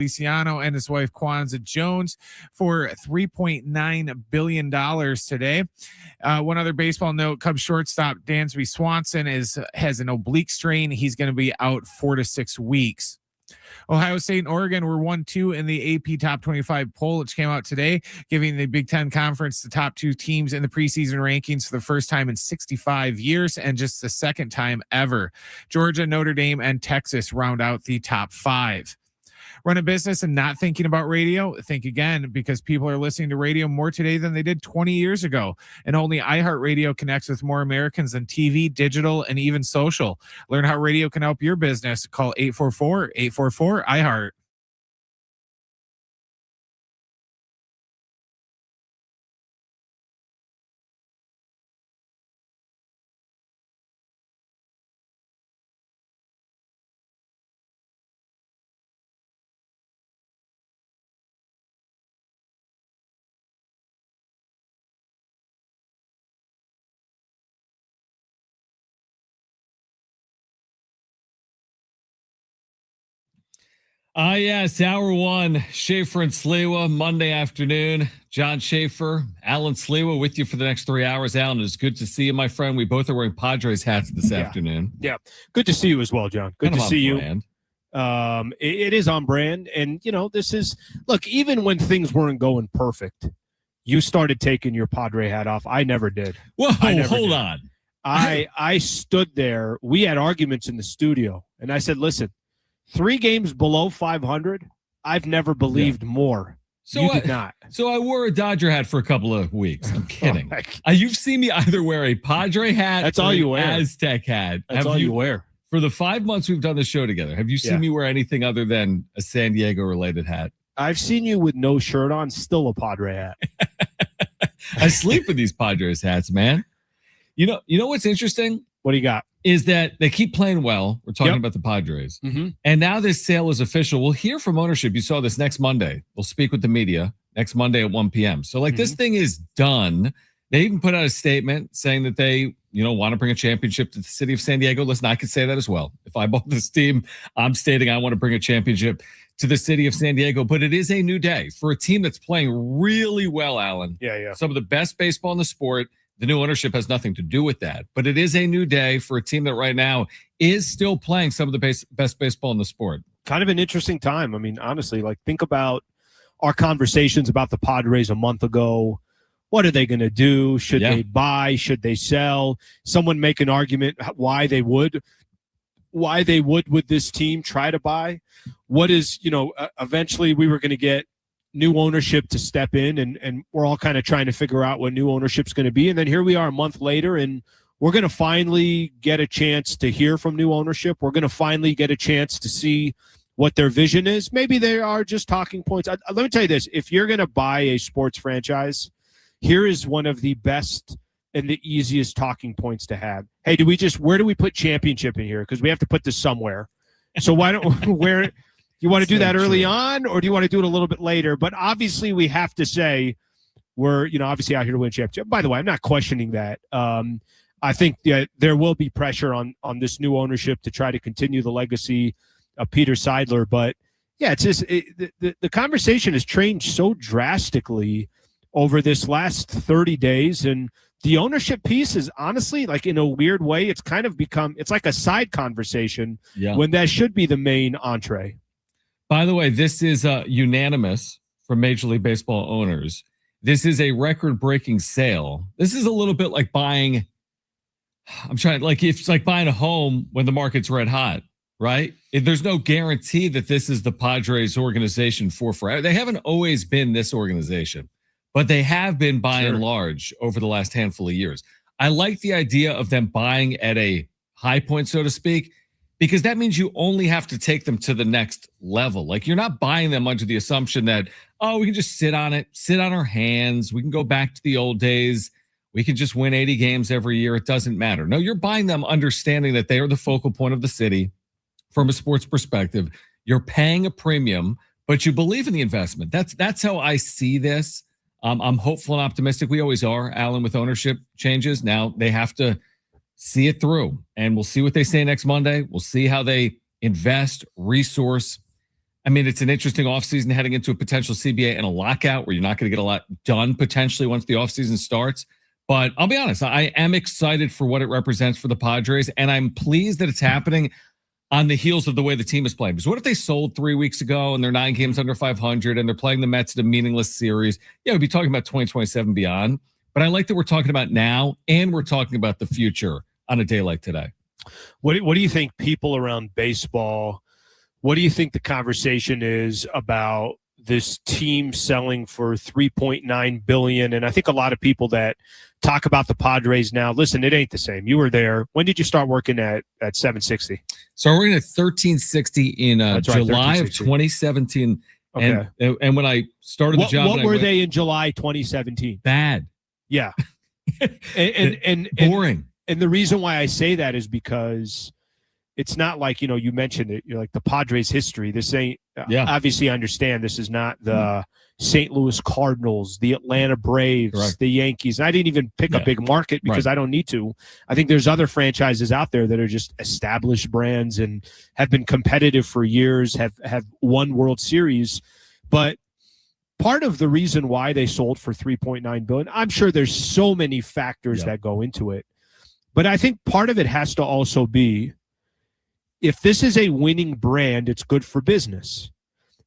Feliciano and his wife Kwanzaa Jones for $3.9 billion today. One other baseball note, Cubs shortstop Dansby Swanson has an oblique strain. He's going to be out 4 to 6 weeks. Ohio State and Oregon were 1-2 in the AP Top 25 poll, which came out today, giving the Big Ten Conference the top 2 teams in the preseason rankings for the first time in 65 years and just the second time ever. Georgia, Notre Dame, and Texas round out the top 5. Run a business and not thinking about radio? Think again, because people are listening to radio more today than they did 20 years ago. And only iHeartRadio connects with more Americans than TV, digital, and even social. Learn how radio can help your business. Call 844-844-iHeart. Yes, hour one, Schaefer and Sliwa, Monday afternoon. John Schaefer, Alan Sliwa with you for the next 3 hours. Alan, it's good to see you, my friend. We both are wearing Padres hats this afternoon. Yeah, good to see you as well, John. Good to see you. It is on brand. And, this is, look, even when things weren't going perfect, you started taking your Padre hat off. I never did. Whoa, hold on. I stood there. We had arguments in the studio, and I said, listen, 3 games below 500, I've never believed more. So you did not. So I wore a Dodger hat for a couple of weeks. I'm kidding. You've seen me either wear a Padre hat That's all you wear. Aztec hat. That's all you wear. For the 5 months we've done the show together, have you seen me wear anything other than a San Diego-related hat? I've seen you with no shirt on, still a Padre hat. I sleep with these Padres hats, man. You know what's interesting? What do you got? Is that they keep playing well. We're talking about the Padres. Mm-hmm. And now this sale is official. We'll hear from ownership. You saw this next Monday. We'll speak with the media next Monday at 1 p.m. So, this thing is done. They even put out a statement saying that they, want to bring a championship to the city of San Diego. Listen, I could say that as well. If I bought this team, I'm stating I want to bring a championship to the city of San Diego. But it is a new day for a team that's playing really well, Alan. Yeah. Some of the best baseball in the sport. The new ownership has nothing to do with that, but it is a new day for a team that right now is still playing some of the best baseball in the sport. Kind of an interesting time. I mean, honestly, think about our conversations about the Padres a month ago. What are they going to do? Should they buy? Should they sell? Someone make an argument why they would with this team try to buy. What is, eventually we were going to get new ownership to step in, and we're all kind of trying to figure out what new ownership's going to be. And then here we are a month later, and we're going to finally get a chance to hear from new ownership. We're going to finally get a chance to see what their vision is. Maybe they are just talking points. Let me tell you this. If you're going to buy a sports franchise, here is one of the best and the easiest talking points to have. Hey, where do we put championship in here? Because we have to put this somewhere. So why don't where – you want to do that early on, or do you want to do it a little bit later? But obviously, we have to say we're, obviously out here to win championship. By the way, I'm not questioning that. I think there will be pressure on this new ownership to try to continue the legacy of Peter Seidler. But yeah, it's just the conversation has changed so drastically over this last 30 days, and the ownership piece is honestly, in a weird way, it's kind of become it's like a side conversation when that should be the main entree. By the way, this is unanimous from Major League Baseball owners. This is a record-breaking sale. This is a little bit like buying. It's like buying a home when the market's red hot, right? There's no guarantee that this is the Padres organization for forever. They haven't always been this organization, but they have been by and large over the last handful of years. I like the idea of them buying at a high point, so to speak, because that means you only have to take them to the next level. You're not buying them under the assumption that, we can just sit on our hands. We can go back to the old days. We can just win 80 games every year. It doesn't matter. No, you're buying them understanding that they are the focal point of the city from a sports perspective. You're paying a premium, but you believe in the investment. That's how I see this. I'm hopeful and optimistic. We always are, Alan, with ownership changes. Now they have to see it through, and we'll see what they say next Monday. We'll see how they invest, resource I mean, it's an interesting offseason heading into a potential CBA and a lockout where you're not going to get a lot done potentially once the offseason starts. But I'll be honest, I am excited for what it represents for the Padres, and I'm pleased that it's happening on the heels of the way the team is playing. Because what if they sold 3 weeks ago and they're 9 games under 500 and they're playing the Mets in a meaningless series? Yeah, we'd be talking about 2027 beyond. But I like that we're talking about now and we're talking about the future on a day like today. What do you think people around baseball, what do you think the conversation is about this team selling for $3.9 billion? And I think a lot of people that talk about the Padres now, listen, it ain't the same. You were there. When did you start working at 760? So we're working at 1360 in July of 2017. Okay. And when I started the job, what were they in July 2017? Bad. Yeah. and boring. And the reason why I say that is because it's not like, you mentioned it, you're like the Padres history. This ain't, obviously I understand this is not the St. Louis Cardinals, the Atlanta Braves, correct, the Yankees. I didn't even pick a big market because I don't need to. I think there's other franchises out there that are just established brands and have been competitive for years, have won World Series. But part of the reason why they sold for $3.9 billion, I'm sure there's so many factors that go into it. But I think part of it has to also be, if this is a winning brand, it's good for business.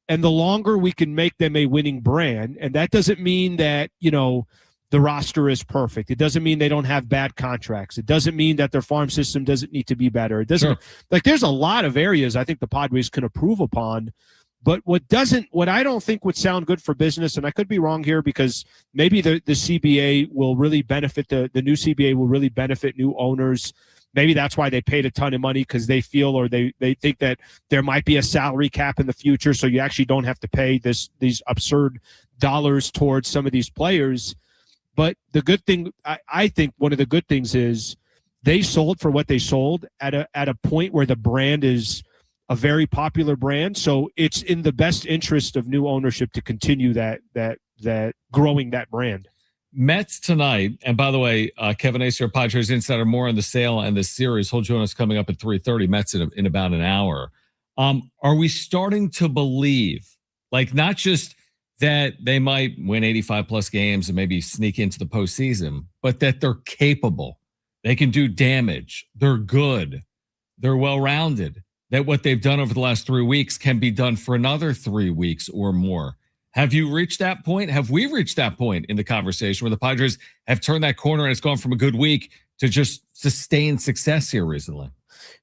And the longer we can make them a winning brand, and that doesn't mean that, the roster is perfect. It doesn't mean they don't have bad contracts. It doesn't mean that their farm system doesn't need to be better. It doesn't, there's a lot of areas I think the Padres can improve upon. But what I don't think would sound good for business, and I could be wrong here because maybe the CBA will really benefit, the new CBA will really benefit new owners. Maybe that's why they paid a ton of money, because they feel, or they think that there might be a salary cap in the future, so you actually don't have to pay these absurd dollars towards some of these players. But the good thing, I think one of the good things is they sold for what they sold at a point where the brand is a very popular brand. So it's in the best interest of new ownership to continue that growing that brand. Mets tonight, and by the way, Kevin Acee, our Padres Insider, more on the sale and the series. He'll join us coming up at 3:30. Mets in about an hour. Are we starting to believe, like, not just that they might win 85 plus games and maybe sneak into the postseason, but that they're capable, they can do damage, they're good, they're well-rounded, that what they've done over the last 3 weeks can be done for another 3 weeks or more? Have you reached that point? Have we reached that point in the conversation where the Padres have turned that corner and it's gone from a good week to just sustained success here recently?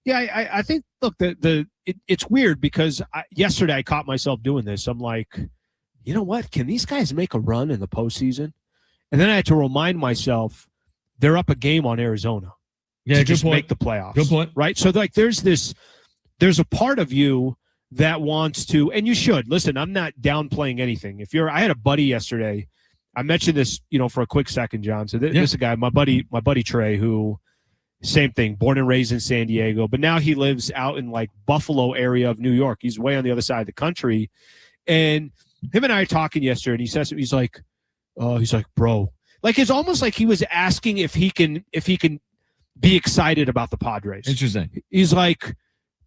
Yeah, I think, look, it's weird because yesterday I caught myself doing this. I'm like, you know what? Can these guys make a run in the postseason? And then I had to remind myself they're up a game on Arizona to just make the playoffs. Good point. Right? So, like, there's a part of you that wants to, and you should listen. I'm not downplaying anything. I had a buddy yesterday. I mentioned this, for a quick second, John. So this is a guy, my buddy Trey, who same thing, born and raised in San Diego, but now he lives out in like Buffalo area of New York. He's way on the other side of the country, and him and I are talking yesterday. And he says, he's like, bro, like it's almost like he was asking if he can be excited about the Padres. Interesting. He's like,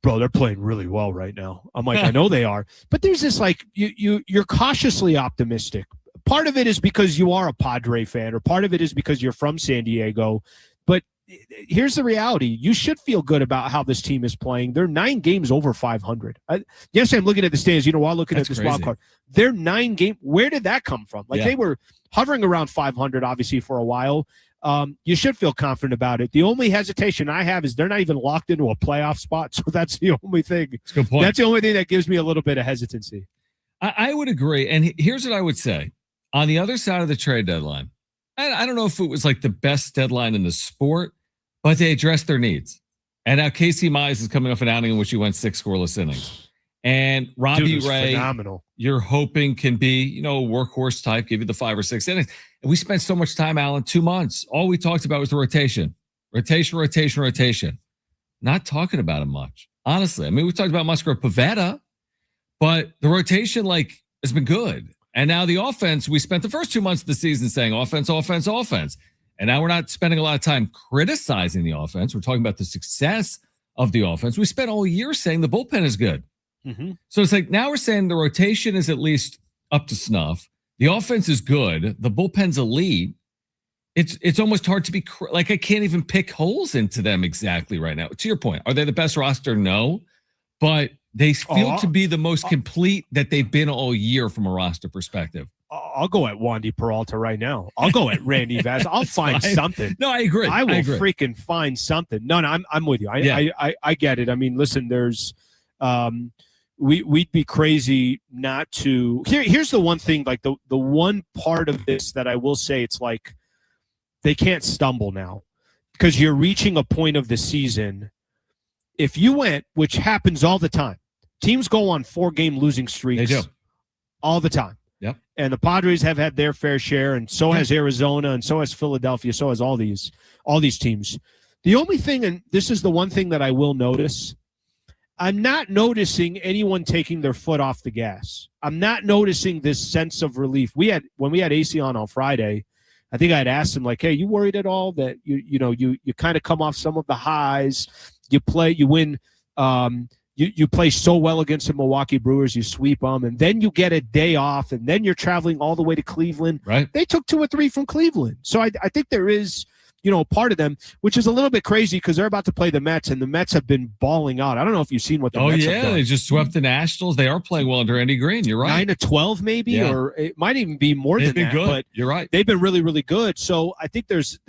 bro, they're playing really well right now. I'm like, I know they are. But there's this, like, you're cautiously optimistic. Part of it is because you are a Padre fan, or part of it is because you're from San Diego. But here's the reality. You should feel good about how this team is playing. They're 9 games over 500. Yes, I'm looking at the stands. While looking at this wild card, they're 9 games. Where did that come from? Like, they were hovering around 500, obviously, for a while. You should feel confident about it. The only hesitation I have is they're not even locked into a playoff spot. So that's the only thing. That's a good point. That's the only thing that gives me a little bit of hesitancy. I would agree. And here's what I would say. On the other side of the trade deadline, I don't know if it was like the best deadline in the sport, but they addressed their needs. And now Casey Mize is coming off an outing in which he went 6 scoreless innings. And Robbie Ray, phenomenal. You're hoping can be, a workhorse type, give you the 5 or 6 innings. And we spent so much time, Alan, 2 months. All we talked about was the rotation. Rotation. Not talking about it much. Honestly. I mean, we talked about Musgrove Pavetta, but the rotation, has been good. And now the offense, we spent the first 2 months of the season saying offense. And now we're not spending a lot of time criticizing the offense. We're talking about the success of the offense. We spent all year saying the bullpen is good. Mm-hmm. So it's like now we're saying the rotation is at least up to snuff. The offense is good. The bullpen's elite. It's almost hard to be like I can't even pick holes into them exactly right now. To your point, are they the best roster? No, but they feel to be the most complete that they've been all year from a roster perspective. I'll go at Wandy Peralta right now. I'll go at Randy Vaz. I'll find something. No, I agree. I will freaking find something. No, I'm with you. I get it. I mean, listen, there's we'd be crazy not to. Here's the one thing, like the one part of this that I will say, it's like they can't stumble now because you're reaching a point of the season. If you went, which happens all the time, teams go on 4-game losing streaks. They do all the time. Yep. And the Padres have had their fair share, and so has Arizona, and so has Philadelphia, so has all these teams. The only thing, and this is the one thing that I will notice, I'm not noticing anyone taking their foot off the gas. I'm not noticing this sense of relief. When we had Acee on Friday, I think I had asked him, like, hey, you worried at all that you kind of come off some of the highs, you win, you play so well against the Milwaukee Brewers, you sweep them, and then you get a day off, and then you're traveling all the way to Cleveland. Right. They took 2 or 3 from Cleveland. So I think there is, part of them, which is a little bit crazy because they're about to play the Mets, and the Mets have been balling out. I don't know if you've seen what the Mets have done. They just swept the Nationals. They are playing well under Andy Green. You're right. 9-12 maybe, or it might even be more than that. Good. But you're right. They've been really, really good. So I think there's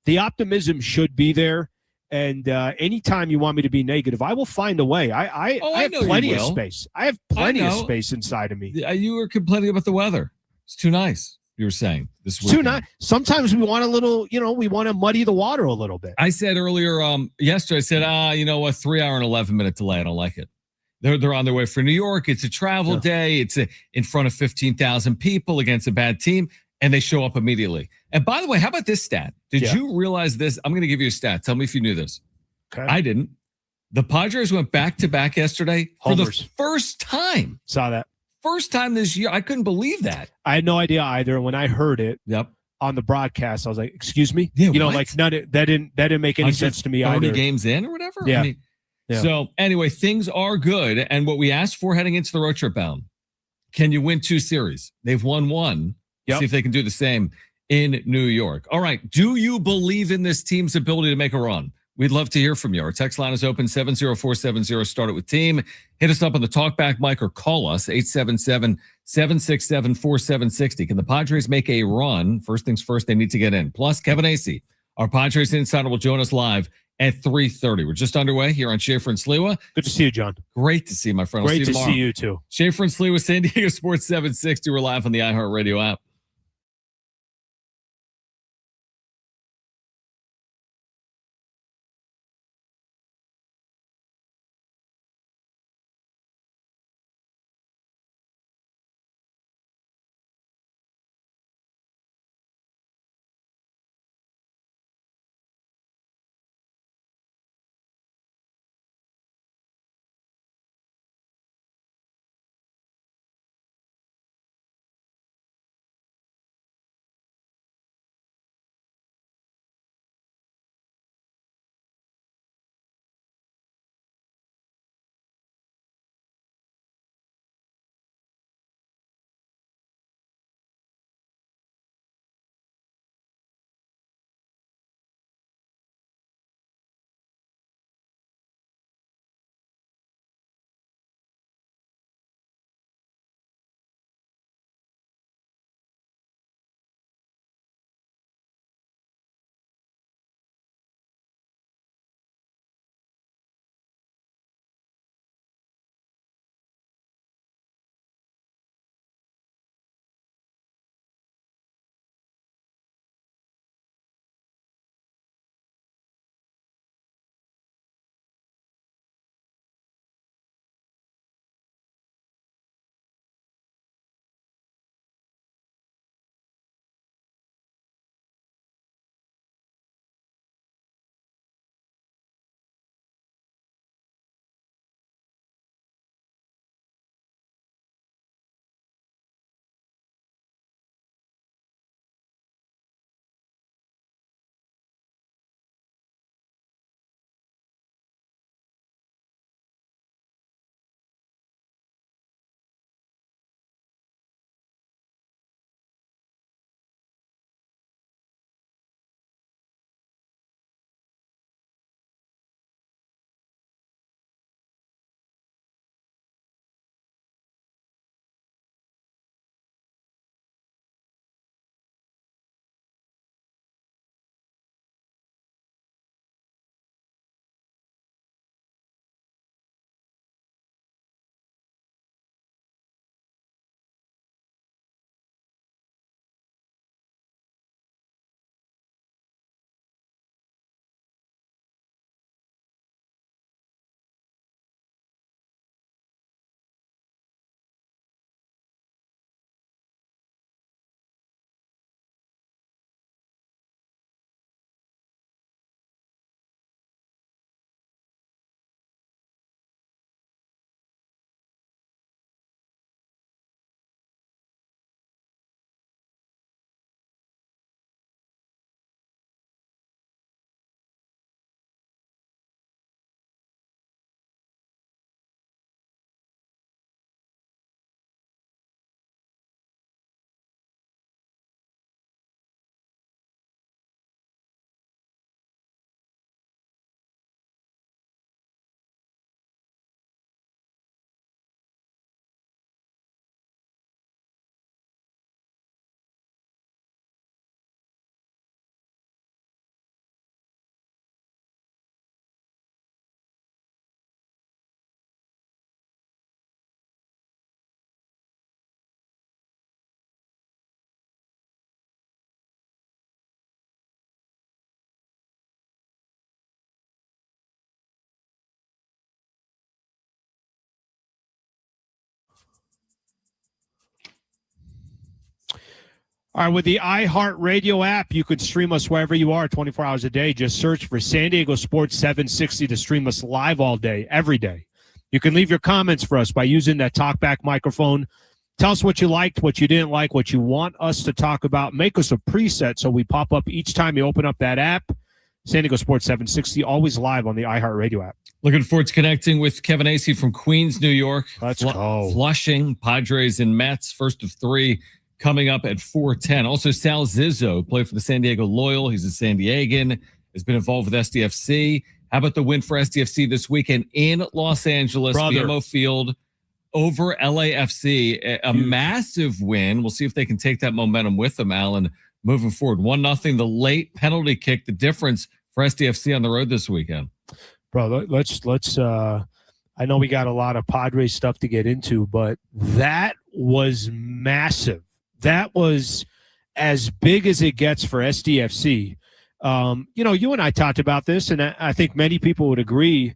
the optimism should be there. And anytime you want me to be negative, I will find a way. I have plenty of space. I have plenty of space inside of me. You were complaining about the weather. It's too nice. You were saying this week. Too nice. Sometimes we want a little, we want to muddy the water a little bit. I said earlier, yesterday, I said, you know what, 3 hour and 11-minute delay. I don't like it. They're on their way for New York. It's a travel day. It's in front of 15,000 people against a bad team. And they show up immediately. And by the way, how about this stat? Did you realize this? I'm going to give you a stat. Tell me if you knew this. Okay. I didn't. The Padres went back-to-back yesterday for the first time. Saw that. First time this year. I couldn't believe that. I had no idea either. When I heard it on the broadcast, I was like, excuse me? Yeah, that didn't make any sense to me 30 either. games in or whatever? Yeah. I mean, so anyway, things are good. And what we asked for heading into the road trip bound, can you win 2 series? They've won 1. See if they can do the same in New York. All right. Do you believe in this team's ability to make a run? We'd love to hear from you. Our text line is open, 70470. Start it with team. Hit us up on the talkback mic or call us, 877-767-4760. Can the Padres make a run? First things first, they need to get in. Plus, Kevin Acee, our Padres Insider, will join us live at 3:30. We're just underway here on Schaefer and Sliwa. Good to see you, John. Great to see you, my friend. Great to see you, too. Schaefer and Sliwa, San Diego Sports 760. We're live on the iHeartRadio app. All right, with the iHeartRadio app, you could stream us wherever you are 24 hours a day. Just search for San Diego Sports 760 to stream us live all day, every day. You can leave your comments for us by using that talkback microphone. Tell us what you liked, what you didn't like, what you want us to talk about. Make us a preset so we pop up each time you open up that app. San Diego Sports 760, always live on the iHeartRadio app. Looking forward to connecting with Kevin Acee from Queens, New York. Let's go. Flushing, Padres and Mets, first of three, coming up at 4:10. Also, Sal Zizzo played for the San Diego Loyal. He's a San Diegan, has been involved with SDFC. How about the win for SDFC this weekend in Los Angeles, BMO Field, over LAFC? A massive win. We'll see if they can take that momentum with them, Alan, moving forward. 1-0, the late penalty kick, the difference for SDFC on the road this weekend. Bro, let's I know we got a lot of Padres stuff to get into, but that was massive. That was as big as it gets for SDFC. You and I talked about this, and I think many people would agree.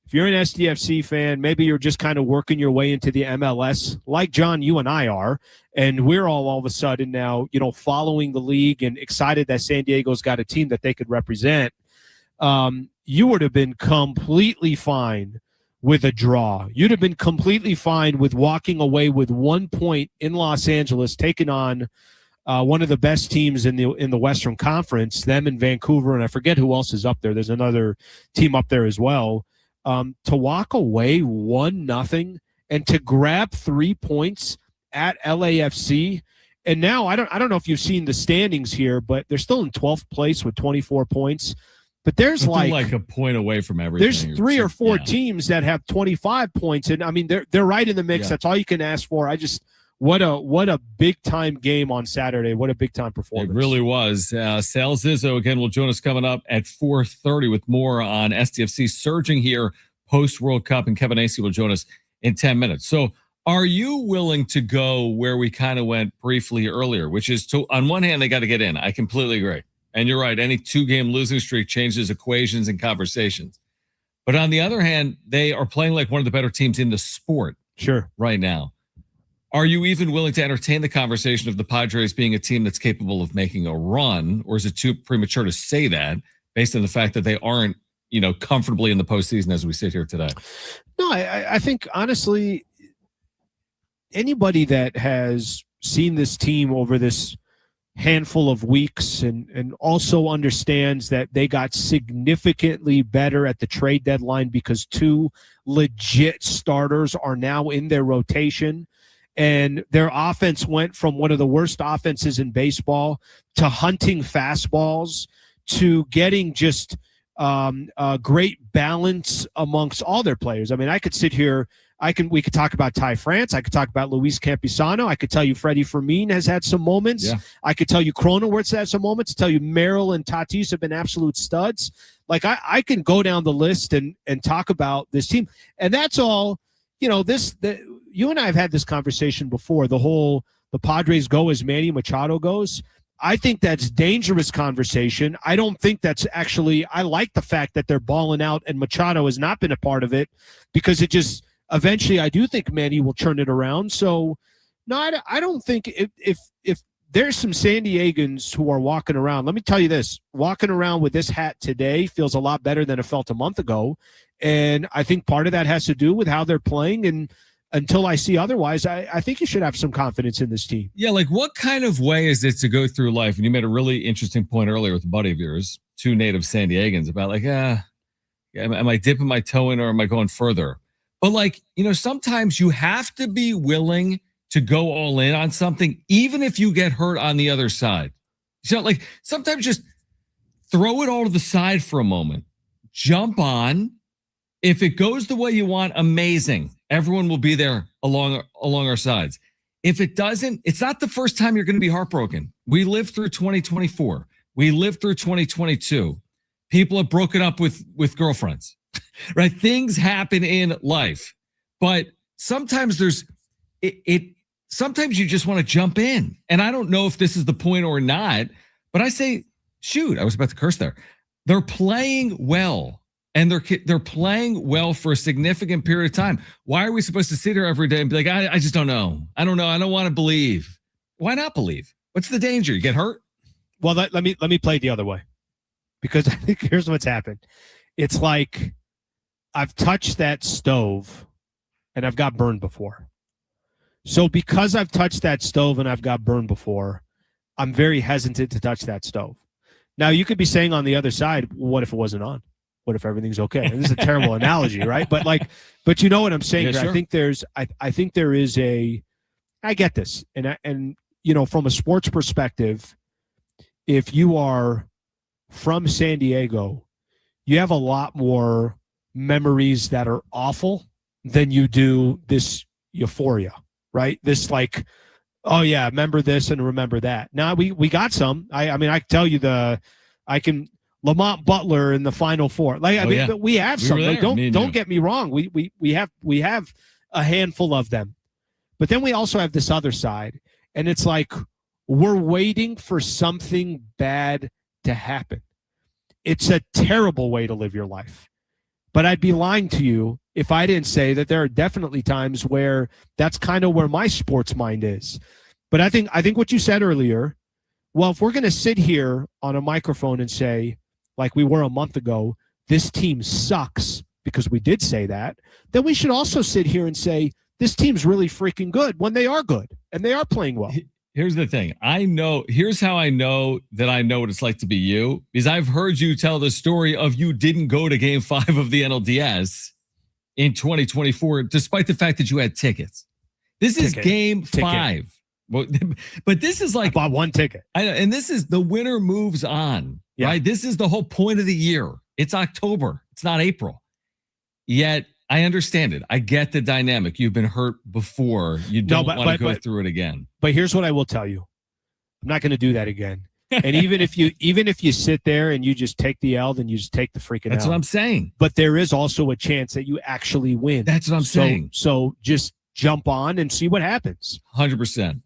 If you're an SDFC fan, maybe you're just kind of working your way into the MLS, like John, you and I are, and we're all of a sudden now, following the league and excited that San Diego's got a team that they could represent. You would have been completely fine with a draw. You'd have been completely fine with walking away with 1 point in Los Angeles, taking on one of the best teams in the Western Conference, them in Vancouver, and I forget who else is up there. There's another team up there as well. To walk away 1-0 and to grab 3 points at LAFC. And now I don't know if you've seen the standings here, but they're still in 12th place with 24 points. But there's like a point away from everything. There's 3 or 4 teams that have 25 points, and I mean they're right in the mix. Yeah. That's all you can ask for. What a big time game on Saturday. What a big time performance. It really was. Sal Zizzo again will join us coming up at 4:30 with more on SDFC surging here post World Cup, and Kevin Acee will join us in 10 minutes. So are you willing to go where we kind of went briefly earlier, which is on one hand, they got to get in. I completely agree. And you're right. Any 2-game losing streak changes equations and conversations. But on the other hand, they are playing like one of the better teams in the sport right now. Are you even willing to entertain the conversation of the Padres being a team that's capable of making a run, or is it too premature to say that based on the fact that they aren't, comfortably in the postseason as we sit here today? No, I think honestly, anybody that has seen this team over this handful of weeks and also understands that they got significantly better at the trade deadline because 2 legit starters are now in their rotation. And their offense went from one of the worst offenses in baseball to hunting fastballs to getting just great balance amongst all their players. I mean, I could sit here. We could talk about Ty France. I could talk about Luis Campisano. I could tell you Freddie Fermin has had some moments. Yeah. I could tell you Cronenworth's had some moments. Tell you Merrill and Tatis have been absolute studs. Like I can go down the list and talk about this team. And that's all, you and I have had this conversation before. The Padres go as Manny Machado goes. I think that's dangerous conversation. I don't think that's actually, I like the fact that they're balling out and Machado has not been a part of it because it just, eventually I do think Manny will turn it around. So no, I don't think if there's some San Diegans who are walking around, let me tell you this, walking around with this hat today feels a lot better than it felt a month ago. And I think part of that has to do with how they're playing. And until I see otherwise, I think you should have some confidence in this team. Yeah, like what kind of way is it to go through life? And you made a really interesting point earlier with a buddy of yours, 2 native San Diegans, about like, am I dipping my toe in or am I going further? But like, sometimes you have to be willing to go all in on something, even if you get hurt on the other side. So like sometimes just throw it all to the side for a moment, jump on. If it goes the way you want, amazing. Everyone will be there along our sides. If it doesn't, it's not the first time you're going to be heartbroken. We lived through 2024. We lived through 2022. People have broken up with girlfriends, right? Things happen in life, but sometimes sometimes you just want to jump in. And I don't know if this is the point or not, but I say, shoot, I was about to curse there. They're playing well. And they're playing well for a significant period of time. Why are we supposed to sit here every day and be like, I just don't know. I don't know. I don't want to believe. Why not believe? What's the danger? You get hurt? Well, let me play it the other way, because I think here's what's happened. It's like I've touched that stove and I've got burned before. So because I've touched that stove and I've got burned before, I'm very hesitant to touch that stove. Now, you could be saying on the other side, what if it wasn't on? What if everything's okay? And this is a terrible analogy, right? But you know what I'm saying? Yeah, here? sure. I think there is I get this. And from a sports perspective, if you are from San Diego, you have a lot more memories that are awful than you do this euphoria, right? This like, oh yeah, remember this and remember that. Now we got some. I mean, I tell you Lamont Butler in the Final Four. But we have some. Like, don't get me wrong. We have a handful of them, but then we also have this other side, and it's like we're waiting for something bad to happen. It's a terrible way to live your life. But I'd be lying to you if I didn't say that there are definitely times where that's kind of where my sports mind is. But I think what you said earlier, well, if we're going to sit here on a microphone and say, like we were a month ago, this team sucks, because we did say that, then we should also sit here and say, this team's really freaking good when they are good and they are playing well. Here's the thing. Here's how I know that I know what it's like to be you, because I've heard you tell the story of you didn't go to game 5 of the NLDS in 2024, despite the fact that you had tickets. This is game 5. Well, but this is like, I bought one ticket. I know, and this is the winner moves on, right? This is the whole point of the year. It's October. It's not April. Yet I understand it. I get the dynamic. You've been hurt before. You don't want to go through it again. But here's what I will tell you. I'm not going to do that again. And even if you sit there and you just take the L, then you just take the freaking L. That's what I'm saying. But there is also a chance that you actually win. That's what I'm saying. So just jump on and see what happens. 100%.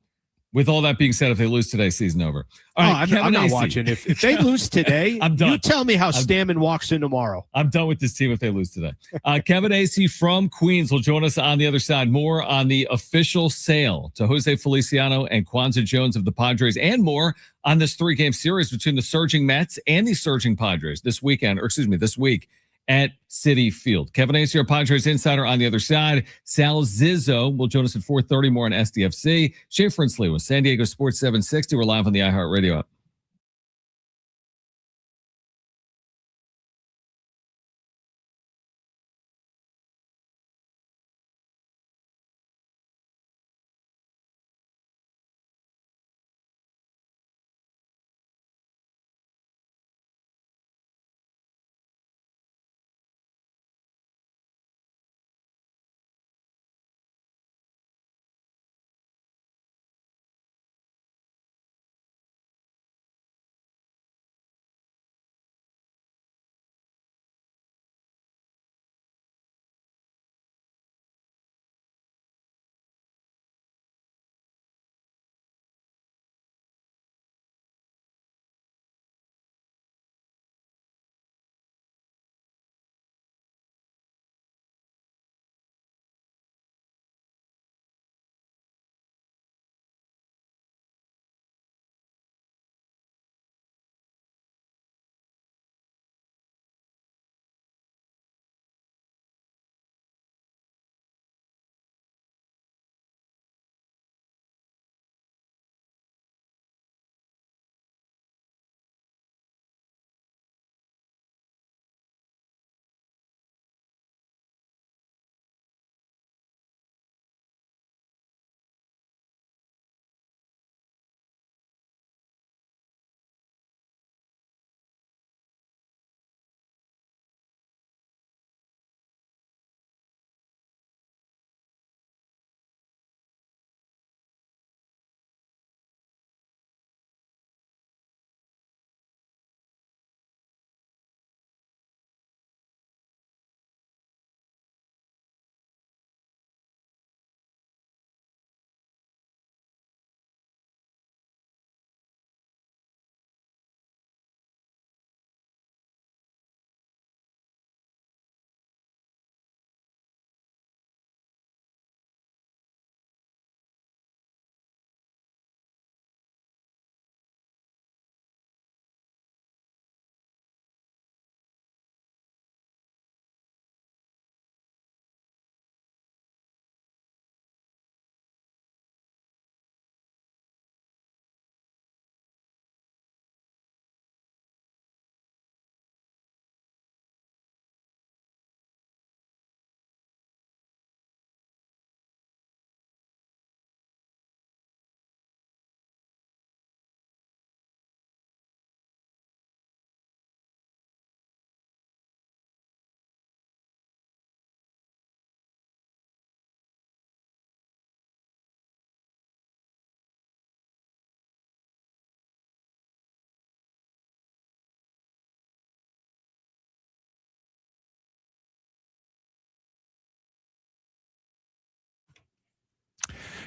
With all that being said, if they lose today, season over. All right, I'm not watching. If they lose today, I'm done. You tell me how Stammen walks in tomorrow. I'm done with this team if they lose today. Kevin Acee from Queens will join us on the other side. More on the official sale to Jose Feliciano and Kwanzaa Jones of the Padres, and more on this 3-game series between the surging Mets and the surging Padres this week at Citi Field. Kevin Acee, our Padres Insider, on the other side. Sal Zizzo will join us at 4:30, more on SDFC. Schaefer and Slee with San Diego Sports 760. We're live on the iHeartRadio app.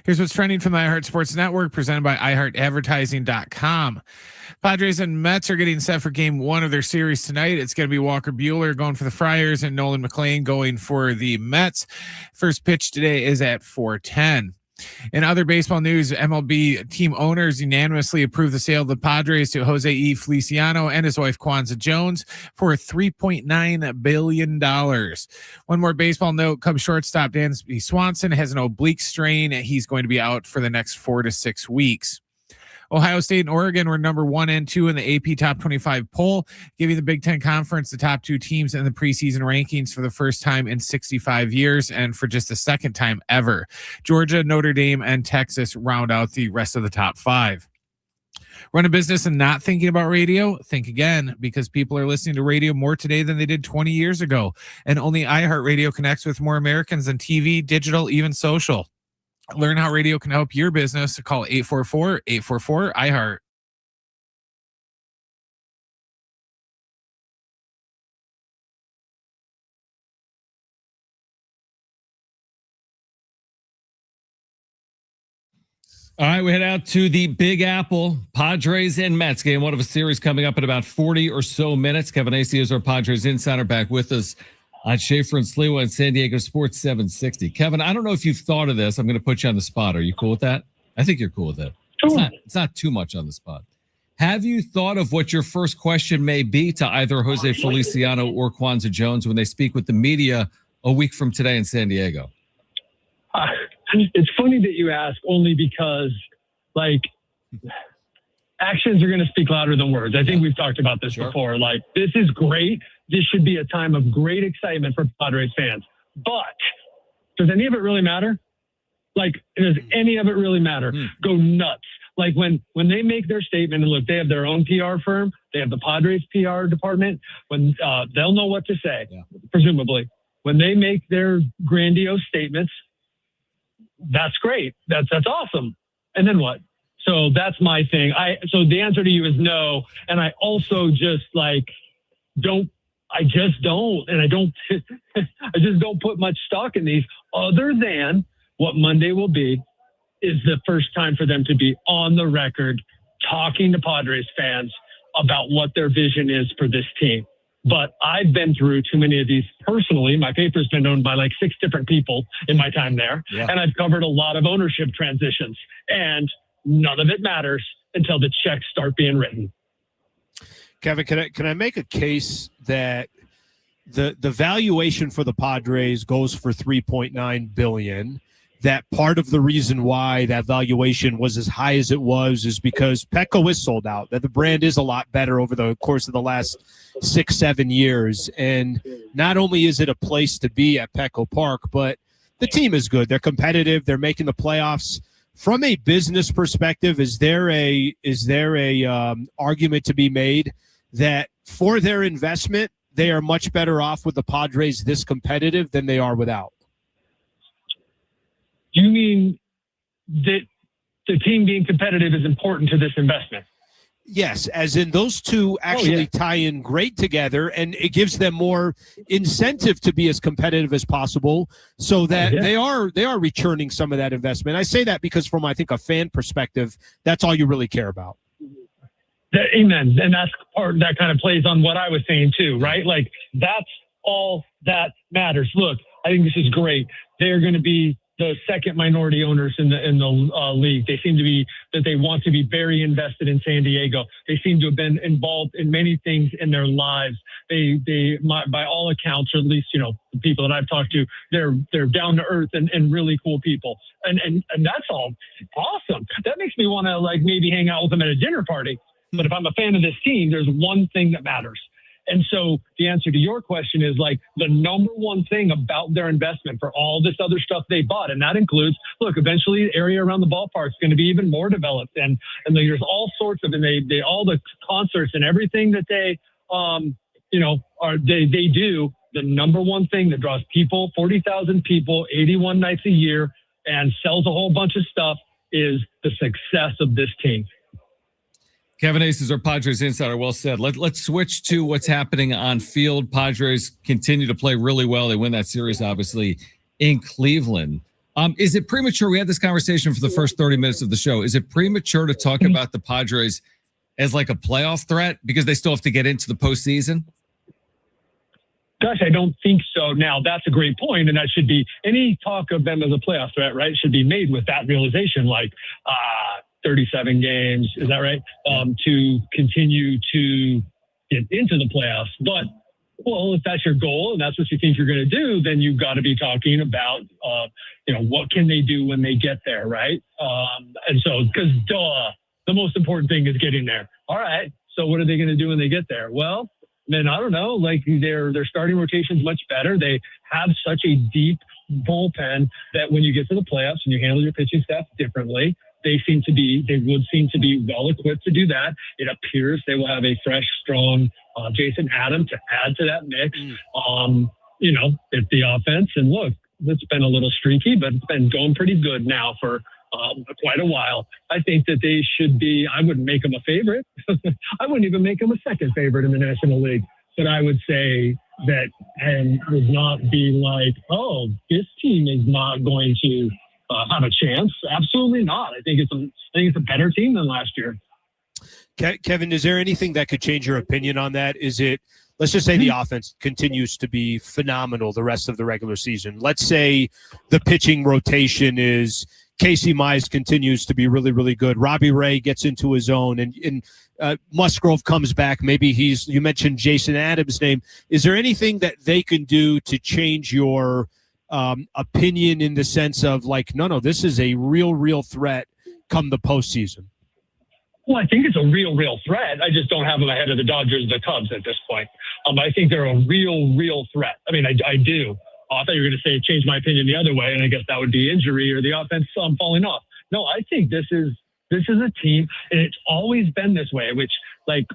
Here's what's trending from the iHeart Sports Network, presented by iHeartAdvertising.com. Padres and Mets are getting set for game 1 of their series tonight. It's going to be Walker Buehler going for the Friars and Nolan McLean going for the Mets. First pitch today is at 4:10. In other baseball news, MLB team owners unanimously approved the sale of the Padres to Jose E. Feliciano and his wife Kwanzaa Jones for $3.9 billion. One more baseball note, Cubs shortstop Dansby Swanson has an oblique strain. He's going to be out for the next 4 to 6 weeks. Ohio State and Oregon were number 1 and 2 in the AP Top 25 poll, giving the Big Ten Conference the top 2 teams in the preseason rankings for the first time in 65 years and for just the second time ever. Georgia, Notre Dame, and Texas round out the rest of the top 5. Run a business and not thinking about radio? Think again, because people are listening to radio more today than they did 20 years ago. And only iHeartRadio connects with more Americans than TV, digital, even social. Learn how radio can help your business. Call 844-844-iHeart. All right, we head out to the Big Apple, Padres and Mets game. One of a series coming up in about 40 or so minutes. Kevin Acee is our Padres Insider, back with us on Schaefer and Sliwa and San Diego Sports 760. Kevin, I don't know if you've thought of this. I'm going to put you on the spot. Are you cool with that? I think you're cool with it. It's not too much on the spot. Have you thought of what your first question may be to either Jose Feliciano or Kwanzaa Jones when they speak with the media a week from today in San Diego? It's funny that you ask, only because, like, actions are going to speak louder than words. I think we've talked about this before. Like, this is great. This should be a time of great excitement for Padres fans. But does any of it really matter? Like, does any of it really matter? Go nuts. Like, when they make their statement, and look, they have their own PR firm. They have the Padres PR department. When they'll know what to say, presumably. When they make their grandiose statements, that's great. That's awesome. And then what? So that's my thing. So the answer to you is no. And I also just don't. I just don't put much stock in these, other than what Monday will be is the first time for them to be on the record talking to Padres fans about what their vision is for this team. But I've been through too many of these personally. My paper's been owned by like 6 different people in my time there. And I've covered a lot of ownership transitions, and none of it matters until the checks start being written. Kevin, can I make a case that the valuation for the Padres goes for $3.9 billion? That part of the reason why that valuation was as high as it was is because Petco is sold out. That the brand is a lot better over the course of the last 6-7 years. And not only is it a place to be at Petco Park, but the team is good. They're competitive. They're making the playoffs. From a business perspective, is there a argument to be made that for their investment, they are much better off with the Padres this competitive than they are without? Do you mean that the team being competitive is important to this investment? Yes, as in those two actually tie in great together, and it gives them more incentive to be as competitive as possible, so that they are returning some of that investment. I say that because from, I think, a fan perspective, that's all you really care about. Amen. And that's part that kind of plays on what I was saying too, right? Like, that's all that matters. Look, I think this is great. They're going to be the second minority owners in the league. They seem to be that they want to be very invested in San Diego. They seem to have been involved in many things in their lives. They by all accounts, or at least, the people that I've talked to, they're down to earth and really cool people. And that's all awesome. That makes me want to maybe hang out with them at a dinner party. But if I'm a fan of this team, there's one thing that matters. And so the answer to your question is the number one thing about their investment for all this other stuff they bought. And that includes, look, eventually the area around the ballpark is going to be even more developed. And there's all sorts of, and they all the concerts and everything that they do. The number one thing that draws people, 40,000 people, 81 nights a year, and sells a whole bunch of stuff is the success of this team. Kevin Acee is our Padres Insider. Well said. Let's switch to what's happening on field. Padres continue to play really well. They win that series, obviously, in Cleveland. Is it premature? We had this conversation for the first 30 minutes of the show. Is it premature to talk about the Padres as like a playoff threat because they still have to get into the postseason? Gosh, I don't think so. Now, that's a great point, and that should be any talk of them as a playoff threat, right? Should be made with that realization, like 37 games, is that right? To continue to get into the playoffs. But, well, if that's your goal and that's what you think you're going to do, then you've got to be talking about, what can they do when they get there, right? And so, because the most important thing is getting there. All right, so what are they going to do when they get there? Well, then I don't know, like their starting rotation's much better. They have such a deep bullpen that when you get to the playoffs and you handle your pitching staff differently, they would seem to be well equipped to do that. It appears they will have a fresh, strong Jason Adam to add to that mix. If the offense, and look, it's been a little streaky, but it's been going pretty good now for quite a while. I think that they should be, I wouldn't make them a favorite. I wouldn't even make them a second favorite in the National League. But I would say that, and would not be like, oh, this team is not going to have a chance. Absolutely not. I think it's a better team than last year. Kevin, is there anything that could change your opinion on that? Is it, let's just say the offense continues to be phenomenal the rest of the regular season. Let's say the pitching rotation is Casey Mize continues to be really, really good. Robbie Ray gets into his own, and Musgrove comes back. Maybe you mentioned Jason Adams' name. Is there anything that they can do to change your opinion in the sense of like, no, this is a real threat come the postseason? Well, I think it's a real threat. I just don't have them ahead of the Dodgers, the Cubs at this point. I think they're a real threat. I mean, I do. I thought you were going to say change my opinion the other way, and I guess that would be injury or the offense falling off. No, I think this is a team, and it's always been this way, which, like,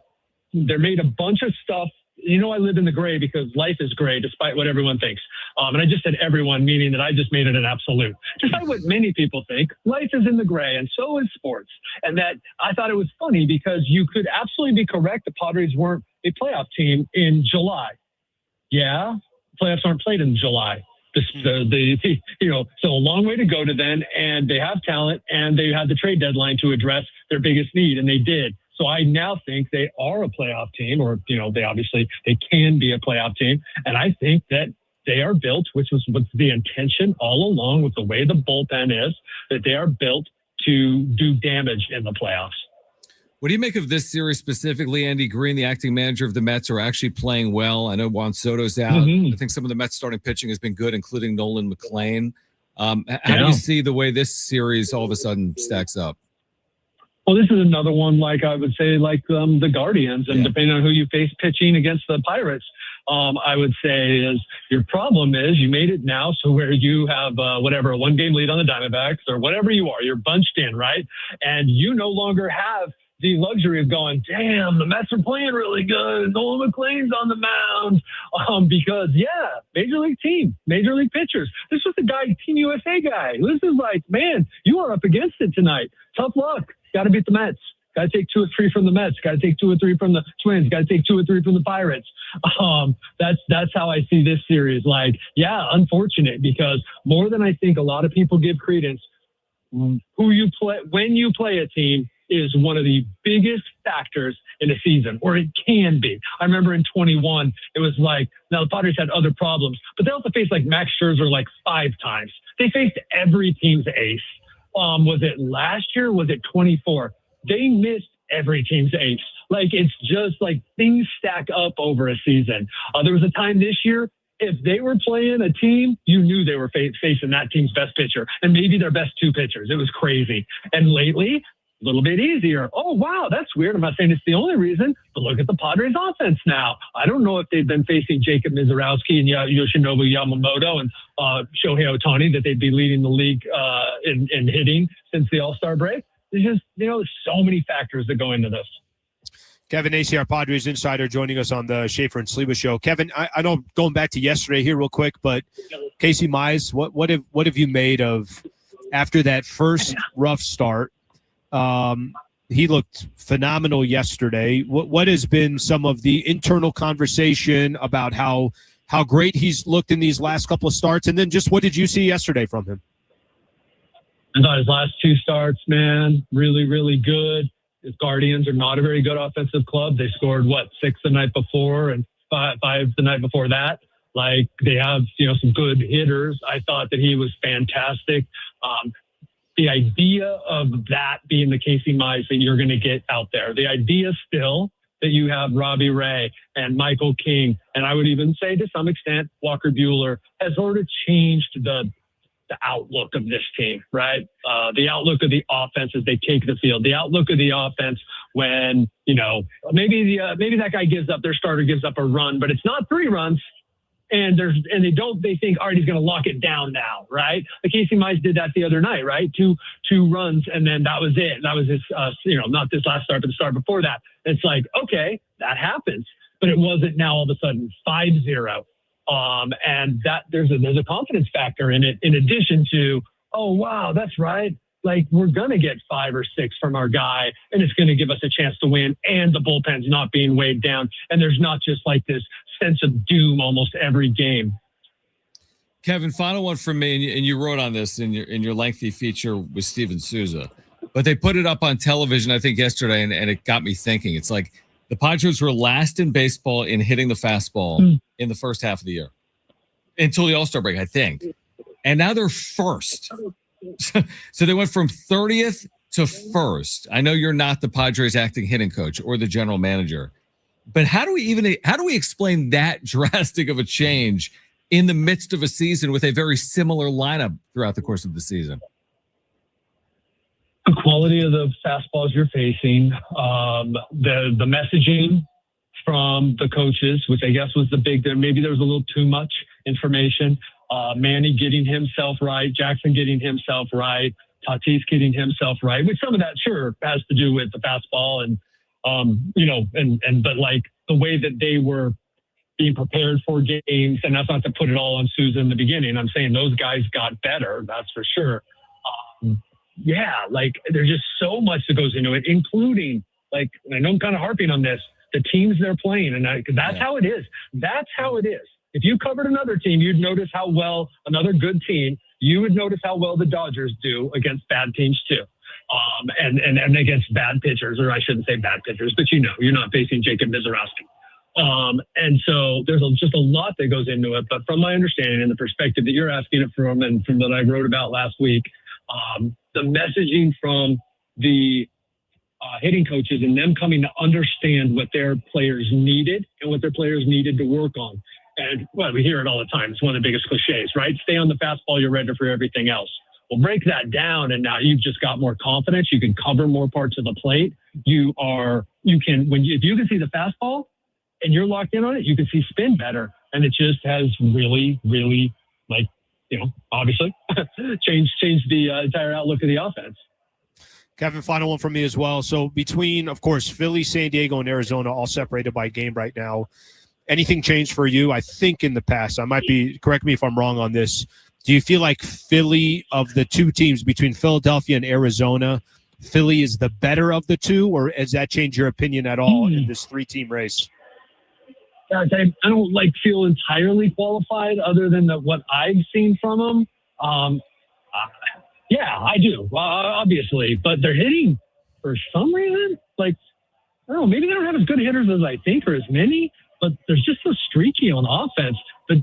they're made a bunch of stuff. I live in the gray because life is gray despite what everyone thinks. And I just said everyone, meaning that I just made it an absolute. Despite what many people think, life is in the gray, and so is sports. And that I thought it was funny because you could absolutely be correct. The Padres weren't a playoff team in July. Yeah, playoffs aren't played in July. So a long way to go to then, and they have talent, and they had the trade deadline to address their biggest need, and they did. So I now think they are a playoff team, or, they can be a playoff team. And I think that they are built, which was the intention all along with the way the bullpen is, that they are built to do damage in the playoffs. What do you make of this series specifically? Andy Green, the acting manager of the Mets, are actually playing well. I know Juan Soto's out. I think some of the Mets starting pitching has been good, including Nolan McLean. How do you see the way this series all of a sudden stacks up? Well, this is another one, like I would say, like the Guardians, and depending on who you face pitching against the Pirates, I would say is your problem is you made it now, so where you have a 1-game lead on the Diamondbacks or whatever you are, you're bunched in, right? And you no longer have the luxury of going, damn, the Mets are playing really good. Nolan McLean's on the mound. Because, major league team, major league pitchers. This was the guy, Team USA guy. This is like, man, you are up against it tonight. Tough luck. Got to beat the Mets. Got to take 2 or 3 from the Mets. Got to take 2 or 3 from the Twins. Got to take 2 or 3 from the Pirates. That's how I see this series. Like, unfortunate, because more than I think a lot of people give credence, who you play when you play a team is one of the biggest factors in a season, or it can be. I remember in 21, it was like, now the Padres had other problems, but they also faced like Max Scherzer like 5 times. They faced every team's ace. Was it last year? Was it 24? They missed every team's ace. Like, it's just like things stack up over a season. There was a time this year, if they were playing a team, you knew they were facing that team's best pitcher and maybe their best 2 pitchers. It was crazy. And lately, a little bit easier. Oh, wow, that's weird. I'm not saying it's the only reason, but look at the Padres offense now. I don't know if they've been facing Jacob Mizorowski and Yoshinobu Yamamoto and Shohei Ohtani, that they'd be leading the league in hitting since the All-Star break. There's just, there's so many factors that go into this. Kevin Acee, our Padres insider, joining us on the Schaefer and Sleva show. Kevin, I know going back to yesterday here real quick, but Casey Mize, what have you made of after that first rough start? He looked phenomenal yesterday. What has been some of the internal conversation about how great he's looked in these last couple of starts? And then just what did you see yesterday from him? I thought his last 2 starts, man, really, really good. His Guardians are not a very good offensive club. They scored, 6 the night before and 5 the night before that. Like, they have, some good hitters. I thought that he was fantastic. The idea of that being the Casey Mize that you're going to get out there, the idea still that you have Robbie Ray and Michael King, and I would even say to some extent Walker Buehler, has sort of changed the outlook of this team, right? The outlook of the offense as they take the field, the outlook of the offense when, maybe that guy their starter gives up a run, but it's not 3 runs. And they think, all right, he's going to lock it down now, right? The Casey Mize did that the other night, right? Two runs, and then that was it. That was his, not this last start, but the start before that. It's like, okay, that happens, but it wasn't now all of a sudden 5-0. And that there's a confidence factor in it, in addition to, oh wow, that's right. Like, we're going to get 5 or 6 from our guy, and it's going to give us a chance to win, and the bullpen's not being weighed down. And there's not just like this sense of doom almost every game. Kevin, final one from me, and you wrote on this in your lengthy feature with Steven Souza, but they put it up on television, I think, yesterday, and it got me thinking. It's like the Padres were last in baseball in hitting the fastball in the first half of the year until the All-Star break, I think. And now they're first. So they went from 30th to 1st. I know you're not the Padres acting hitting coach or the general manager, but how do we explain that drastic of a change in the midst of a season with a very similar lineup throughout the course of the season? The quality of the fastballs you're facing, the messaging from the coaches, which I guess was maybe there was a little too much information. Manny getting himself right, Jackson getting himself right, Tatis getting himself right, which some of that sure has to do with the fastball and, but like the way that they were being prepared for games, and that's not to put it all on Souza in the beginning. I'm saying those guys got better, that's for sure. Like there's just so much that goes into it, including, like, I know I'm kind of harping on this, the teams they're playing, and that's how it is. That's how it is. If you covered another team, you'd notice how well another good team, you would notice how well the Dodgers do against bad teams too. And against bad pitchers, or I shouldn't say bad pitchers, but you're not facing Jacob Mizorowski. And so there's just a lot that goes into it. But from my understanding and the perspective that you're asking it from, and from that I wrote about last week, the messaging from the hitting coaches and them coming to understand what their players needed and what their players needed to work on. And we hear it all the time. It's one of the biggest cliches, right? Stay on the fastball. You're ready for everything else. Well, break that down, and now you've just got more confidence. You can cover more parts of the plate. If you can see the fastball and you're locked in on it, you can see spin better. And it just has really, really, obviously changed the entire outlook of the offense. Kevin, final one from me as well. So between, of course, Philly, San Diego, and Arizona, all separated by game right now, anything changed for you? I think in the past, correct me if I'm wrong on this. Do you feel like Philly, of the 2 teams between Philadelphia and Arizona, Philly is the better of the 2, or has that changed your opinion at all in this 3-team race? I don't feel entirely qualified other than what I've seen from them. Yeah, I do, obviously, but they're hitting for some reason. I don't know, maybe they don't have as good hitters as I think, or as many, but they're just so streaky on offense. But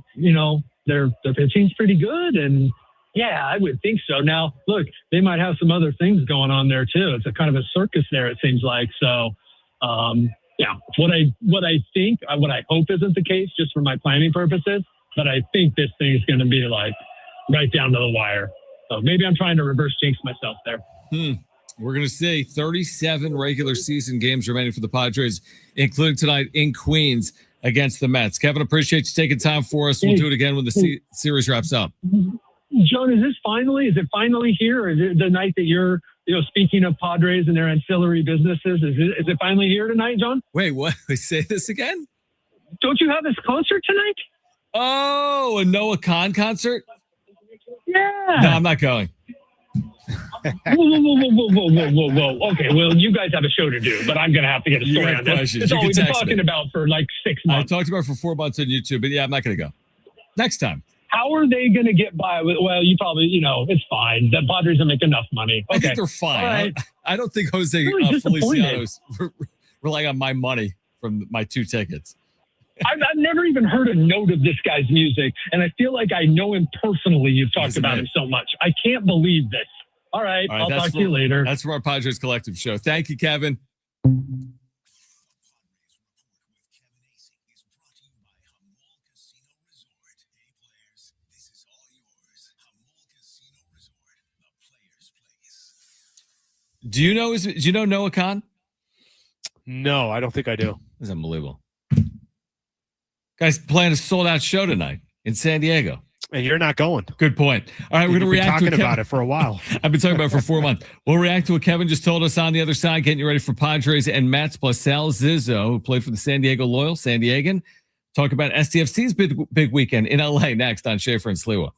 their pitching's pretty good, and yeah, I would think so. Now, look, they might have some other things going on there too. It's a kind of a circus there, it seems like. So, yeah, what I hope isn't the case, just for my planning purposes, but I think this thing is going to be right down to the wire. So maybe I'm trying to reverse jinx myself there. We're going to see 37 regular season games remaining for the Padres, including tonight in Queens against the Mets. Kevin, appreciate you taking time for us. We'll do it again when the series wraps up. John, is it finally here? Or is it the night that you're, speaking of Padres and their ancillary businesses, is it finally here tonight, John? Wait, what? Say this again? Don't you have this concert tonight? Oh, a Noah Khan concert? Yeah. No, I'm not going. Whoa. Okay, well, you guys have a show to do, but I'm going to have to get a story on this. It's all we've been talking about for 6 months. I talked about it for 4 months on YouTube, but yeah, I'm not going to go. Next time. How are they going to get by with? Well, you probably, it's fine. The Padres will make enough money. Okay. I think they're fine. Right. I don't think Jose Really Feliciano's relying on my money from my 2 tickets. I've never even heard a note of this guy's music, and I feel like I know him personally. You've talked about him so much. I can't believe this. All right, I'll talk to you later. That's from our Padres Collective show. Thank you, Kevin. Do you know Noah Khan? No, I don't think I do. This is unbelievable. Guys playing a sold-out show tonight in San Diego. And you're not going. Good point. All right, we're going to react to talking about it for a while. I've been talking about it for 4 months. We'll react to what Kevin just told us on the other side, getting you ready for Padres and Mets, plus Sal Zizzo, who played for the San Diego Loyal, San Diegan. Talk about SDFC's big weekend in LA next on Schaefer and Sliwa.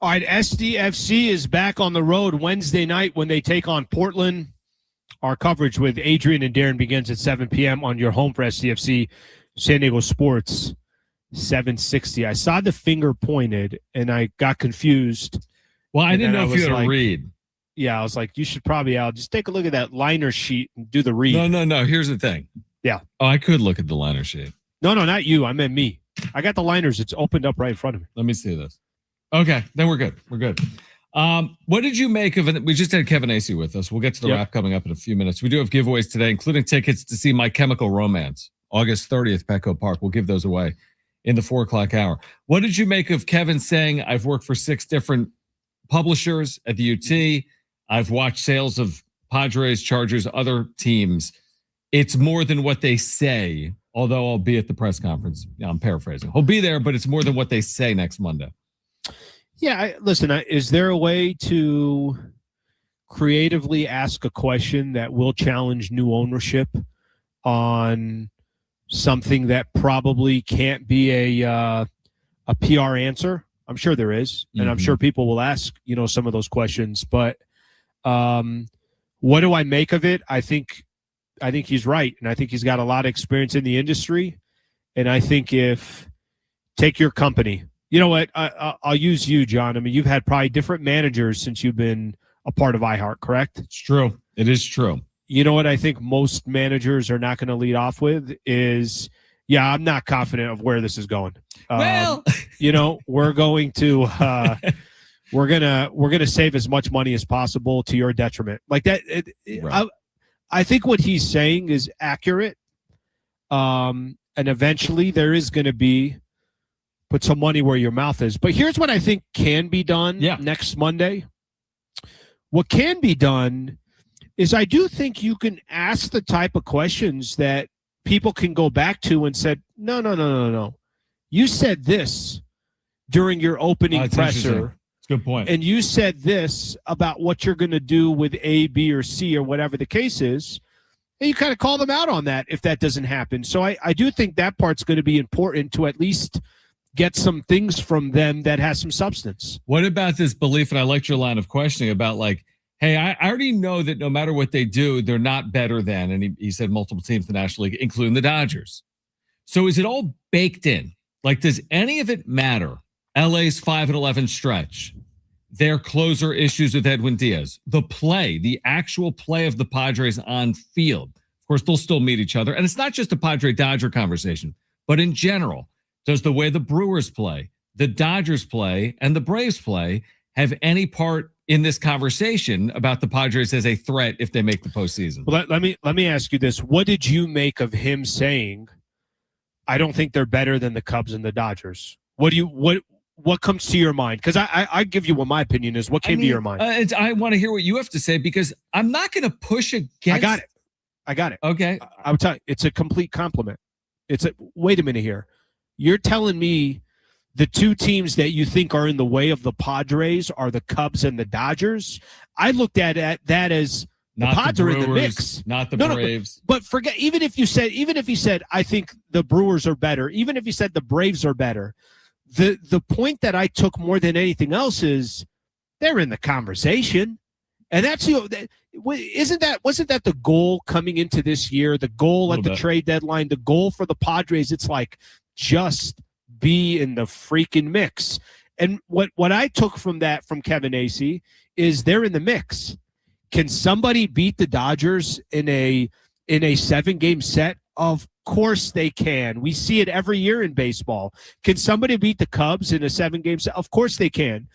All right, SDFC is back on the road Wednesday night when they take on Portland. Our coverage with Adrian and Darren begins at 7 p.m. on your home for SDFC, San Diego Sports, 760. I saw the finger pointed, and I got confused. Well, I didn't know if you had to read. Yeah, I was like, you should probably just take a look at that liner sheet and do the read. No. Here's the thing. Yeah. Oh, I could look at the liner sheet. No, not you. I meant me. I got the liners. It's opened up right in front of me. Let me see this. Okay, then we're good. We're good. What did you make of it? We just had Kevin Acee with us. We'll get to the wrap coming up in a few minutes. We do have giveaways today, including tickets to see My Chemical Romance, August 30th, Petco Park. We'll give those away in the 4 o'clock hour. What did you make of Kevin saying, I've worked for 6 different publishers at the UT. I've watched sales of Padres, Chargers, other teams. It's more than what they say, although I'll be at the press conference. Yeah, I'm paraphrasing. He'll be there, but it's more than what they say next Monday. Yeah, listen, is there a way to creatively ask a question that will challenge new ownership on something that probably can't be a PR answer? I'm sure there is, and I'm sure people will ask, some of those questions. But what do I make of it? I think he's right, and I think he's got a lot of experience in the industry. And I think take your company. You know what? I'll use you, John. I mean, you've had probably different managers since you've been a part of iHeart, correct? It's true. It is true. You know what I think most managers are not going to lead off with is, I'm not confident of where this is going. Well, we're going to we're gonna save as much money as possible to your detriment. Like that. Right. I think what he's saying is accurate. And eventually there is going to be put some money where your mouth is. But here's what I think can be done next Monday. What can be done is I do think you can ask the type of questions that people can go back to and said, no. You said this during your opening presser. It's a good point. And you said this about what you're going to do with A, B, or C, or whatever the case is. And you kind of call them out on that if that doesn't happen. So I do think that part's going to be important to at least get some things from them that has some substance. What about this belief, and I liked your line of questioning about hey, I already know that no matter what they do, they're not better than, and he said multiple teams in the National League, including the Dodgers. So is it all baked in? Does any of it matter? LA's 5-11 stretch, their closer issues with Edwin Diaz, the actual play of the Padres on field. Of course, they'll still meet each other. And it's not just a Padre-Dodger conversation, but in general, does the way the Brewers play, the Dodgers play, and the Braves play have any part in this conversation about the Padres as a threat if they make the postseason? Well, let me ask you this. What did you make of him saying, I don't think they're better than the Cubs and the Dodgers? What comes to your mind? Because I give you what my opinion is. What came to your mind? I want to hear what you have to say because I'm not going to push against. I got it. Okay. I would tell you, it's a complete compliment. Wait a minute here. You're telling me the 2 teams that you think are in the way of the Padres are the Cubs and the Dodgers? I looked at that as the Padres are in the mix, not the Braves. But forget, even if he said, I think the Brewers are better, even if he said the Braves are better, the point that I took more than anything else is they're in the conversation. And wasn't that the goal coming into this year, the goal at the trade deadline, the goal for the Padres? It's just be in the freaking mix. And what I took from Kevin Acee is they're in the mix. Can somebody beat the Dodgers in a 7-game set? Of course they can. We see it every year in baseball. Can somebody beat the Cubs in a 7-game set? Of course they can.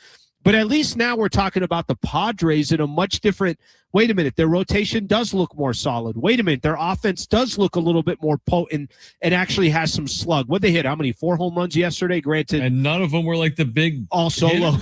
But at least now we're talking about the Padres in a much different, wait a minute, their rotation does look more solid. Wait a minute, their offense does look a little bit more potent and actually has some slug. What'd they hit? How many 4 home runs yesterday? Granted. And none of them were the big all solo.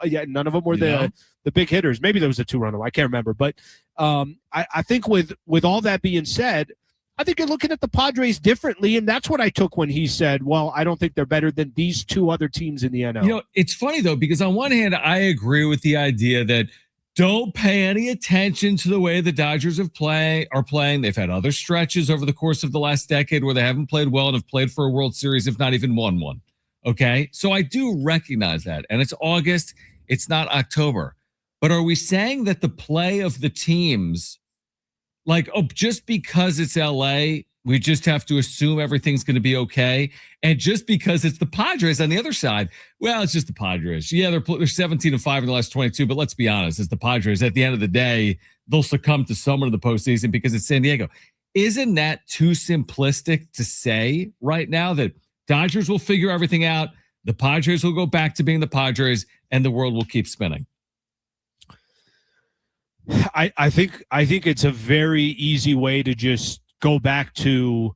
Yeah, none of them were the big hitters. Maybe there was a 2-runner. I can't remember. But I think with all that being said, I think you're looking at the Padres differently, and that's what I took when he said, well, I don't think they're better than these 2 other teams in the NL. It's funny, though, because on one hand, I agree with the idea that don't pay any attention to the way the Dodgers are playing. They've had other stretches over the course of the last decade where they haven't played well and have played for a World Series, if not even won one. Okay. So I do recognize that. And it's August, it's not October. But are we saying that the play of the teams, like, oh, just because it's LA, we just have to assume everything's going to be okay? And just because it's the Padres on the other side, well, it's just the Padres. Yeah, they're 17-5 in the last 22, but let's be honest, it's the Padres. At the end of the day, they'll succumb to someone in the postseason because it's San Diego. Isn't that too simplistic to say right now that Dodgers will figure everything out, the Padres will go back to being the Padres, and the world will keep spinning? I think it's a very easy way to just go back to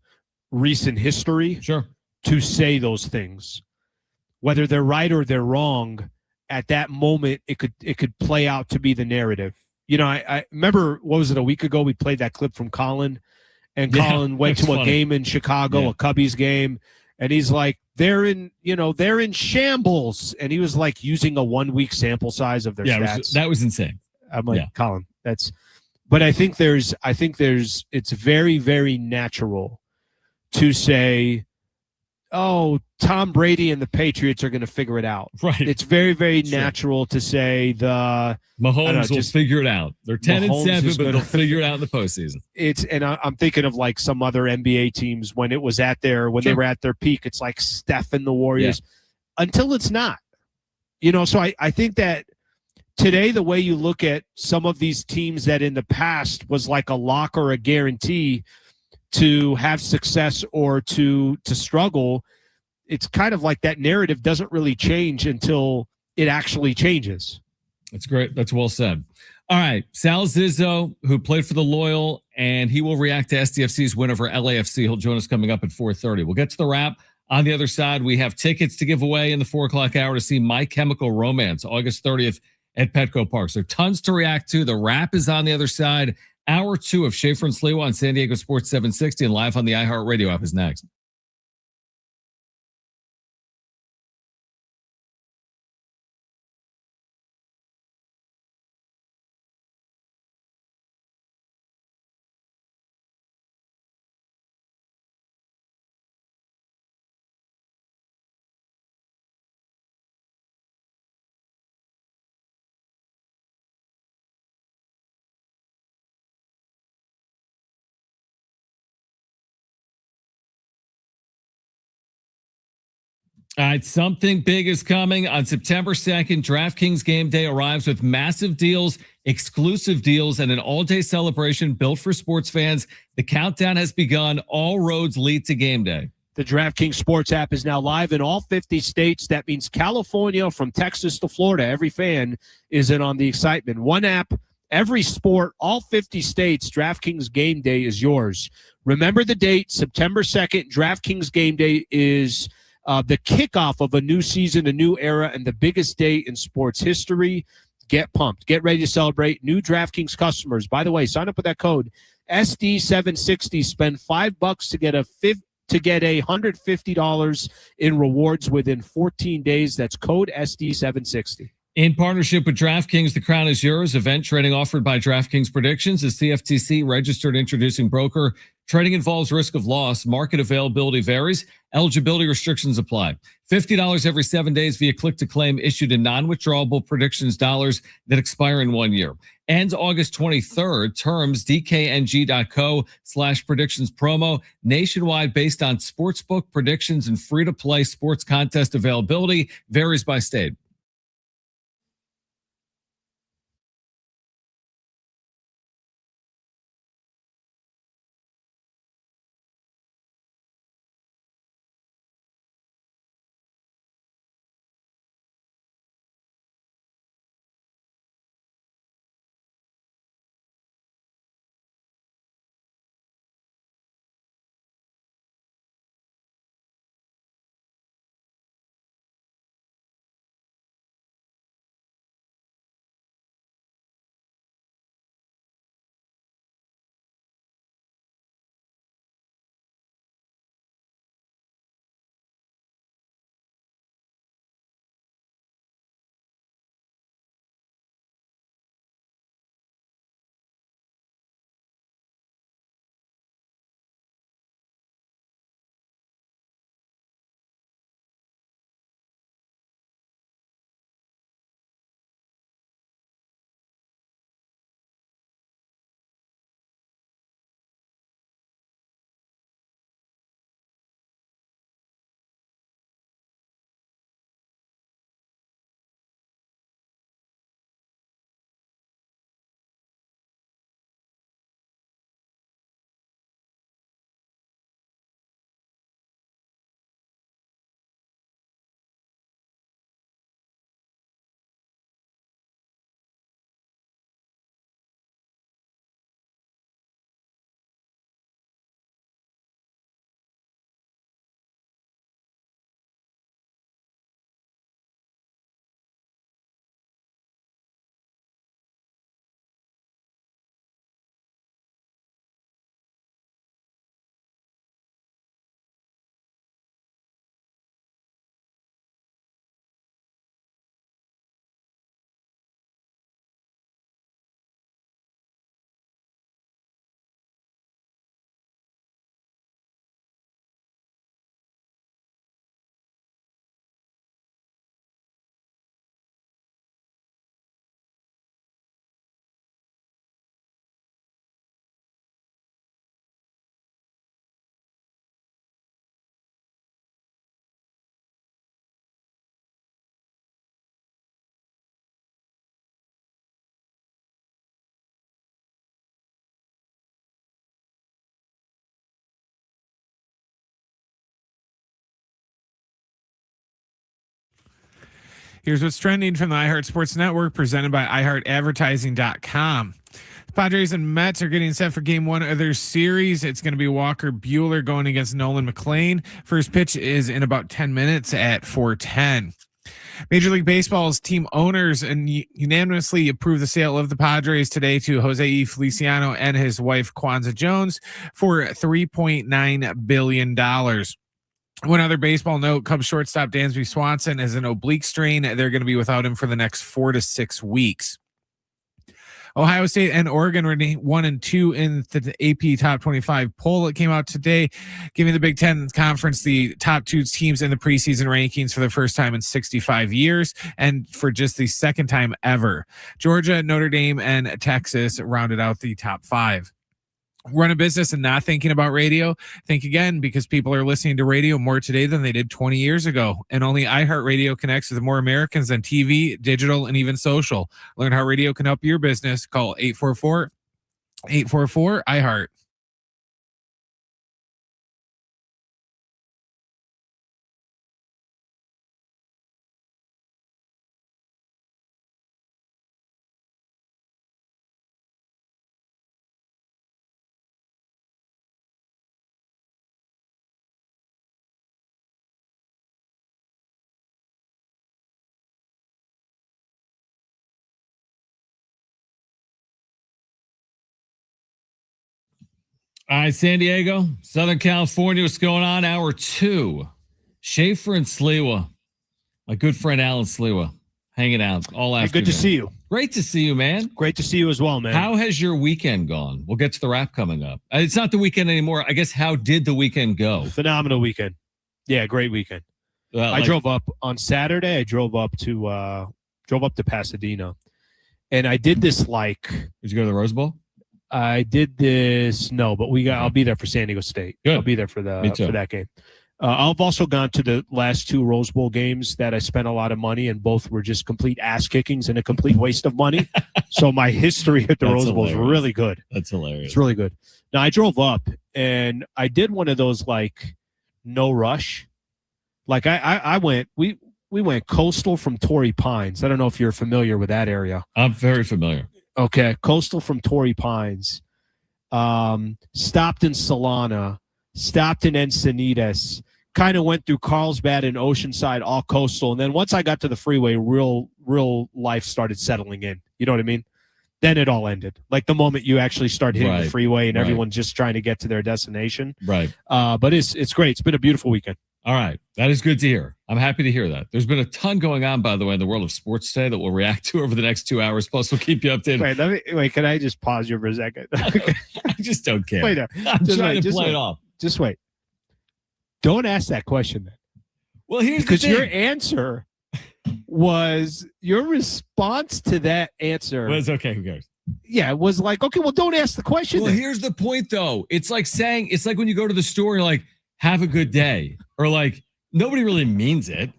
recent history. Sure. To say those things, whether they're right or they're wrong, at that moment it could play out to be the narrative. You know, I remember, what was it, a week ago we played that clip from Colin, and Colin went to a game in Chicago, a Cubbies game, and he's like, they're in shambles, and he was like using a 1 week sample size of their stats. That was insane. I'm like, Colin, but I think it's very, very natural to say, oh, Tom Brady and the Patriots are going to figure it out. Right. It's very, very natural to say the Mahomes will figure it out. They're 10-7, but they'll figure it out in the postseason. I'm thinking of like some other NBA teams when they were at their peak. It's like Steph and the Warriors until it's not. So I think that today, the way you look at some of these teams that in the past was like a lock or a guarantee to have success or to struggle, it's kind of like that narrative doesn't really change until it actually changes. That's great. That's well said. All right. Sal Zizzo, who played for the Loyal, and he will react to SDFC's win over LAFC. He'll join us coming up at 4:30. We'll get to the wrap. On the other side, we have tickets to give away in the 4 o'clock hour to see My Chemical Romance, August 30th at Petco Park. So tons to react to. The wrap is on the other side. Hour 2 of Schaefer and Sliwa on San Diego Sports 760 and live on the iHeartRadio app is next. All right, something big is coming on September 2nd. DraftKings Game Day arrives with massive deals, exclusive deals, and an all-day celebration built for sports fans. The countdown has begun. All roads lead to Game Day. The DraftKings Sports app is now live in all 50 states. That means California, from Texas to Florida. Every fan is in on the excitement. One app, every sport, all 50 states. DraftKings Game Day is yours. Remember the date, September 2nd. DraftKings Game Day is the kickoff of a new season, a new era, and the biggest day in sports history. Get pumped. Get ready to celebrate. New DraftKings customers, by the way, sign up with that code SD760. Spend $5 to get $150 in rewards within 14 days. That's code SD760. In partnership with DraftKings, the crown is yours. Event trading offered by DraftKings Predictions is CFTC registered introducing broker. Trading involves risk of loss. Market availability varies. Eligibility restrictions apply. $50 every 7 days via click-to-claim issued in non-withdrawable predictions dollars that expire in 1 year. Ends August 23rd. Terms dkng.co/predictions promo. Nationwide based on sportsbook predictions and free-to-play sports contest availability. Varies by state. Here's what's trending from the iHeart Sports Network, presented by iHeartAdvertising.com. The Padres and Mets are getting set for game one of their series. It's going to be Walker Buehler going against Nolan McLean. First pitch is in about 10 minutes at 4:10. Major League Baseball's team owners unanimously approved the sale of the Padres today to Jose Feliciano and his wife Kwanzaa Jones for $3.9 billion. One other baseball note, Cubs shortstop Dansby Swanson has an oblique strain. They're going to be without him for the next 4 to 6 weeks. Ohio State and Oregon were 1 and 2 in the AP Top 25 poll that came out today, giving the Big Ten Conference the top 2 teams in the preseason rankings for the first time in 65 years and for just the second time ever. Georgia, Notre Dame, and Texas rounded out the top 5. Run a business and not thinking about radio? Think again, because people are listening to radio more today than they did 20 years ago. And only iHeartRadio connects with more Americans than TV, digital, and even social. Learn how radio can help your business. Call 844-844-iHeart. All right, San Diego, Southern California, what's going on? Hour 2. Schaefer and Sliwa. My good friend Alan Sliwa hanging out all afternoon. Hey, good to see you. Great to see you, man. Great to see you as well, man. How has your weekend gone? We'll get to the wrap coming up. It's not the weekend anymore. I guess, how did the weekend go? Phenomenal weekend. Yeah, great weekend. I drove up on Saturday. I drove up to Pasadena, and I did this like. Did you go to the Rose Bowl? I did this. No, but I'll be there for San Diego State. Good. I'll be there for that game. I've also gone to the last 2 Rose Bowl games that I spent a lot of money, and both were just complete ass kickings and a complete waste of money. So my history at the Rose Bowl is really good. That's hilarious. It's really good. Now I drove up and I did one of those like no rush. Like I went. We went coastal from Torrey Pines. I don't know if you're familiar with that area. I'm very familiar. Okay, coastal from Torrey Pines, stopped in Solana, stopped in Encinitas, kind of went through Carlsbad and Oceanside, all coastal. And then once I got to the freeway, real life started settling in. You know what I mean? Then it all ended. Like the moment you actually start hitting the freeway and everyone's just trying to get to their destination. Right. But it's great. It's been a beautiful weekend. All right. That is good to hear. I'm happy to hear that. There's been a ton going on, by the way, in the world of sports today that we'll react to over the next 2 hours. Plus, we'll keep you updated. Wait, can I just pause you for a second? I just don't care. Wait, I'm trying to play it off. Just wait. Don't ask that question then. Well, here's because the thing. Your answer was your response to that answer. Well, it's okay. Who cares? Yeah, it was like, okay, well, don't ask the question. Well, here's the point, though. It's like when you go to the store, you're like, have a good day. Or like, nobody really means it.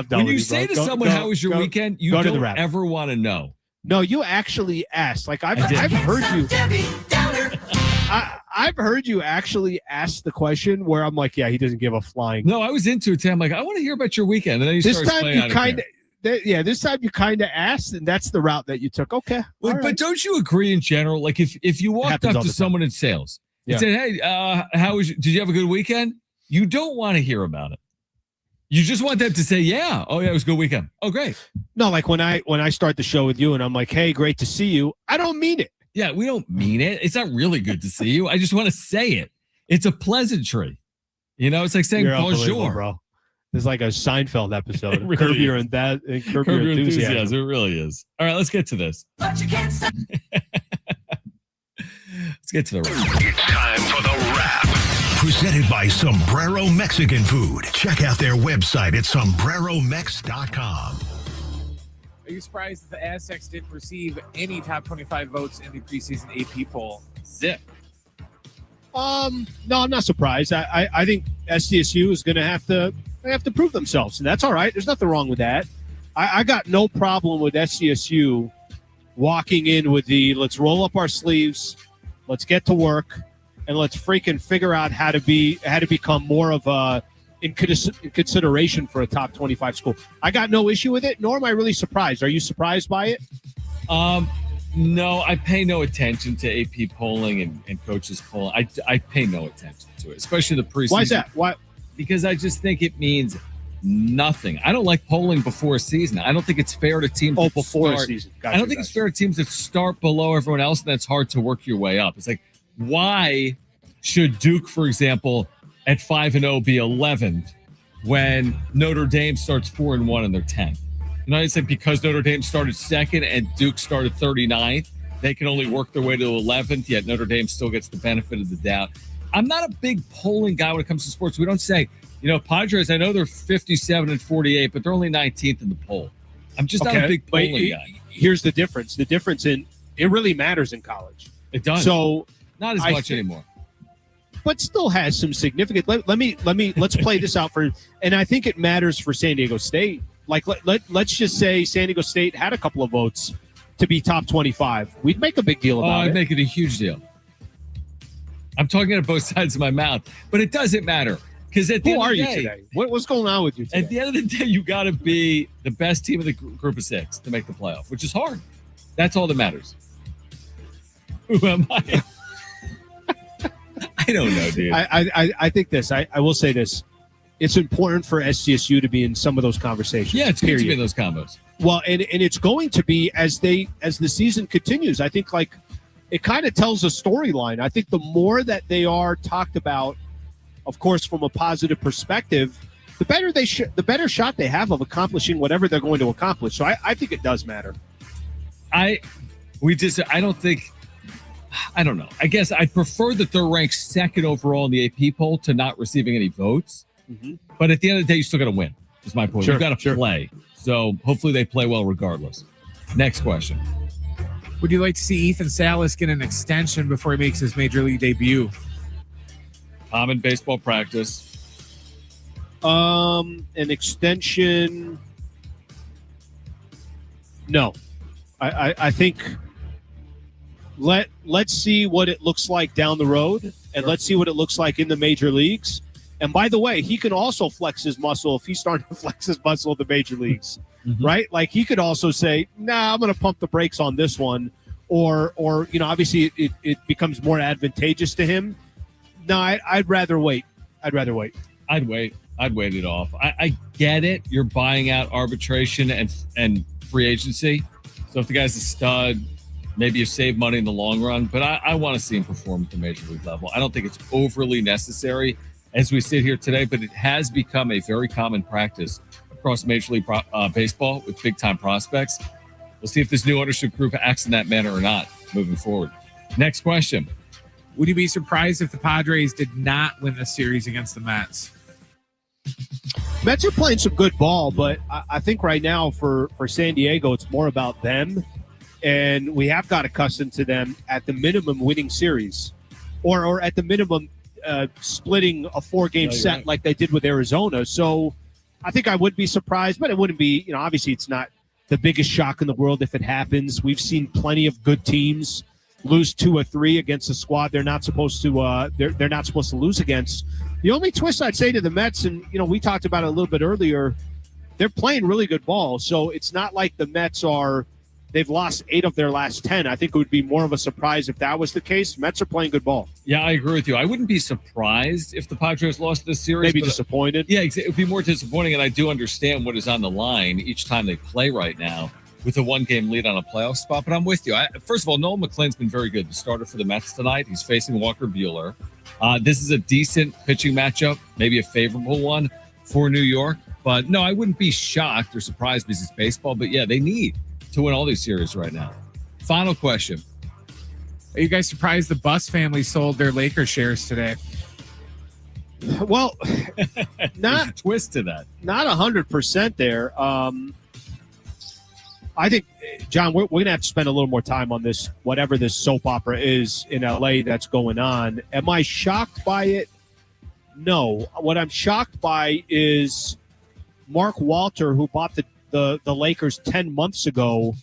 When you say to someone, how was your weekend? You don't ever want to know. No, you actually asked. Like I've heard you. I've heard you actually ask the question where I'm like, yeah, he doesn't give a flying. No, I was into it today. I'm like, I want to hear about your weekend. And then you this time you kind of. This time you kind of asked, and that's the route that you took. Okay. But don't you agree in general? Like if you walked up to someone in sales and said, hey, did you have a good weekend? You don't want to hear about it. You just want them to say, yeah. Oh, yeah, it was a good weekend. Oh, great. No, like when I start the show with you and I'm like, hey, great to see you. I don't mean it. Yeah, we don't mean it. It's not really good to see you. I just want to say it. It's a pleasantry. You know, it's like saying bonjour. Bro. It's like a Seinfeld episode. Really Curb Your Enthusiasm. It really is. All right, let's get to this. But you can't stop. Let's get to the wrap. It's time for the wrap. Presented by Sombrero Mexican Food. Check out their website at sombreromex.com. Are you surprised that the Aztecs didn't receive any top 25 votes in the preseason AP poll? Zip. No, I'm not surprised. I think SDSU is going to have to prove themselves, and that's all right. There's nothing wrong with that. I got no problem with SDSU walking in with let's roll up our sleeves, let's get to work, and let's freaking figure out how to become more of a in consideration for a top 25 school. I got no issue with it, nor am I really surprised. Are you surprised by it? No, I pay no attention to AP polling and coaches polling. I pay no attention to it, especially the preseason. Why is that? Why? Because I just think it means nothing. I don't like polling before a season. I don't think it's fair to teams. Oh, before a season. I don't think it's fair to teams that start below everyone else, and that's hard to work your way up. It's like, why should Duke, for example, at 5-0 be 11th when Notre Dame starts 4-1 and they're 10th? You know, I said because Notre Dame started second and Duke started 39th, they can only work their way to 11th, yet Notre Dame still gets the benefit of the doubt. I'm not a big polling guy when it comes to sports. We don't say, Padres, I know they're 57 and 48, but they're only 19th in the poll. I'm just not a big polling guy. Here's the difference. The difference it really matters in college. It does. So not as much anymore. But still has some significant. Let's play this out and I think it matters for San Diego State. Like let's just say San Diego State had a couple of votes to be top 25. We'd make a big deal about it. I'd make it a huge deal. I'm talking out of both sides of my mouth, but it doesn't matter because at the end of the day, who are you today? What's going on with you today? At the end of the day, you got to be the best team of the group of 6 to make the playoff, which is hard. That's all that matters. Who am I? I don't know, dude. I think this. I will say this. It's important for SDSU to be in some of those conversations. Yeah, it's good to be in those combos. Well, and it's going to be as the season continues. I think it kind of tells a storyline. I think the more that they are talked about, of course, from a positive perspective, the better the better shot they have of accomplishing whatever they're going to accomplish. So I think it does matter. I don't know. I guess I prefer that they're ranked second overall in the AP poll to not receiving any votes. Mm-hmm. But at the end of the day, you still got to win. Is my point. You've got to play. So hopefully they play well regardless. Next question. Would you like to see Ethan Salas get an extension before he makes his major league debut? Common baseball practice. An extension. No. I think let's see what it looks like down the road, and let's see what it looks like in the major leagues. And by the way, he can also flex his muscle if he's starting to flex his muscle in the major leagues, right? Like he could also say, "Nah, I'm going to pump the brakes on this one," or obviously it becomes more advantageous to him. No, I'd rather wait. I'd wait it off. I get it. You're buying out arbitration and free agency. So if the guy's a stud, maybe you save money in the long run. But I want to see him perform at the major league level. I don't think it's overly necessary as we sit here today, but it has become a very common practice across Major League Baseball with big-time prospects. We'll see if this new ownership group acts in that manner or not moving forward. Next question. Would you be surprised if the Padres did not win the series against the Mets? Mets are playing some good ball, but I think right now for San Diego, it's more about them. And we have got accustomed to them at the minimum winning series or at the minimum splitting a 4-game set right, like they did with Arizona. So I think I would be surprised, but it wouldn't be, obviously it's not the biggest shock in the world if it happens. We've seen plenty of good teams lose 2 or 3 against a squad they're not supposed to they're not supposed to lose against. The only twist I'd say to the Mets, and we talked about it a little bit earlier, they're playing really good ball. So it's not like the Mets they've lost 8 of their last 10. I think it would be more of a surprise if that was the case. Mets are playing good ball. Yeah, I agree with you. I wouldn't be surprised if the Padres lost this series. Maybe disappointed. Yeah, it would be more disappointing, and I do understand what is on the line each time they play right now with a 1-game lead on a playoff spot. But I'm with you. First of all, Nolan McClain's been very good. The starter for the Mets tonight. He's facing Walker Buehler. This is a decent pitching matchup, maybe a favorable one for New York. But no, I wouldn't be shocked or surprised because it's baseball. But yeah, they need to win all these series right now. Final question. Are you guys surprised the Buss family sold their Lakers shares today? Well, not a twist to that. Not 100% there. I think, John, we're going to have to spend a little more time on this, whatever this soap opera is in LA that's going on. Am I shocked by it? No. What I'm shocked by is Mark Walter, who bought the Lakers 10 months ago,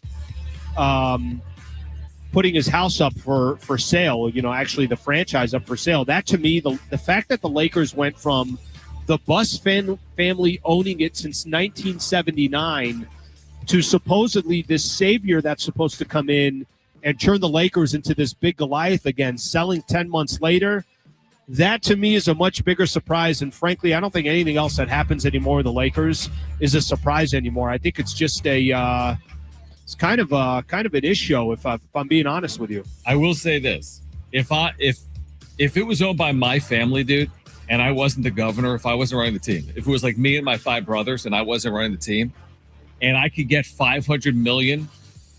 putting his house up for sale, actually the franchise up for sale. That, to me, the fact that the Lakers went from the Buss family owning it since 1979 to supposedly this savior that's supposed to come in and turn the Lakers into this big Goliath again, selling 10 months later. That to me is a much bigger surprise, and frankly, I don't think anything else that happens anymore with the Lakers is a surprise anymore. I think it's just it's kind of an issue if I'm being honest with you. I will say this: if it was owned by my family, dude, and I wasn't the governor, if I wasn't running the team, if it was like me and my 5 brothers and I wasn't running the team, and I could get $500 million,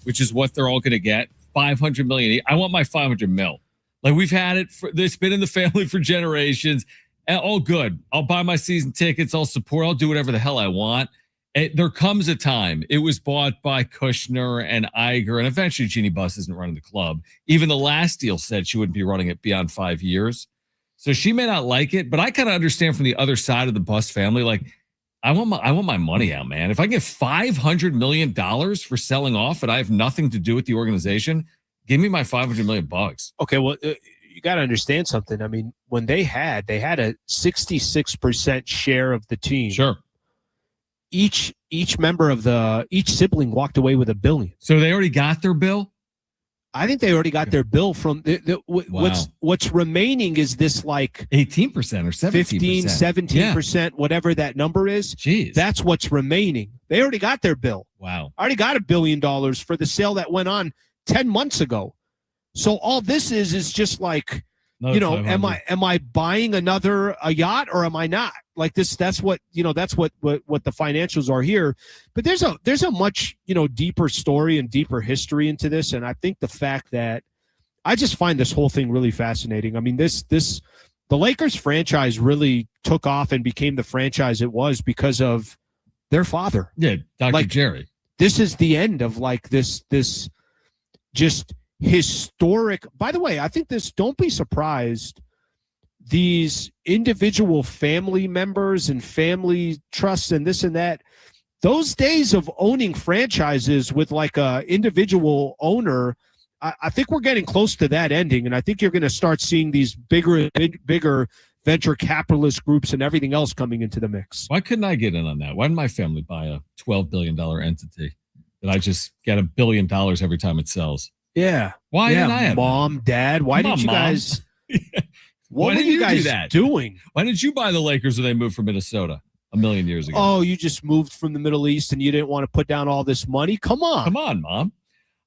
which is what they're all going to get, $500 million. I want my $500 mil. Like we've had it, it's been in the family for generations. All good. I'll buy my season tickets. I'll support. I'll do whatever the hell I want. There comes a time. It was bought by Kushner and Iger, and eventually Jeannie Buss isn't running the club. Even the last deal said she wouldn't be running it beyond 5 years. So she may not like it, but I kind of understand from the other side of the Buss family. Like, I want my money out, man. If I get $500 million for selling off and I have nothing to do with the organization, give me my $500 million bucks. Okay, well, you got to understand something. I mean, when they had a 66% share of the team. Sure. Each member of each sibling walked away with $1 billion. So they already got their bill? I think they already got their bill from Wow. What's remaining is this like 18% or 17%. 15, 17%, whatever that number is. Jeez. That's what's remaining. They already got their bill. Wow. Already got $1 billion for the sale that went on 10 months ago. So all this is just like, Another am 500. I buying a yacht or am I not? Like this, that's what the financials are here. But there's a much, deeper story and deeper history into this. And I think the fact that I just find this whole thing really fascinating. I mean, the Lakers franchise really took off and became the franchise it was because of their father. Yeah, Dr. Jerry. This is the end of like this just historic. By the way, I think don't be surprised. These individual family members and family trusts and this and that, those days of owning franchises with like a individual owner, I think we're getting close to that ending. And I think you're going to start seeing these bigger venture capitalist groups and everything else coming into the mix. Why couldn't I get in on that? Why didn't my family buy a $12 billion entity that I just get $1 billion every time it sells? Yeah. Why didn't I have Mom, Dad, why didn't you guys? What were you guys doing? Why didn't you buy the Lakers when they moved from Minnesota 1 million years ago? Oh, you just moved from the Middle East and you didn't want to put down all this money? Come on, Mom.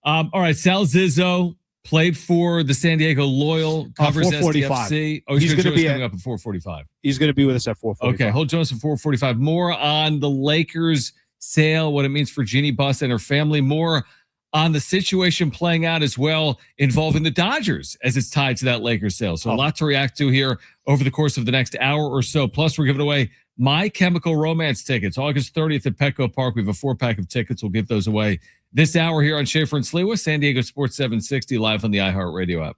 All right, Sal Zizzo played for the San Diego Loyal, covers 4:45. SDFC. Oh, he's going to be coming up at 4:45. He's going to be with us at 4:45. Okay, hold Jonas at 4:45. More on the Lakers sale, what it means for Jeannie Buss and her family. More on the situation playing out as well involving the Dodgers as it's tied to that Lakers sale. So a lot to react to here over the course of the next hour or so. Plus, we're giving away My Chemical Romance tickets, August 30th at Petco Park. We have a 4-pack of tickets. We'll give those away this hour here on Schaefer and Sliwa, San Diego Sports 760, live on the iHeartRadio app.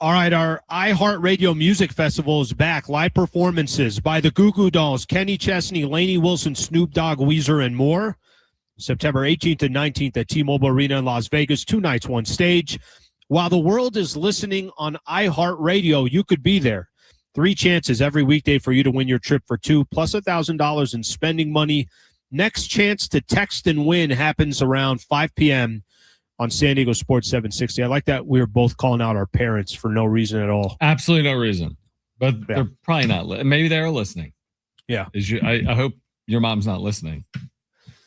All right, our iHeartRadio Music Festival is back. Live performances by the Goo Goo Dolls, Kenny Chesney, Lainey Wilson, Snoop Dogg, Weezer, and more. September 18th and 19th at T-Mobile Arena in Las Vegas. 2 nights, 1 stage. While the world is listening on iHeartRadio, you could be there. 3 chances every weekday for you to win your trip for 2, plus $1,000 in spending money. Next chance to text and win happens around 5 p.m. on San Diego Sports 760. I like that we're both calling out our parents for no reason at all. Absolutely no reason. But they're probably not. Maybe they're listening. Yeah. I hope your mom's not listening.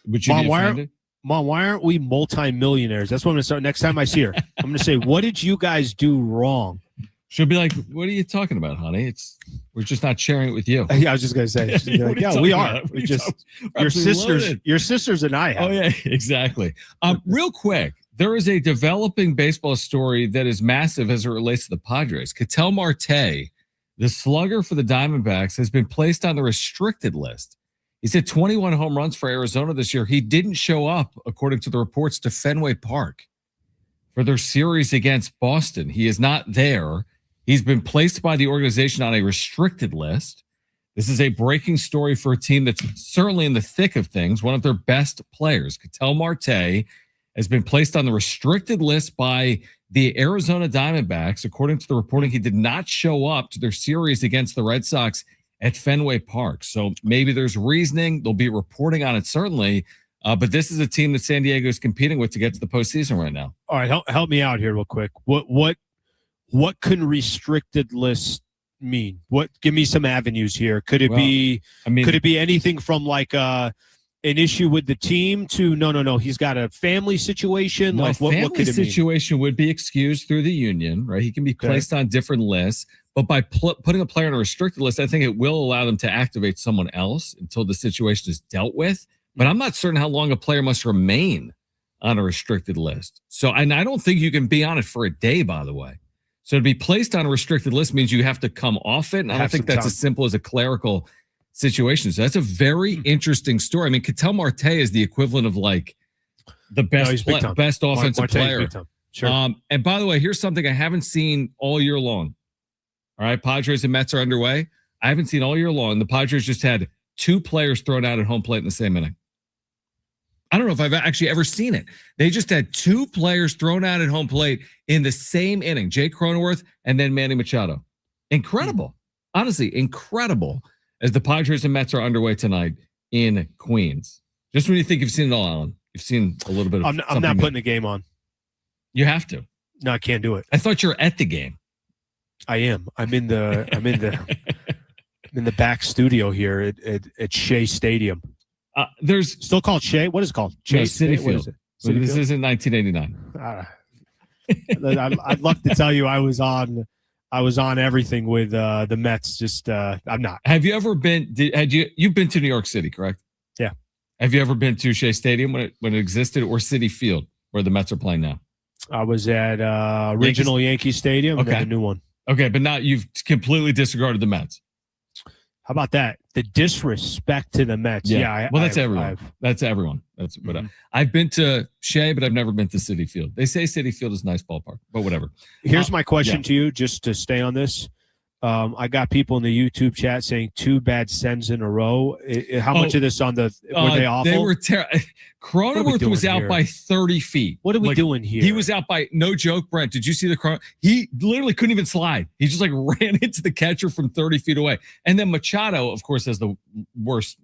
Would you Mom, be offended? Mom, why aren't we multimillionaires? That's what I'm going to start next time I see her. I'm going to say, what did you guys do wrong? She'll be like, what are you talking about, honey? We're just not sharing it with you. Yeah, I was just going to say. She'd be like, yeah, we are. We just your sisters and I have. Oh, yeah, exactly. Real quick, there is a developing baseball story that is massive as it relates to the Padres. Ketel Marte, the slugger for the Diamondbacks, has been placed on the restricted list. He's hit 21 home runs for Arizona this year. He didn't show up, according to the reports, to Fenway Park for their series against Boston. He is not there. He's been placed by the organization on a restricted list. This is a breaking story for a team that's certainly in the thick of things. One of their best players, Ketel Marte, has been placed on the restricted list by the Arizona Diamondbacks. According to the reporting, he did not show up to their series against the Red Sox at Fenway Park. So maybe there's reasoning. They'll be reporting on it, certainly. But this is a team that San Diego is competing with to get to the postseason right now. All right, help me out here real quick. What can restricted list mean? Give me some avenues here. Could it be? I mean, could it be anything from like an issue with the team to no? He's got a family situation. No, like what family could it situation would be excused through the union, right? He can be placed on different lists, but by putting a player on a restricted list, I think it will allow them to activate someone else until the situation is dealt with. But I'm not certain how long a player must remain on a restricted list. So, and I don't think you can be on it for a day, by the way. So to be placed on a restricted list means you have to come off it. And I don't think that's as simple as a clerical situation. So that's a very interesting story. I mean, Ketel Marte is the equivalent of like the best offensive player. Sure. And by the way, here's something I haven't seen all year long. All right, Padres and Mets are underway. I haven't seen all year long. The Padres just had 2 players thrown out at home plate in the same inning. I don't know if I've actually ever seen it. They just had 2 players thrown out at home plate in the same inning, Jake Cronenworth and then Manny Machado. Incredible. Honestly, incredible as the Padres and Mets are underway tonight in Queens. Just when you think you've seen it all, Alan, you've seen a little bit of I'm not putting the game on. You have to. No, I can't do it. I thought you were at the game. I am. I'm in the back studio here at Shea Stadium. There's still called Shea. What is it called? Shea City Field. This is in 1989. I'd love to tell you I was on everything with the Mets. Just I'm not. Have you ever been? You've been to New York City, correct? Yeah. Have you ever been to Shea Stadium when it existed, or Citi Field where the Mets are playing now? I was at original Yankee Stadium. Okay, and then the new one. Okay, but now you've completely disregarded the Mets. How about that? The disrespect to the Mets. Yeah. That's everyone. That's everyone. That's what I've been to Shea, but I've never been to Citi Field. They say Citi Field is a nice ballpark, but whatever. Here's my question to you, just to stay on this. I got people in the YouTube chat saying 2 bad sends in a row. How much of this were they awful? They were terrible. Cronenworth was out by 30 feet. What are we doing here? He was out by, no joke, Brent. Did you see the He literally couldn't even slide. He just ran into the catcher from 30 feet away. And then Machado, of course, has the worst,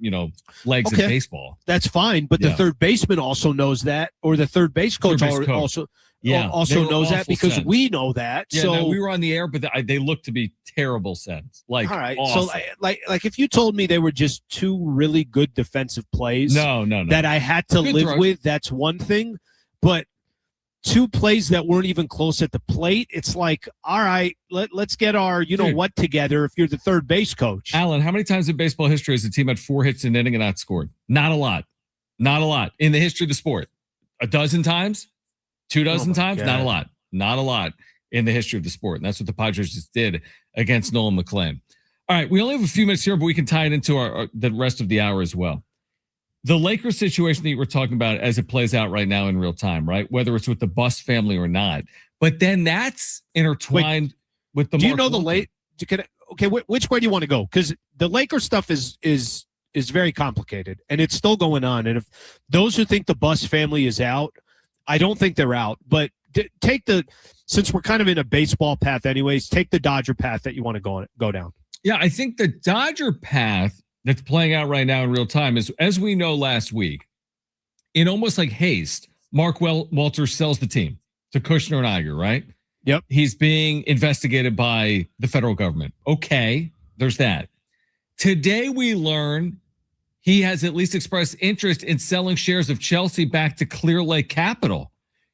legs in baseball. That's fine. But the third baseman also knows that, or the third base coach also knows that because we know that. Yeah, so we were on the air, but they look to be terrible sends. All right. Awesome. So like if you told me they were just 2 really good defensive plays, no, that I had to live with, that's one thing. But 2 plays that weren't even close at the plate, it's like, all right, let's get our what together if you're the third base coach. Alan, how many times in baseball history has a team had 4 hits in an inning and not scored? Not a lot. Not a lot in the history of the sport. A dozen times? 2 dozen times? God. Not a lot in the history of the sport. And that's what the Padres just did against Nolan McLean. All right, we only have a few minutes here, but we can tie it into the rest of the hour as well. The Lakers situation that you were talking about as it plays out right now in real time, right? Whether it's with the Buss family or not. But then that's intertwined. with the. Do you Mark know the Walter. late? Okay, which way do you want to go? Because the Lakers stuff is very complicated, and it's still going on. And if those who think the Buss family is out, I don't think they're out. But since we're kind of in a baseball path, anyways, take the Dodger path that you want to go down. Yeah, I think the Dodger path that's playing out right now in real time is, as we know last week, in almost like haste, Mark Walter sells the team to Kushner and Iger, right? Yep. He's being investigated by the federal government. Okay, there's that. Today we learn he has at least expressed interest in selling shares of Chelsea back to Clear Lake Capital.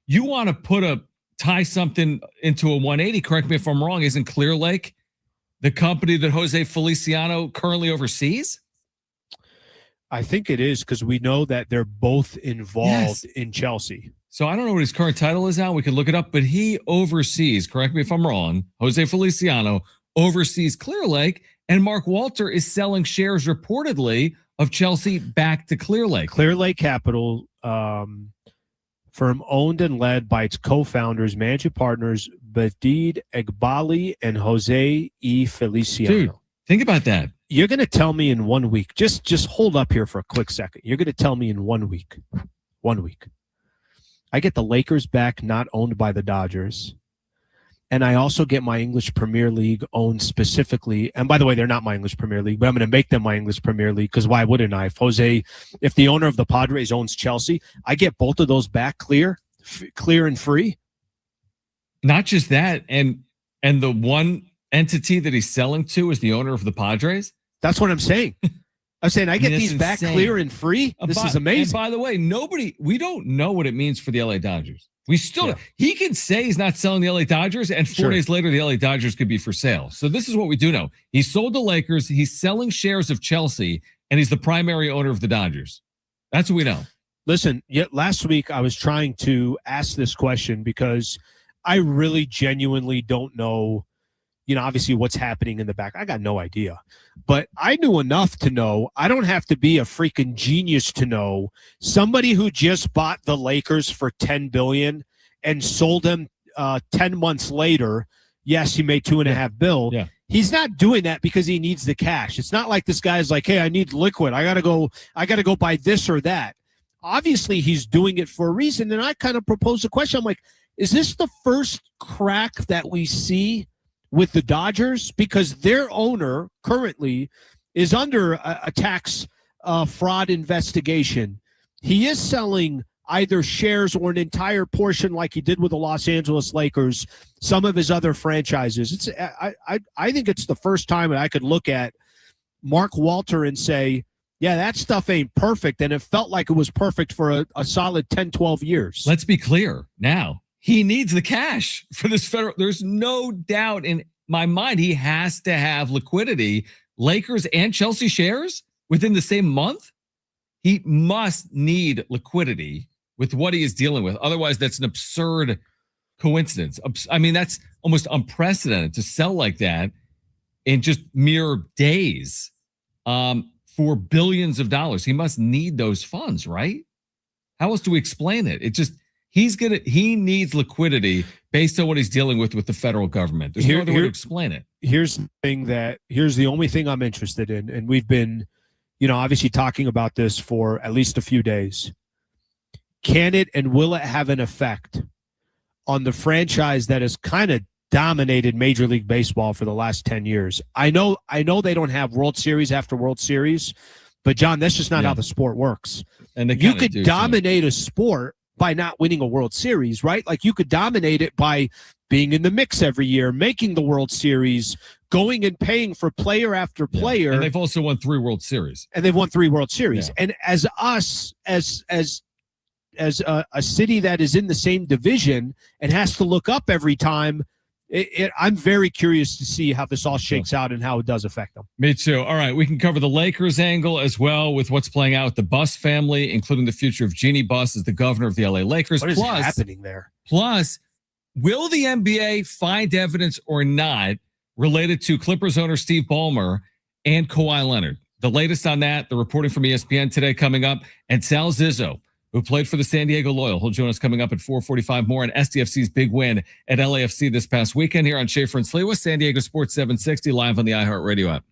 You want to tie something into a 180, correct me if I'm wrong, isn't Clear Lake the company that Jose Feliciano currently oversees? I think it is, because we know that they're both involved in Chelsea. So I don't know what his current title is now. We can look it up, but he oversees, correct me if I'm wrong, Jose Feliciano oversees Clear Lake, and Mark Walter is selling shares reportedly of Chelsea back to Clear Lake. Clear Lake Capital, firm owned and led by its co-founders, managing partners, Badid Egbali and Jose E. Feliciano. Dude, think about that. You're going to tell me in 1 week, just hold up here for a quick second. You're going to tell me in 1 week, I get the Lakers back, not owned by the Dodgers. And I also get my English Premier League owned specifically. And by the way, they're not my English Premier League, but I'm going to make them my English Premier League, because why wouldn't I? If the owner of the Padres owns Chelsea, I get both of those back clear and free. Not just that, and the one entity that he's selling to is the owner of the Padres. That's what I'm saying. I'm saying I get these back clear and free. This is amazing. And by the way, we don't know what it means for the LA Dodgers. We still, he can say he's not selling the LA Dodgers, and 4 days later, the LA Dodgers could be for sale. So this is what we do know. He sold the Lakers, he's selling shares of Chelsea, and he's the primary owner of the Dodgers. That's what we know. Listen, last week I was trying to ask this question because I really genuinely don't know, obviously what's happening in the back. I got no idea. But I knew enough to know. I don't have to be a freaking genius to know somebody who just bought the Lakers for $10 billion and sold them 10 months later. Yes, he made $2.5 billion. Yeah. He's not doing that because he needs the cash. It's not like this guy's like, hey, I need liquid. I gotta go buy this or that. Obviously, he's doing it for a reason. And I kind of proposed a question. I'm like, is this the first crack that we see with the Dodgers? Because their owner currently is under a tax fraud investigation. He is selling either shares or an entire portion, like he did with the Los Angeles Lakers, some of his other franchises. I think it's the first time that I could look at Mark Walter and say, yeah, that stuff ain't perfect. And it felt like it was perfect for a solid 10, 12 years. Let's be clear now. He needs the cash for this federal. There's no doubt in my mind he has to have liquidity. Lakers and Chelsea shares within the same month. He must need liquidity with what he is dealing with. Otherwise, that's an absurd coincidence. I mean, that's almost unprecedented to sell like that in just mere days for billions of dollars. He must need those funds, right? How else do we explain it? It just... He needs liquidity based on what he's dealing with the federal government. There's no other way to explain it. Here's the only thing I'm interested in, and we've been, obviously talking about this for at least a few days. Can it and will it have an effect on the franchise that has kind of dominated Major League Baseball for the last 10 years? I know they don't have World Series after World Series, but John, that's just not how the sport works. And you could dominate a sport by not winning a World Series, right? Like you could dominate it by being in the mix every year, making the World Series, going and paying for player after player. And they've also won 3 World Series. And they've won 3 World Series. Yeah. And as a city that is in the same division and has to look up every time, I'm very curious to see how this all shakes out and how it does affect them. Me too. All right, we can cover the Lakers angle as well with what's playing out with the Buss family, including the future of Jeannie Buss as the governor of the LA Lakers. What is happening there? Plus, will the NBA find evidence or not related to Clippers owner Steve Ballmer and Kawhi Leonard? The latest on that, the reporting from ESPN today coming up, and Sal Zizzo who played for the San Diego Loyal. He'll join us coming up at 4:45. More on SDFC's big win at LAFC this past weekend here on Schaefer and Sliwa, San Diego Sports 760, live on the iHeartRadio app.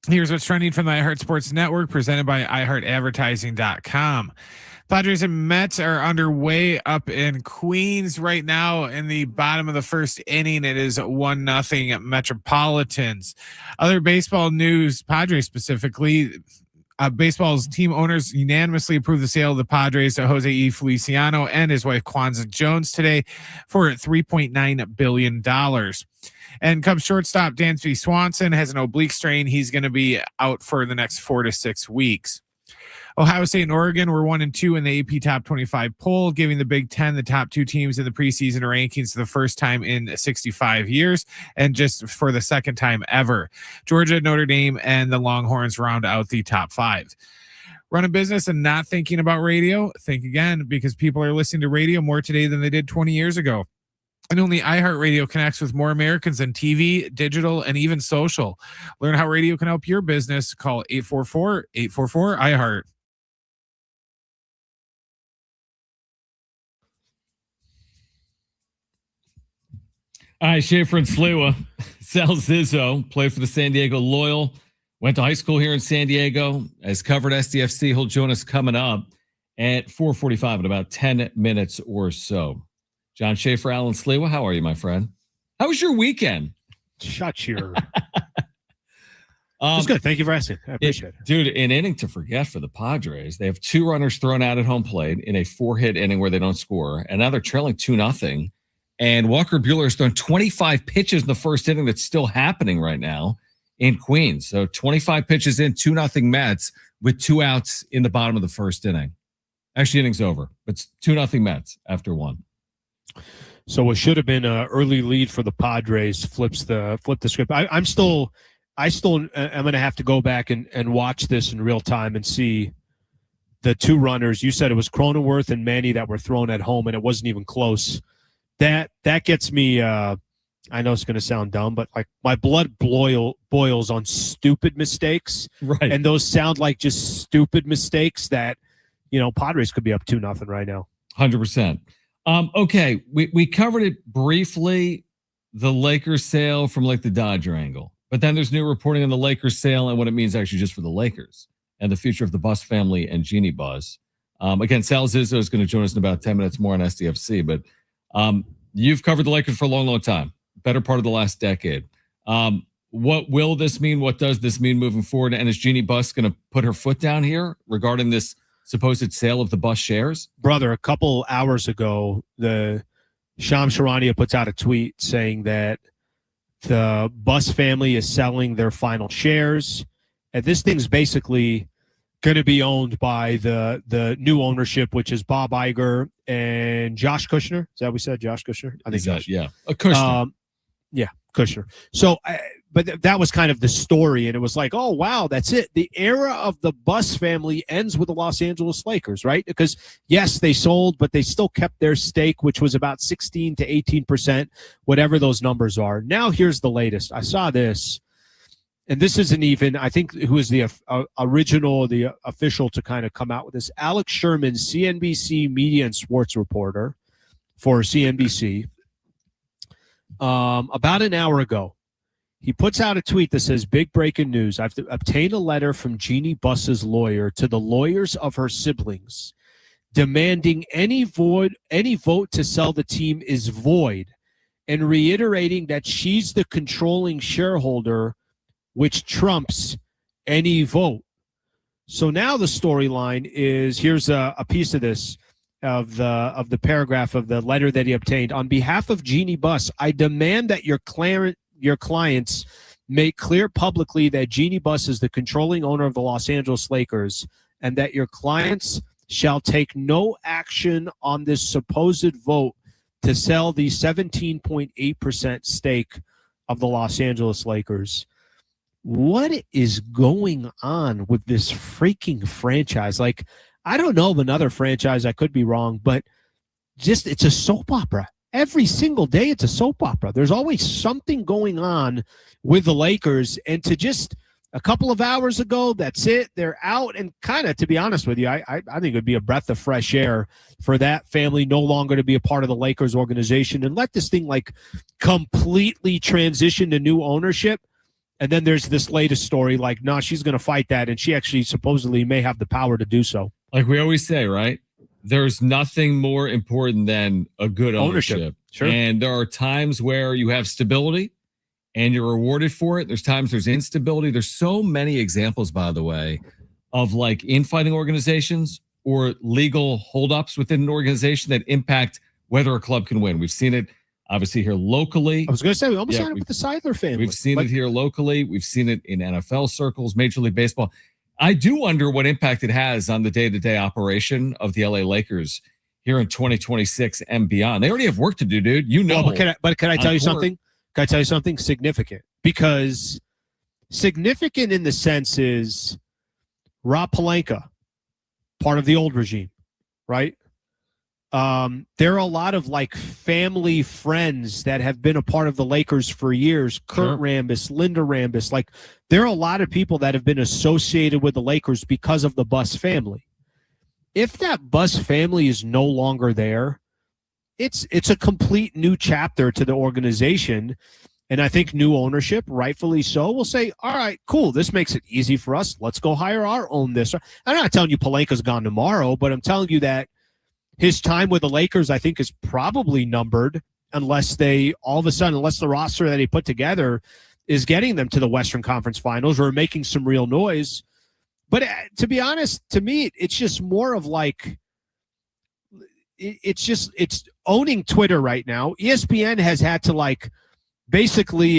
Here's what's trending from the iHeart Sports Network, presented by iHeartAdvertising.com. Padres and Mets are underway up in Queens right now in the bottom of the first inning. It is 1-0 Metropolitans. Other baseball news, Padres specifically. Baseball's team owners unanimously approved the sale of the Padres to Jose E. Feliciano and his wife Kwanzaa Jones today for $3.9 billion. And Cubs shortstop Dansby Swanson has an oblique strain. He's going to be out for the next 4 to 6 weeks. Ohio State and Oregon were 1 and 2 in the AP Top 25 poll, giving the Big Ten the top 2 teams in the preseason rankings for the first time in 65 years and just for the second time ever. Georgia, Notre Dame, and the Longhorns round out the top 5. Run a business and not thinking about radio? Think again, because people are listening to radio more today than they did 20 years ago. And only iHeartRadio connects with more Americans than TV, digital, and even social. Learn how radio can help your business. Call 844-844-iHeart. All right, Schaefer and Sliwa. Sal Zizzo played for the San Diego Loyal, went to high school here in San Diego, has covered SDFC. He'll join us coming up at 4:45 in about 10 minutes or so. John Schaefer, Alan Sliwa, how are you, my friend? How was your weekend? Shut your... It's good. Thank you for asking. I appreciate it. Dude, an inning to forget for the Padres. They have 2 runners thrown out at home plate in a 4-hit inning where they don't score, and now they're trailing 2-0. And Walker Buehler has thrown 25 pitches in the first inning. That's still happening right now in Queens. So 25 pitches in, 2-0 Mets with 2 outs in the bottom of the first inning. Actually, inning's over. It's 2-0 Mets after 1. So what should have been an early lead for the Padres flip the script. I'm going to have to go back and watch this in real time and see the 2 runners. You said it was Cronenworth and Manny that were thrown at home, and it wasn't even close. That gets me. I know it's going to sound dumb, but like my blood boils on stupid mistakes, right? And those sound like just stupid mistakes that Padres could be up 2-0 right now. 100%. Okay, we covered it briefly, the Lakers sale from like the Dodger angle, but then there's new reporting on the Lakers sale and what it means actually just for the Lakers and the future of the Bus family and Jeannie Buzz. Again, Sal Zizzo is going to join us in about 10 minutes more on SDFC, but you've covered the Lakers for a long, long time, better part of the last decade. What will this mean? What does this mean moving forward? And is Jeannie Buss going to put her foot down here regarding this supposed sale of the Buss shares? Brother, a couple hours ago, the Shams Charania puts out a tweet saying that the Buss family is selling their final shares. And this thing's basically going to be owned by the new ownership, which is Bob Iger and Josh Kushner. Is that what we said? Josh Kushner? I think Josh. Yeah. Kushner. Yeah, Kushner. So, but that was kind of the story, and it was like, oh, wow, that's it. The era of the Buss family ends with the Los Angeles Lakers, right? Because, yes, they sold, but they still kept their stake, which was about 16 to 18%, whatever those numbers are. Now, here's the latest. I saw this, and this isn't even, I think, who is the original, the official to kind of come out with this. Alex Sherman, CNBC media and sports reporter for CNBC, about an hour ago, he puts out a tweet that says, big breaking news. I've obtained a letter from Jeannie Buss's lawyer to the lawyers of her siblings demanding any vote to sell the team is void and reiterating that she's the controlling shareholder, which trumps any vote. So now the storyline is, here's a piece of this, of the paragraph of the letter that he obtained. On behalf of Jeannie Buss, I demand that your clients make clear publicly that Jeannie Buss is the controlling owner of the Los Angeles Lakers and that your clients shall take no action on this supposed vote to sell the 17.8% stake of the Los Angeles Lakers. What is going on with this freaking franchise? Like, I don't know of another franchise, I could be wrong, but just it's a soap opera. Every single day it's a soap opera. There's always something going on with the Lakers, and to just a couple of hours ago, that's it. They're out, and kind of, to be honest with you, I think it would be a breath of fresh air for that family no longer to be a part of the Lakers organization and let this thing like completely transition to new ownership. And then there's this latest story like, no, she's going to fight that, and she actually supposedly may have the power to do so. Like we always say, right? There's nothing more important than a good ownership. Sure. And there are times where you have stability and you're rewarded for it. There's times there's instability. There's so many examples, by the way, of like infighting organizations or legal holdups within an organization that impact whether a club can win. We've seen it obviously here locally. I was going to say, we almost had it with the Seidler family. We've seen it here locally. We've seen it in NFL circles, Major League Baseball. I do wonder what impact it has on the day-to-day operation of the LA Lakers here in 2026 and beyond. They already have work to do, dude. You know. Well, but can I tell you something? Can I tell you something significant? Because significant in the sense is Rob Pelinka, part of the old regime, right? there are a lot of like family friends that have been a part of the Lakers for years. Kurt Rambis, Linda Rambis. Like, there are a lot of people that have been associated with the Lakers because of the Buss family. If that Buss family is no longer there, it's a complete new chapter to the organization. And I think new ownership, rightfully so, will say, all right, cool, this makes it easy for us. Let's go hire our own this. I'm not telling you Pelinka's gone tomorrow, but I'm telling you that his time with the Lakers, I think, is probably numbered unless they, all of a sudden, unless the roster that he put together is getting them to the Western Conference Finals or making some real noise. But to be honest, to me, it's just more of like, it's owning Twitter right now. ESPN has had to like, basically,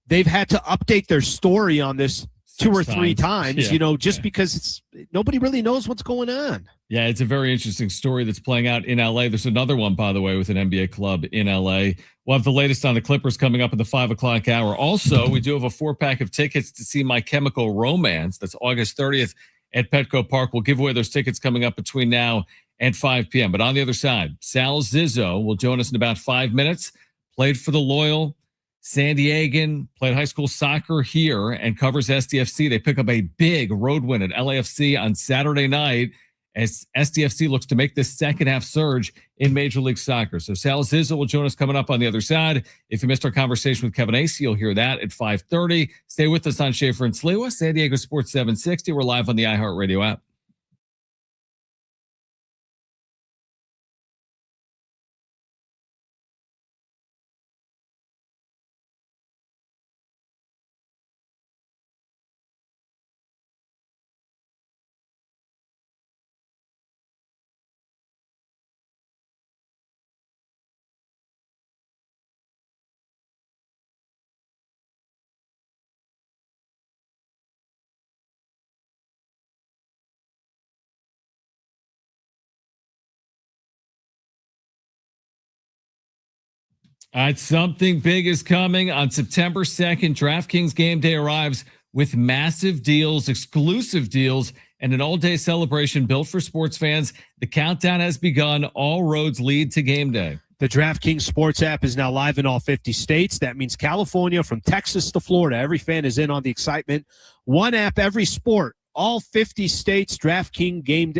they've had to update their story on this 2 or 3 times, because nobody really knows what's going on. Yeah, it's a very interesting story that's playing out in LA. There's another one, by the way, with an NBA club in LA. We'll have the latest on the Clippers coming up at the 5 o'clock hour. Also, we do have a 4-pack of tickets to see My Chemical Romance. That's August 30th at Petco Park. We'll give away those tickets coming up between now and 5 p.m. But on the other side, Sal Zizzo will join us in about 5 minutes. Played for the Loyal San Diegan, played high school soccer here and covers SDFC. They pick up a big road win at LAFC on Saturday night as SDFC looks to make this second half surge in Major League Soccer. So Sal Zizzo will join us coming up on the other side. If you missed our conversation with Kevin Acee, you'll hear that at 5:30. Stay with us on Schaefer and Sliwa, San Diego Sports 760. We're live on the iHeartRadio app. All right, something big is coming on September 2nd. DraftKings Game Day arrives with massive deals, exclusive deals, and an all-day celebration built for sports fans. The countdown has begun. All roads lead to game day. The DraftKings Sports app is now live in all 50 states. That means California, from Texas to Florida. Every fan is in on the excitement. One app, every sport. All 50 states, DraftKings Game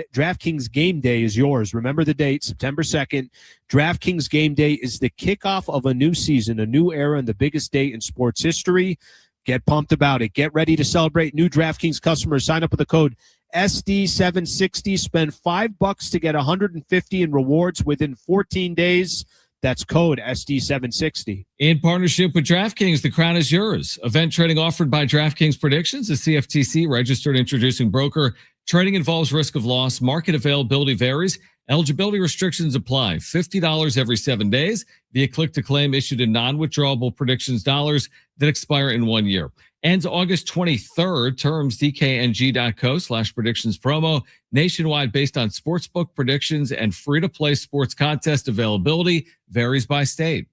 Day is yours. Remember the date, September 2nd. DraftKings Game Day is the kickoff of a new season, a new era, and the biggest day in sports history. Get pumped about it. Get ready to celebrate. New DraftKings customers sign up with the code SD760. Spend $5 to get $150 in rewards within 14 days. That's code SD760. In partnership with DraftKings, the crown is yours. Event trading offered by DraftKings Predictions, a CFTC registered introducing broker. Trading involves risk of loss. Market availability varies. Eligibility restrictions apply. $50 every 7 days via click-to-claim issued in non-withdrawable predictions dollars that expire in 1 year. Ends August 23rd. Terms dkng.co/predictions promo. Nationwide based on sportsbook predictions and free-to-play sports contest availability varies by state.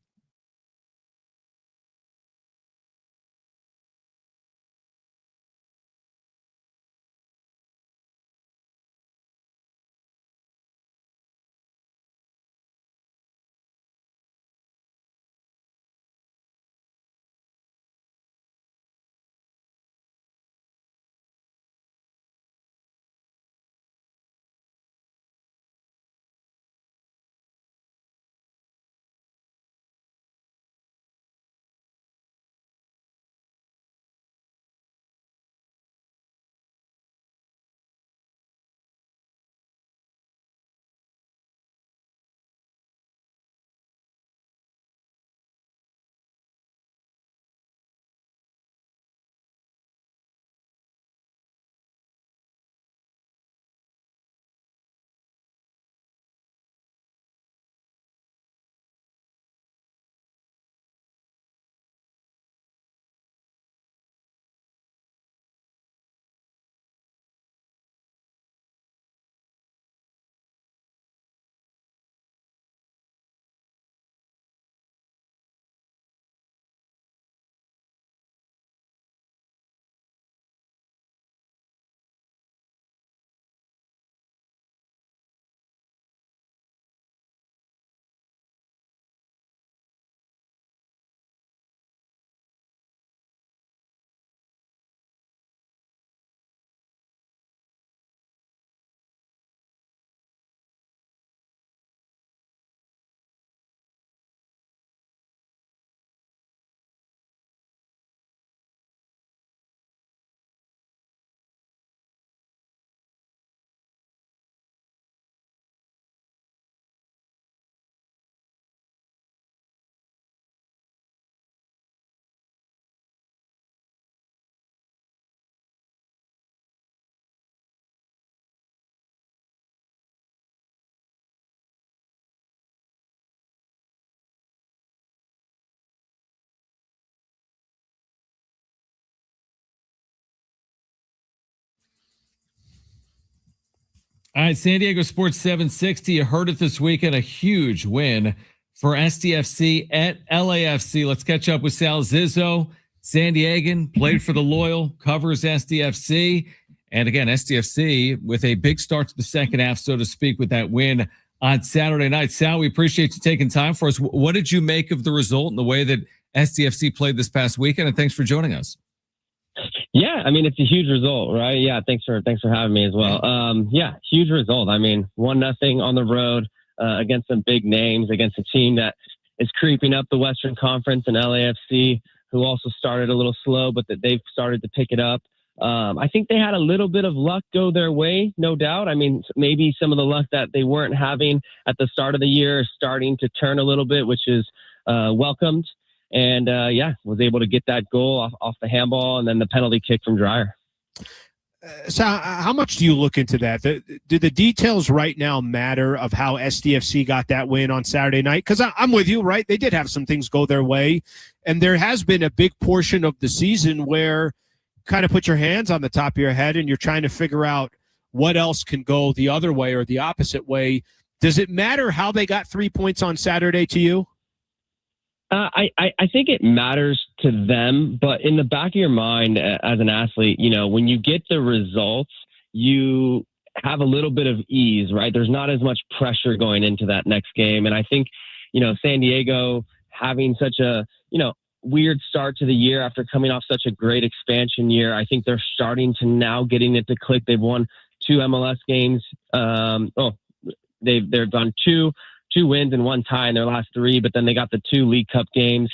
All right, San Diego Sports 760. You heard it this weekend, a huge win for SDFC at LAFC. Let's catch up with Sal Zizzo. San Diegan, played for the Loyal, covers SDFC. And again, SDFC with a big start to the second half, so to speak, with that win on Saturday night. Sal, we appreciate you taking time for us. What did you make of the result and the way that SDFC played this past weekend? And thanks for joining us. Yeah, I mean, it's a huge result, right? Yeah, thanks for having me as well. Yeah, huge result. I mean, 1-0 on the road against some big names, against a team that is creeping up the Western Conference, and LAFC, who also started a little slow, but that they've started to pick it up. I think they had a little bit of luck go their way, no doubt. I mean, maybe some of the luck that they weren't having at the start of the year is starting to turn a little bit, which is welcomed. And was able to get that goal off the handball and then the penalty kick from Dreyer. So how much do you look into that? Do the details right now matter of how SDFC got that win on Saturday night? Because I'm with you, right? They did have some things go their way. And there has been a big portion of the season where kind of put your hands on the top of your head and you're trying to figure out what else can go the other way or the opposite way. Does it matter how they got 3 points on Saturday to you? I think it matters to them, but in the back of your mind as an athlete, you know, when you get the results, you have a little bit of ease, right? There's not as much pressure going into that next game. And I think, you know, San Diego having such a, weird start to the year after coming off such a great expansion year, I think they're starting to now getting it to click. They've won 2 MLS games. They've done two wins and 1 tie in their last 3, but then they got the 2 League Cup games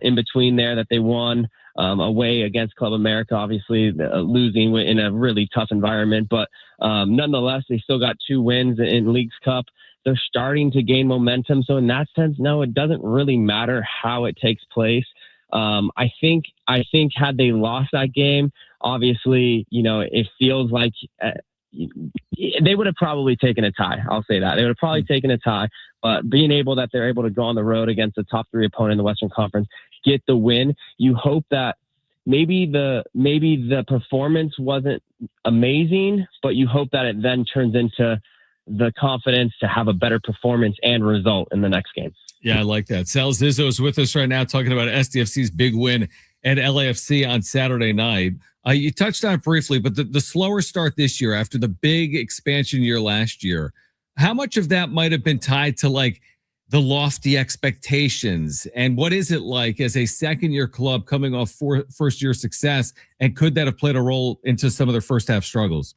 in between there that they won away against Club America, obviously losing in a really tough environment. But nonetheless, they still got 2 wins in Leagues Cup. They're starting to gain momentum. So in that sense, no, it doesn't really matter how it takes place. I think had they lost that game, obviously, it feels like they would have probably taken a tie. I'll say that. They would have probably taken a tie, but they're able to go on the road against a top 3 opponent in the Western Conference, get the win. You hope that maybe the performance wasn't amazing, but you hope that it then turns into the confidence to have a better performance and result in the next game. Yeah, I like that. Sal Zizzo is with us right now talking about SDFC's big win at LAFC on Saturday night. You touched on it briefly, but the slower start this year after the big expansion year last year, how much of that might have been tied to like the lofty expectations? And what is it like as a second-year club coming off first-year success? And could that have played a role into some of their first-half struggles?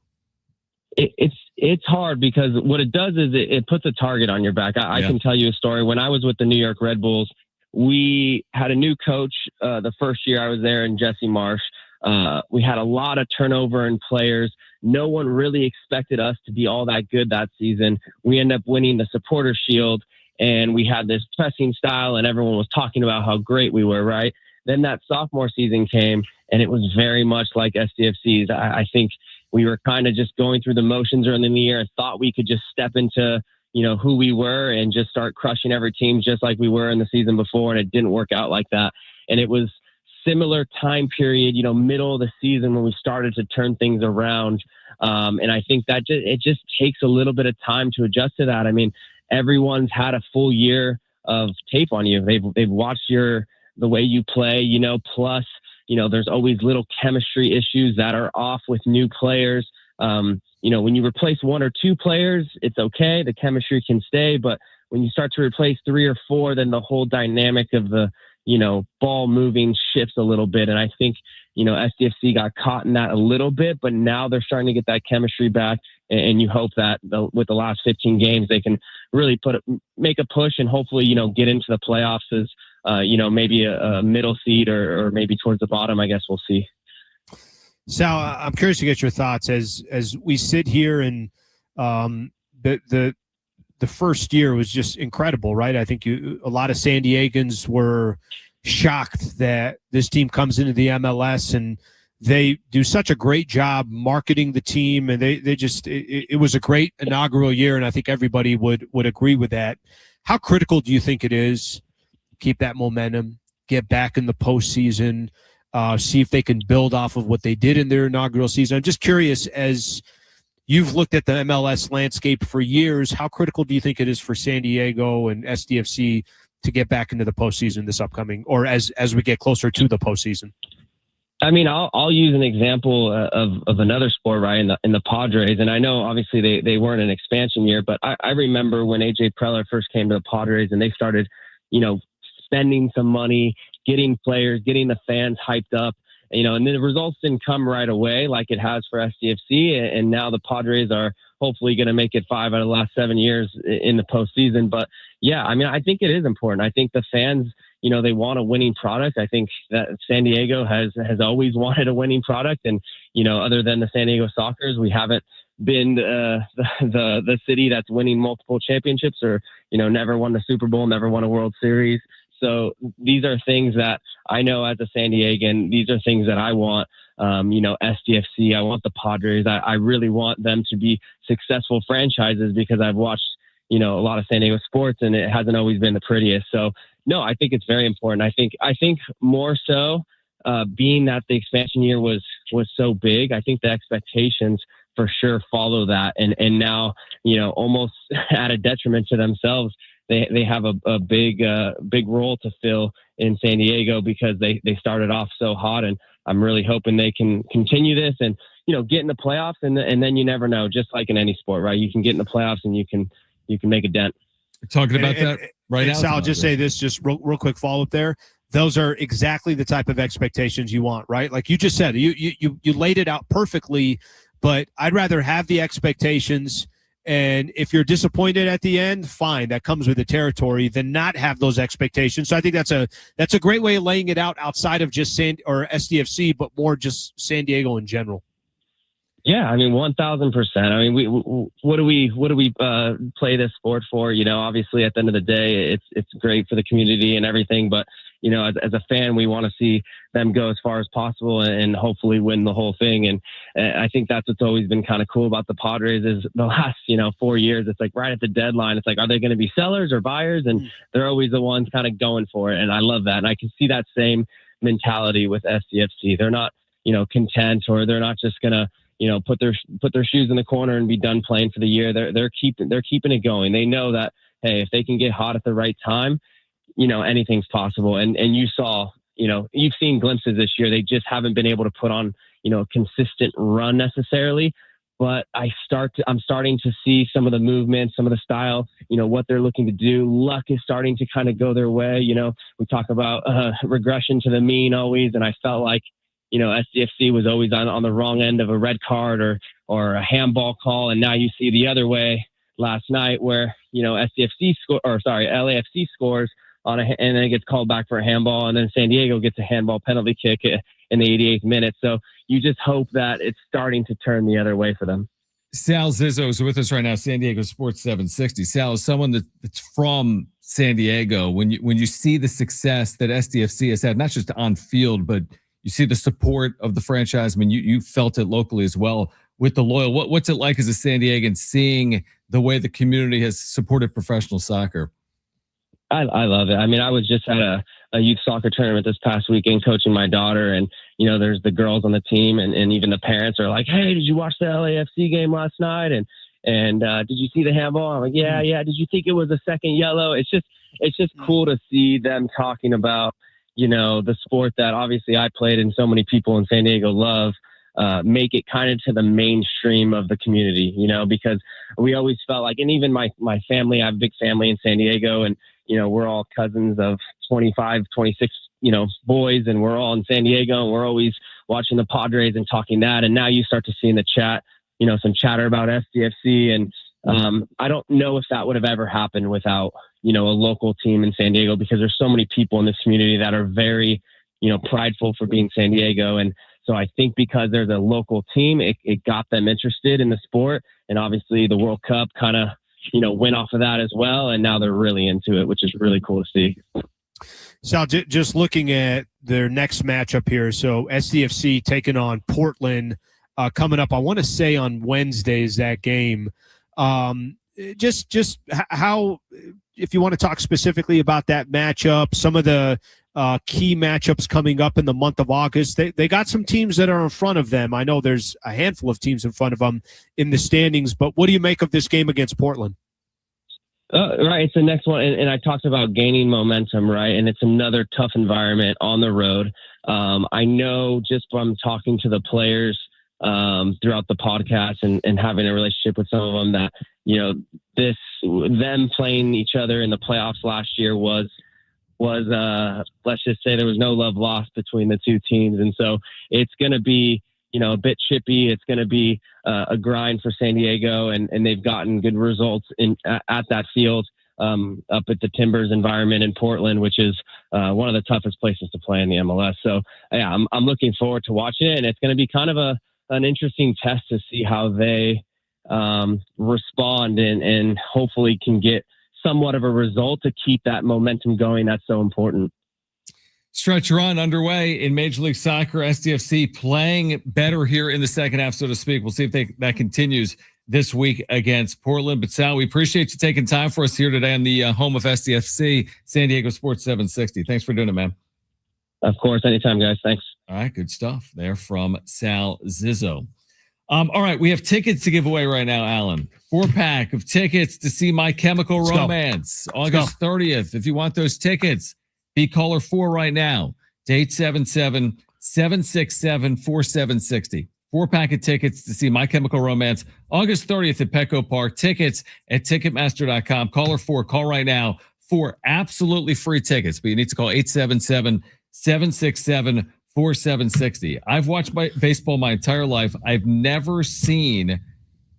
It's hard because what it does is it puts a target on your back. I can tell you a story. When I was with the New York Red Bulls, we had a new coach the first year I was there, in Jesse Marsh. We had a lot of turnover in players. No one really expected us to be all that good that season. We ended up winning the Supporter Shield, and we had this pressing style, and everyone was talking about how great we were, right? Then that sophomore season came, and it was very much like SDFC's. I think we were kind of just going through the motions early in the year and thought we could just step into, who we were and just start crushing every team just like we were in the season before, and it didn't work out like that. And it was similar time period, middle of the season when we started to turn things around. And I think that it just takes a little bit of time to adjust to that. I mean, everyone's had a full year of tape on you. They've watched the way you play, plus, there's always little chemistry issues that are off with new players. When you replace 1 or 2 players, it's okay. The chemistry can stay. But when you start to replace 3 or 4, then the whole dynamic of the, ball moving shifts a little bit. And I think, SDFC got caught in that a little bit, but now they're starting to get that chemistry back. And you hope that with the last 15 games, they can really make a push and hopefully, get into the playoffs as, maybe a middle seed or maybe towards the bottom. I guess we'll see. Sal, I'm curious to get your thoughts as we sit here, and the first year was just incredible, right? I think a lot of San Diegans were shocked that this team comes into the MLS, and they do such a great job marketing the team, and it was a great inaugural year, and I think everybody would agree with that. How critical do you think it is to keep that momentum, get back in the postseason, see if they can build off of what they did in their inaugural season? I'm just curious, as you've looked at the MLS landscape for years. How critical do you think it is for San Diego and SDFC to get back into the postseason this upcoming, or as we get closer to the postseason? I mean, I'll use an example of another sport, right? In the Padres, and I know obviously they weren't an expansion year, but I remember when AJ Preller first came to the Padres and they started, spending some money, getting players, getting the fans hyped up, and the results didn't come right away like it has for SDFC, and now the Padres are hopefully going to make it 5 out of the last 7 years in the postseason. But yeah, I mean, I think it is important. I think the fans, they want a winning product. I think that San Diego has always wanted a winning product. And, other than the San Diego Sockers, we haven't been the city that's winning multiple championships or, never won the Super Bowl, never won a World Series. So these are things that I know as a San Diegan, these are things that I want. SDFC, I want the Padres. I really want them to be successful franchises because I've watched, a lot of San Diego sports and it hasn't always been the prettiest. So no, I think it's very important. I think more so, being that the expansion year was so big, I think the expectations for sure follow that. And now, almost at a detriment to themselves, they have a big role to fill in San Diego because they started off so hot, and I'm really hoping they can continue this and, get in the playoffs and then you never know, just like in any sport, right? You can get in the playoffs and you can make a dent. We're talking about that right now. Sal, just say this, just real quick follow up there. Those are exactly the type of expectations you want, right? Like you just said, you laid it out perfectly, but I'd rather have the expectations. And if you're disappointed at the end, fine, that comes with the territory, than not have those expectations. So I think that's a great way of laying it out outside of just SDFC, but more just San Diego in general. Yeah, I mean, 1,000%. I mean, what do we play this sport for? Obviously at the end of the day, it's great for the community and everything, but as a fan, we want to see them go as far as possible and hopefully win the whole thing. And I think that's what's always been kind of cool about the Padres is the last, 4 years, it's like right at the deadline. It's like, are they going to be sellers or buyers? And they're always the ones kind of going for it. And I love that. And I can see that same mentality with SDFC. They're not, content, or they're not just going to, put their shoes in the corner and be done playing for the year. They're keeping it going. They know that, hey, if they can get hot at the right time, anything's possible. And you saw, you've seen glimpses this year. They just haven't been able to put on, a consistent run necessarily. But I'm starting to see some of the movement, some of the style, what they're looking to do. Luck is starting to kind of go their way. We talk about regression to the mean always. And I felt like, SDFC was always on the wrong end of a red card or a handball call. And now you see the other way last night where, LAFC scores and then it gets called back for a handball, and then San Diego gets a handball penalty kick in the 88th minute. So you just hope that it's starting to turn the other way for them. Sal Zizzo is with us right now, San Diego Sports 760. Sal is someone that's from San Diego. When you see the success that SDFC has had, not just on field, but you see the support of the franchise. I mean, you felt it locally as well with the loyal. What's it like as a San Diegan seeing the way the community has supported professional soccer? I love it. I mean, I was just at a youth soccer tournament this past weekend coaching my daughter, and, there's the girls on the team and even the parents are like, hey, did you watch the LAFC game last night? And did you see the handball? I'm like, yeah. Did you think it was a second yellow? It's just cool to see them talking about, the sport that obviously I played and so many people in San Diego love, make it kind of to the mainstream of the community, because we always felt like, and even my family, I have a big family in San Diego, and, we're all cousins of 25, 26, boys, and we're all in San Diego, and we're always watching the Padres and talking that. And now you start to see in the chat, some chatter about SDFC. And I don't know if that would have ever happened without, a local team in San Diego, because there's so many people in this community that are very, prideful for being San Diego. And so I think because there's a local team, it got them interested in the sport. And obviously the World Cup kind of, went off of that as well. And now they're really into it, which is really cool to see. Sal, just looking at their next matchup here. So SDFC taking on Portland coming up, I want to say on Wednesday is that game. Just how, if you want to talk specifically about that matchup, some of the key matchups coming up in the month of August. They got some teams that are in front of them. I know there's a handful of teams in front of them in the standings, but what do you make of this game against Portland? Right, it's the next one, and I talked about gaining momentum, right? And it's another tough environment on the road. I know just from talking to the players throughout the podcast and having a relationship with some of them that, them playing each other in the playoffs last year was let's just say there was no love lost between the two teams. And so it's going to be, a bit chippy. It's going to be a grind for San Diego, and they've gotten good results at that field up at the Timbers environment in Portland, which is one of the toughest places to play in the MLS. So yeah, I'm looking forward to watching it, and it's going to be kind of an interesting test to see how they respond and hopefully can get somewhat of a result to keep that momentum going. That's so important. Stretch run underway in Major League Soccer. SDFC playing better here in the second half, so to speak. We'll see if that continues this week against Portland. But Sal, we appreciate you taking time for us here today on the home of SDFC, San Diego Sports 760. Thanks for doing it, man. Of course, anytime, guys. Thanks. All right, good stuff there from Sal Zizzo. All right, we have tickets to give away right now, Alan. 4-pack of tickets to see My Chemical Romance, August 30th. If you want those tickets, be caller 4 right now to 877-767-4760. 4-pack of tickets to see My Chemical Romance, August 30th at Petco Park. Tickets at Ticketmaster.com. Caller 4, call right now for absolutely free tickets, but you need to call 877-767-4760. I've watched baseball my entire life. I've never seen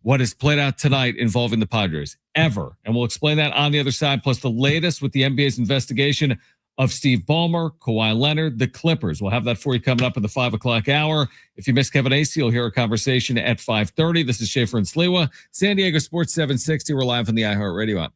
what has played out tonight involving the Padres, ever. And we'll explain that on the other side, plus the latest with the NBA's investigation of Steve Ballmer, Kawhi Leonard, the Clippers. We'll have that for you coming up in the 5 o'clock hour. If you missed Kevin Acee, you'll hear a conversation at 5:30. This is Schaefer and Sliwa, San Diego Sports 760. We're live on the iHeartRadio app.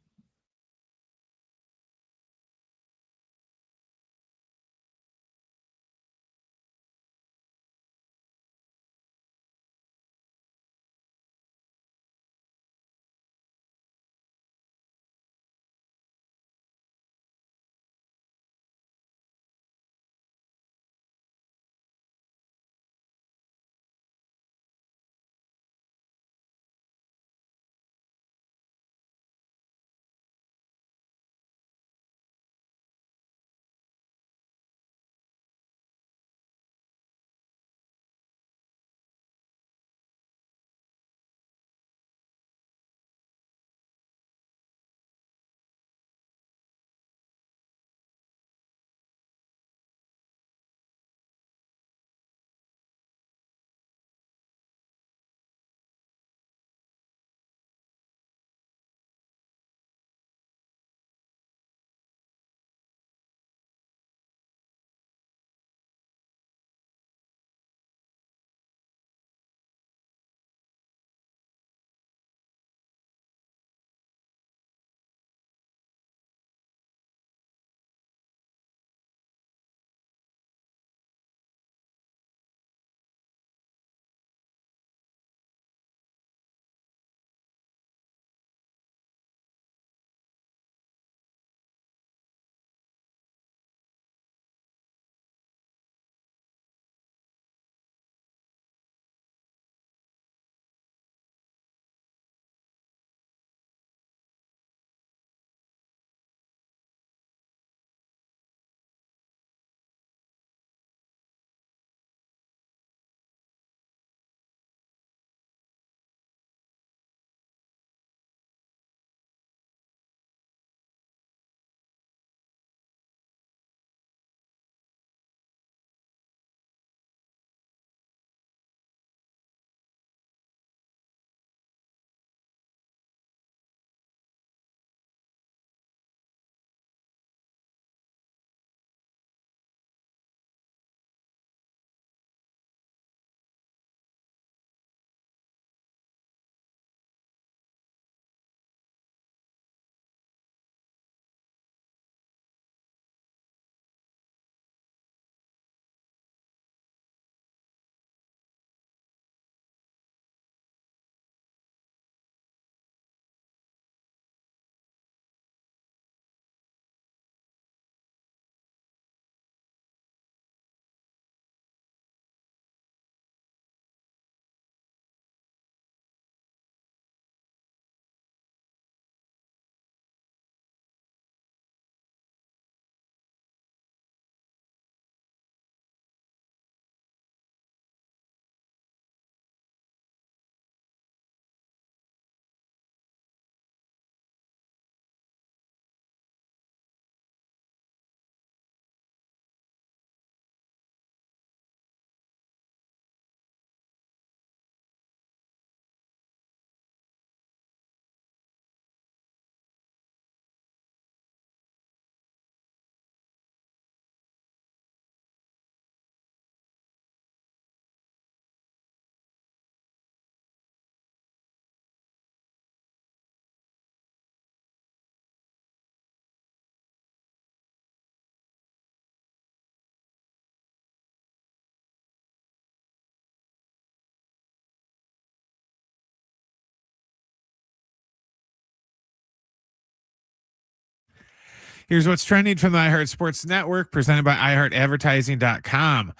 Here's what's trending from the iHeart Sports Network, presented by iHeartAdvertising.com.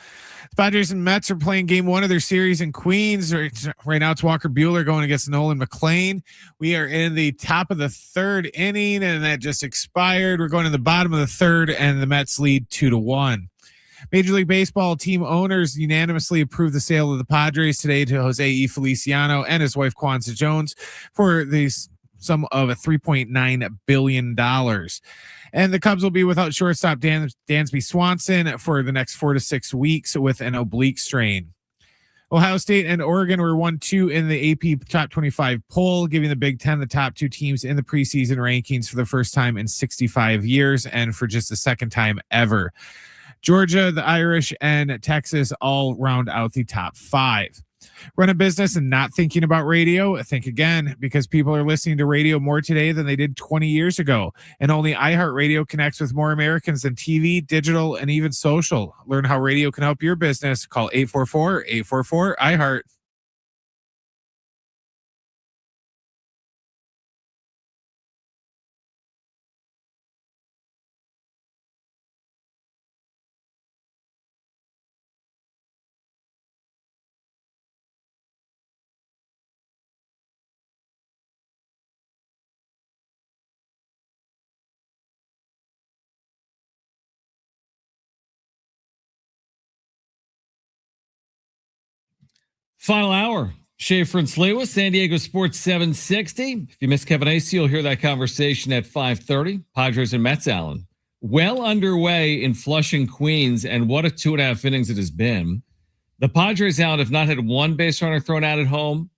The Padres and Mets are playing game one of their series in Queens. Right now, it's Walker Buehler going against Nolan McLean. We are in the top of the third inning, and that just expired. We're going to the bottom of the third, and the Mets lead 2-1. Major League Baseball team owners unanimously approved the sale of the Padres today to Jose E. Feliciano and his wife Kwanzaa Jones for the sum of $3.9 billion. And the Cubs will be without shortstop Dansby Swanson for the next 4 to 6 weeks with an oblique strain. Ohio State and Oregon were 1-2 in the AP Top 25 poll, giving the Big Ten the top two teams in the preseason rankings for the first time in 65 years and for just the second time ever. Georgia, the Irish, and Texas all round out the top 5. Run a business and not thinking about radio? Think again, because people are listening to radio more today than they did 20 years ago. And only iHeartRadio connects with more Americans than TV, digital, and even social. Learn how radio can help your business. Call 844-844-iHeart. Final hour. Schaefer and Sliwa, San Diego Sports 760. If you missed Kevin Acee, you'll hear that conversation at 5:30. Padres and Mets, Allen. Well underway in Flushing, Queens, and what a 2.5 innings it has been. The Padres, Allen, have not had one base runner thrown out at home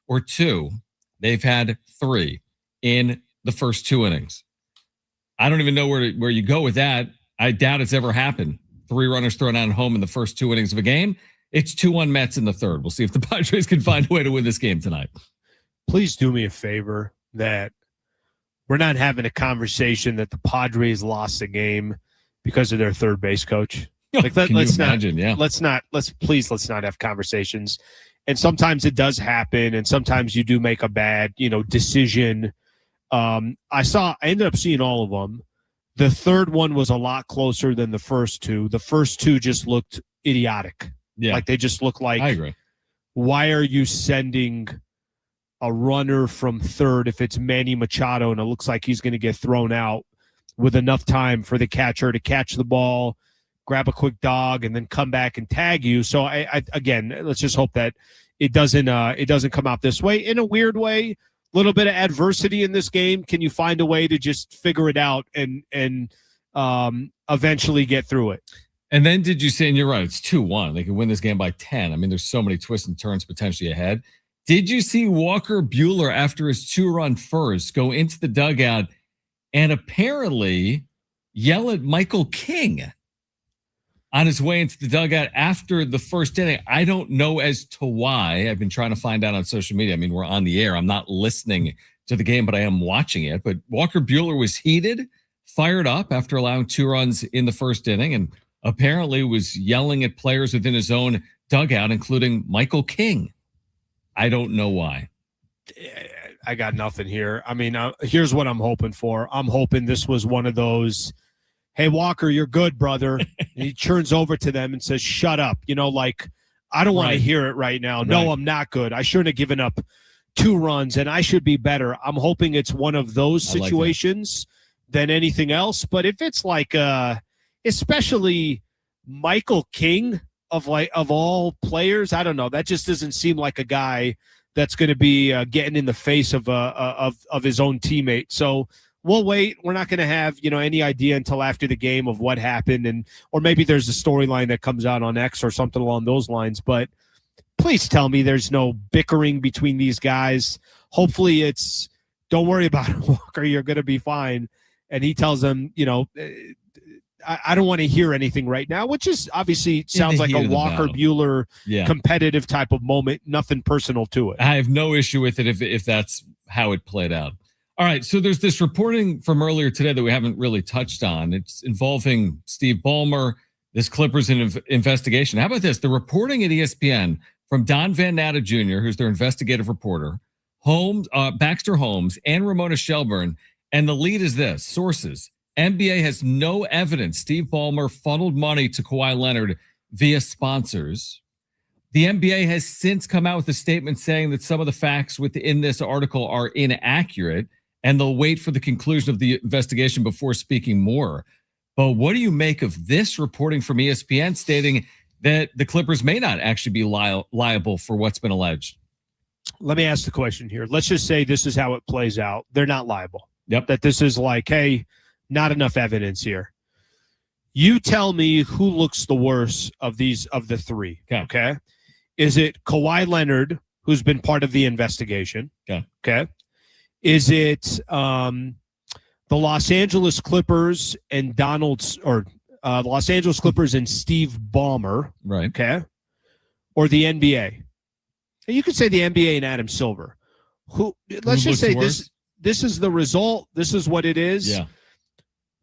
or two. They've had 3 in the first 2 innings. I don't even know where you go with that. I doubt it's ever happened. 3 runners thrown out at home in the first 2 innings of a game. It's 2-1 Mets in the third. We'll see if the Padres can find a way to win this game tonight. Please do me a favor that we're not having a conversation that the Padres lost the game because of their third base coach. Like let's not have conversations. And sometimes it does happen, and sometimes you do make a bad, decision. I ended up seeing all of them. The third one was a lot closer than the first 2. The first 2 just looked idiotic. Yeah. Like they just look like, I agree. Why are you sending a runner from third if it's Manny Machado and it looks like he's going to get thrown out with enough time for the catcher to catch the ball, grab a quick dog, and then come back and tag you? So I again, let's just hope that it doesn't come out this way. In a weird way, a little bit of adversity in this game. Can you find a way to just figure it out and eventually get through it? And then did you say, and you're right, it's 2-1. They could win this game by 10. I mean, there's so many twists and turns potentially ahead. Did you see Walker Buehler, after his 2-run first, go into the dugout and apparently yell at Michael King on his way into the dugout after the first inning? I don't know as to why. I've been trying to find out on social media. I mean, we're on the air. I'm not listening to the game, but I am watching it. But Walker Buehler was heated, fired up after allowing 2 runs in the first inning, and apparently was yelling at players within his own dugout, including Michael King. I don't know why. I got nothing here. I mean, here's what I'm hoping for. I'm hoping this was one of those, hey, Walker, you're good, brother. And he turns over to them and says, shut up. Like, I don't want to hear it right now. Right. No, I'm not good. I shouldn't have given up 2 runs, and I should be better. I'm hoping it's one of those situations than anything else. But if it's like especially Michael King of all players, I don't know. That just doesn't seem like a guy that's going to be getting in the face of his own teammate. So we'll wait. We're not going to have any idea until after the game of what happened, or maybe there's a storyline that comes out on X or something along those lines. But please tell me there's no bickering between these guys. Hopefully it's, don't worry about it, Walker. You're going to be fine. And he tells them, I don't want to hear anything right now, which is obviously sounds like a Walker Buehler competitive type of moment. Nothing personal to it. I have no issue with it if that's how it played out. All right, so there's this reporting from earlier today that we haven't really touched on. It's involving Steve Ballmer, this Clippers investigation. How about this? The reporting at ESPN from Don Van Natta Jr., who's their investigative reporter, Baxter Holmes, and Ramona Shelburne, and the lead is this: sources. NBA has no evidence Steve Ballmer funneled money to Kawhi Leonard via sponsors. The NBA has since come out with a statement saying that some of the facts within this article are inaccurate, and they'll wait for the conclusion of the investigation before speaking more. But what do you make of this reporting from ESPN stating that the Clippers may not actually be liable for what's been alleged? Let me ask the question here. Let's just say this is how it plays out. They're not liable. Yep. That this is like, hey, not enough evidence here. You tell me who looks the worst of the three. Okay. Is it Kawhi Leonard, who's been part of the investigation? Okay. Is it the Los Angeles Clippers and the Los Angeles Clippers and Steve Ballmer? Right. Okay. Or the NBA? You could say the NBA and Adam Silver. Let's just say this is the result. This is what it is. Yeah.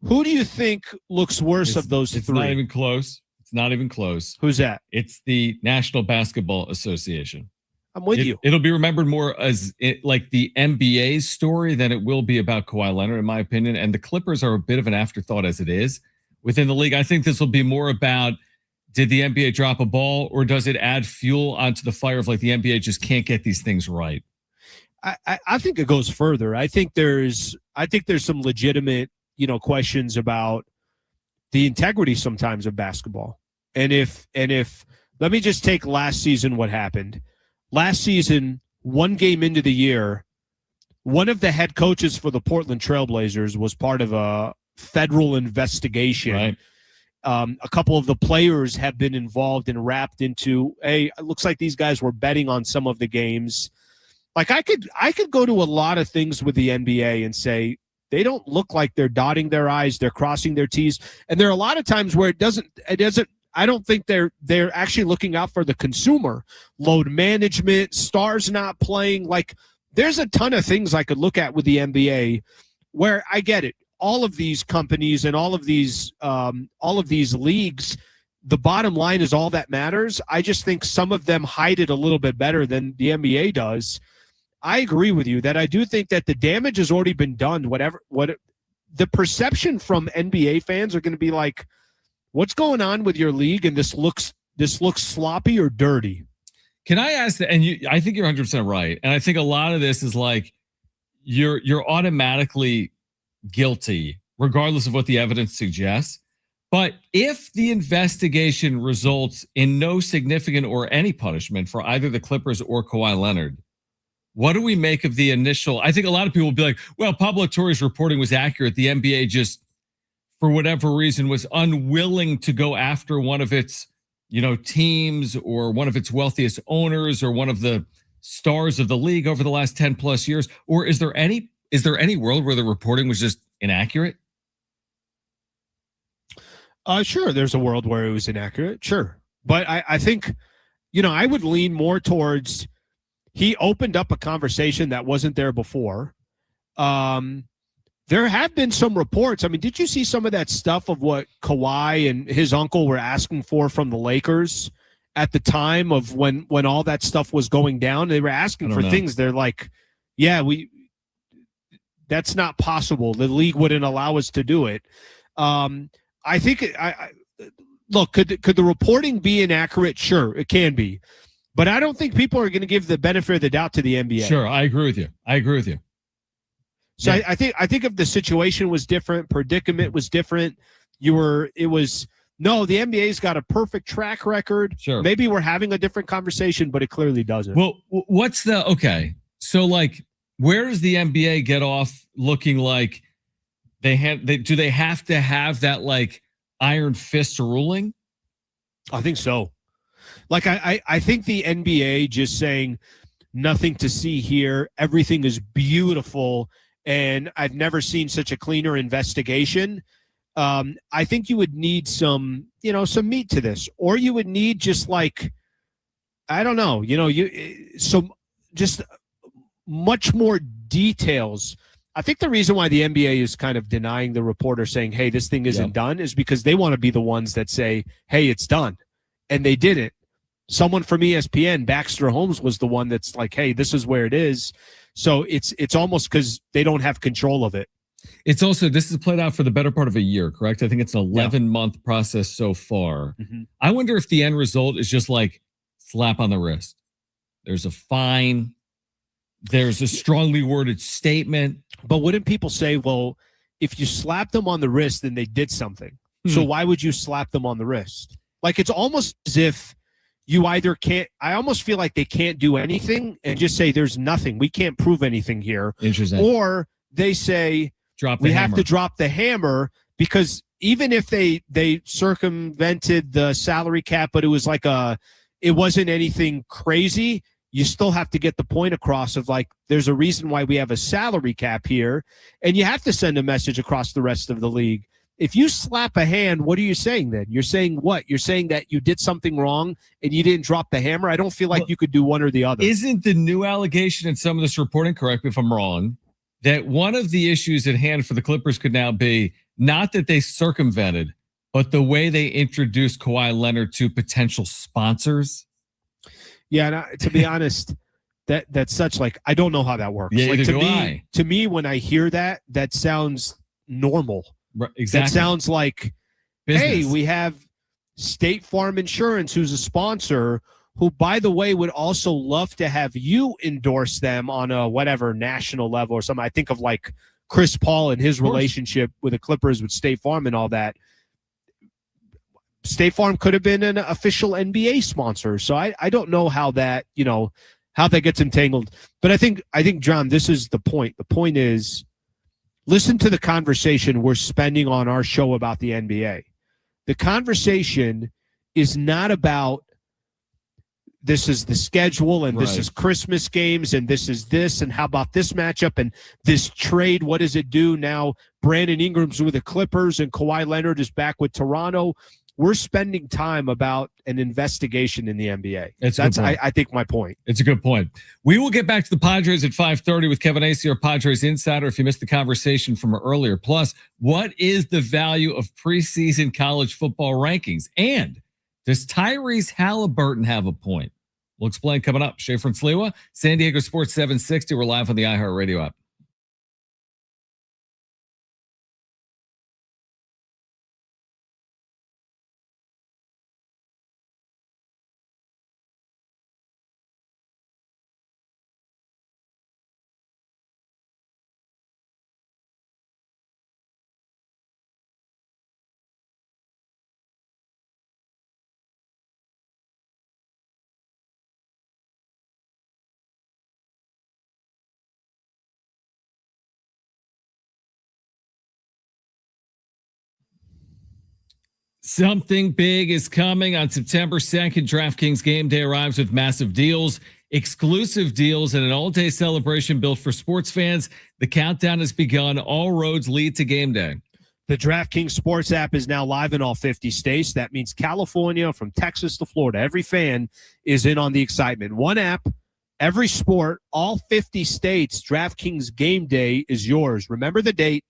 Who do you think looks worse of those three? It's not even close. It's not even close. Who's that? It's the National Basketball Association. I'm with you. It'll be remembered more as like the NBA's story than it will be about Kawhi Leonard, in my opinion. And the Clippers are a bit of an afterthought as it is within the league. I think this will be more about, did the NBA drop a ball, or does it add fuel onto the fire of like the NBA just can't get these things right? I think it goes further. I think there's some legitimate, questions about the integrity sometimes of basketball. And if let me just take last season, what happened. Last season, one game into the year, one of the head coaches for the Portland Trailblazers was part of a federal investigation. Right. A couple of the players have been involved and wrapped into, it looks like these guys were betting on some of the games. Like I could go to a lot of things with the NBA and say they don't look like they're dotting their I's, they're crossing their T's. And there are a lot of times where it doesn't, I don't think they're actually looking out for the consumer. Load management, stars not playing. Like there's a ton of things I could look at with the NBA where I get it. All of these companies and all of these leagues, the bottom line is all that matters. I just think some of them hide it a little bit better than the NBA does. I agree with you that I do think that the damage has already been done. The perception from NBA fans are going to be like, what's going on with your league? And this looks sloppy or dirty. Can I ask that? And I think you're 100% right. And I think a lot of this is like you're automatically guilty, regardless of what the evidence suggests. But if the investigation results in no significant or any punishment for either the Clippers or Kawhi Leonard, what do we make of the initial? I think a lot of people will be like, well, Pablo Torre's reporting was accurate. The NBA just, for whatever reason, was unwilling to go after one of its, teams or one of its wealthiest owners or one of the stars of the league over the last 10 plus years. Or is there any world where the reporting was just inaccurate? Sure. There's a world where it was inaccurate. Sure. But I think, I would lean more towards he opened up a conversation that wasn't there before. There have been some reports. I mean, did you see some of that stuff of what Kawhi and his uncle were asking for from the Lakers at the time of when all that stuff was going down? They were asking for things. They're like, yeah, that's not possible. The league wouldn't allow us to do it. I think look, could the reporting be inaccurate? Sure, it can be. But I don't think people are going to give the benefit of the doubt to the NBA. Sure, I agree with you. So yeah. I think if the situation was different, predicament was different, the NBA's got a perfect track record. Sure. Maybe we're having a different conversation, but it clearly doesn't. Well, so like, where does the NBA get off looking like do they have to have that like iron fist ruling? I think so. Like, I think the NBA just saying nothing to see here, everything is beautiful, and I've never seen such a cleaner investigation. I think you would need some meat to this, or you would need just like, I don't know, just much more details. I think the reason why the NBA is kind of denying the reporter saying, hey, this thing isn't done is because they want to be the ones that say, hey, it's done. And they didn't. Someone from ESPN, Baxter Holmes, was the one that's like, hey, this is where it is. So it's almost because they don't have control of it. It's also, this has played out for the better part of a year, correct? I think it's an 11-month process so far. Mm-hmm. I wonder if the end result is just like slap on the wrist. There's a fine. There's a strongly worded statement. But wouldn't people say, well, if you slap them on the wrist, then they did something. So why would you slap them on the wrist? Like, it's almost as if you either can't, I almost feel like they can't do anything and just say there's nothing. We can't prove anything here. Interesting. Or they say, we have to drop the hammer, because even if they circumvented the salary cap, but it was like it wasn't anything crazy, you still have to get the point across of, like, there's a reason why we have a salary cap here, and you have to send a message across the rest of the league. If you slap a hand, what are you saying then? You're saying what? You're saying that you did something wrong and you didn't drop the hammer? I don't feel like you could do one or the other. Isn't the new allegation in some of this reporting, correct me if I'm wrong, that one of the issues at hand for the Clippers could now be not that they circumvented, but the way they introduced Kawhi Leonard to potential sponsors? Yeah, and to be honest, that's such, like, I don't know how that works. Yeah, like, to me, when I hear that sounds normal. Right, exactly. That sounds like, business. Hey, we have State Farm Insurance, who's a sponsor, who, by the way, would also love to have you endorse them on a whatever national level or something. I think of like Chris Paul and his relationship with the Clippers with State Farm and all that. State Farm could have been an official NBA sponsor. So I don't know how that, how that gets entangled. But I think, John, this is the point. The point is, listen to the conversation we're spending on our show about the NBA. The conversation is not about this is the schedule and this is Christmas games and this is this and how about this matchup and this trade. What does it do now? Brandon Ingram's with the Clippers and Kawhi Leonard is back with Toronto. We're spending time about an investigation in the NBA. That's I think, my point. It's a good point. We will get back to the Padres at 5:30 with Kevin Acee, our Padres Insider, if you missed the conversation from earlier. Plus, what is the value of preseason college football rankings? And does Tyrese Halliburton have a point? We'll explain coming up. Schaefer and Sliwa, San Diego Sports 760. We're live on the iHeartRadio app. Something big is coming on September 2nd. DraftKings Game Day arrives with massive deals, exclusive deals, and an all-day celebration built for sports fans. The countdown has begun. All roads lead to game day. The DraftKings Sports app is now live in all 50 states. That means California, from Texas to Florida. Every fan is in on the excitement. One app, every sport, all 50 states. DraftKings Game Day is yours. Remember the date.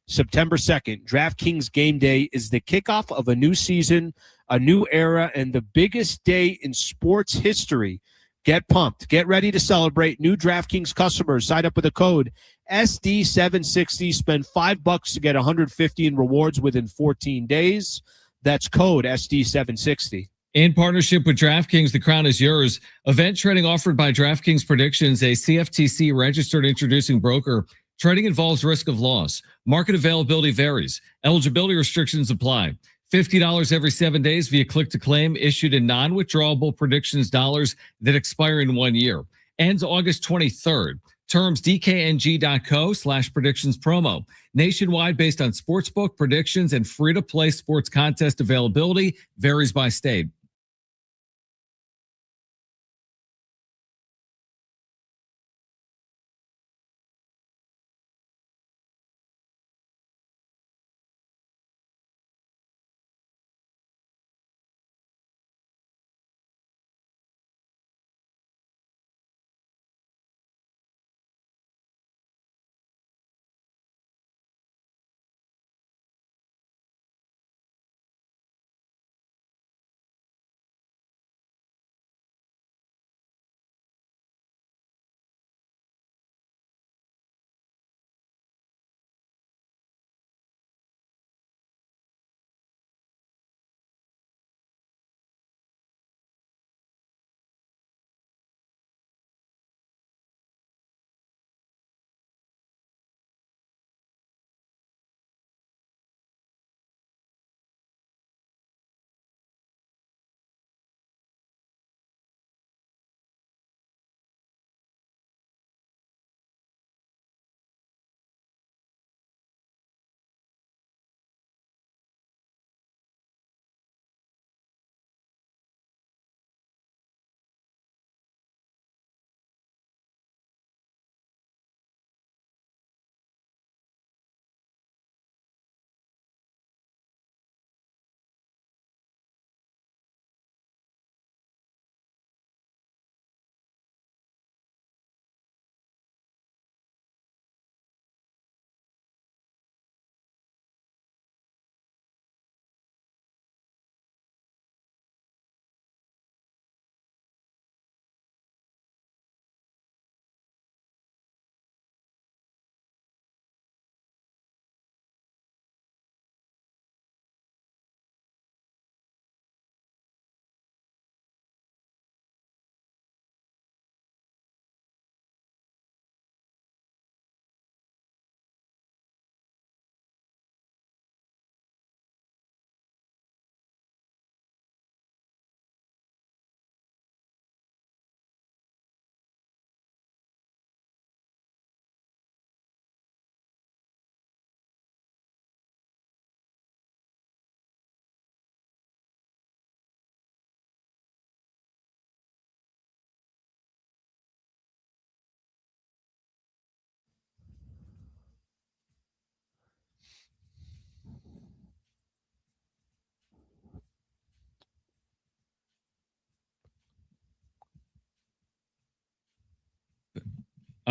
September 2nd, DraftKings Game Day is the kickoff of a new season, a new era, and the biggest day in sports history. Get pumped. Get ready to celebrate. New DraftKings customers sign up with the code SD760. Spend $5 to get $150 in rewards within 14 days. That's code SD760. In partnership with DraftKings, the crown is yours. Event trading offered by DraftKings Predictions, a CFTC registered introducing broker. Trading involves risk of loss. Market availability varies. Eligibility restrictions apply. $50 every 7 days via click to claim, issued in non-withdrawable predictions dollars that expire in 1 year. Ends August 23rd. Terms dkng.co/predictions promo. Nationwide based on sportsbook predictions and free-to-play sports contest availability varies by state.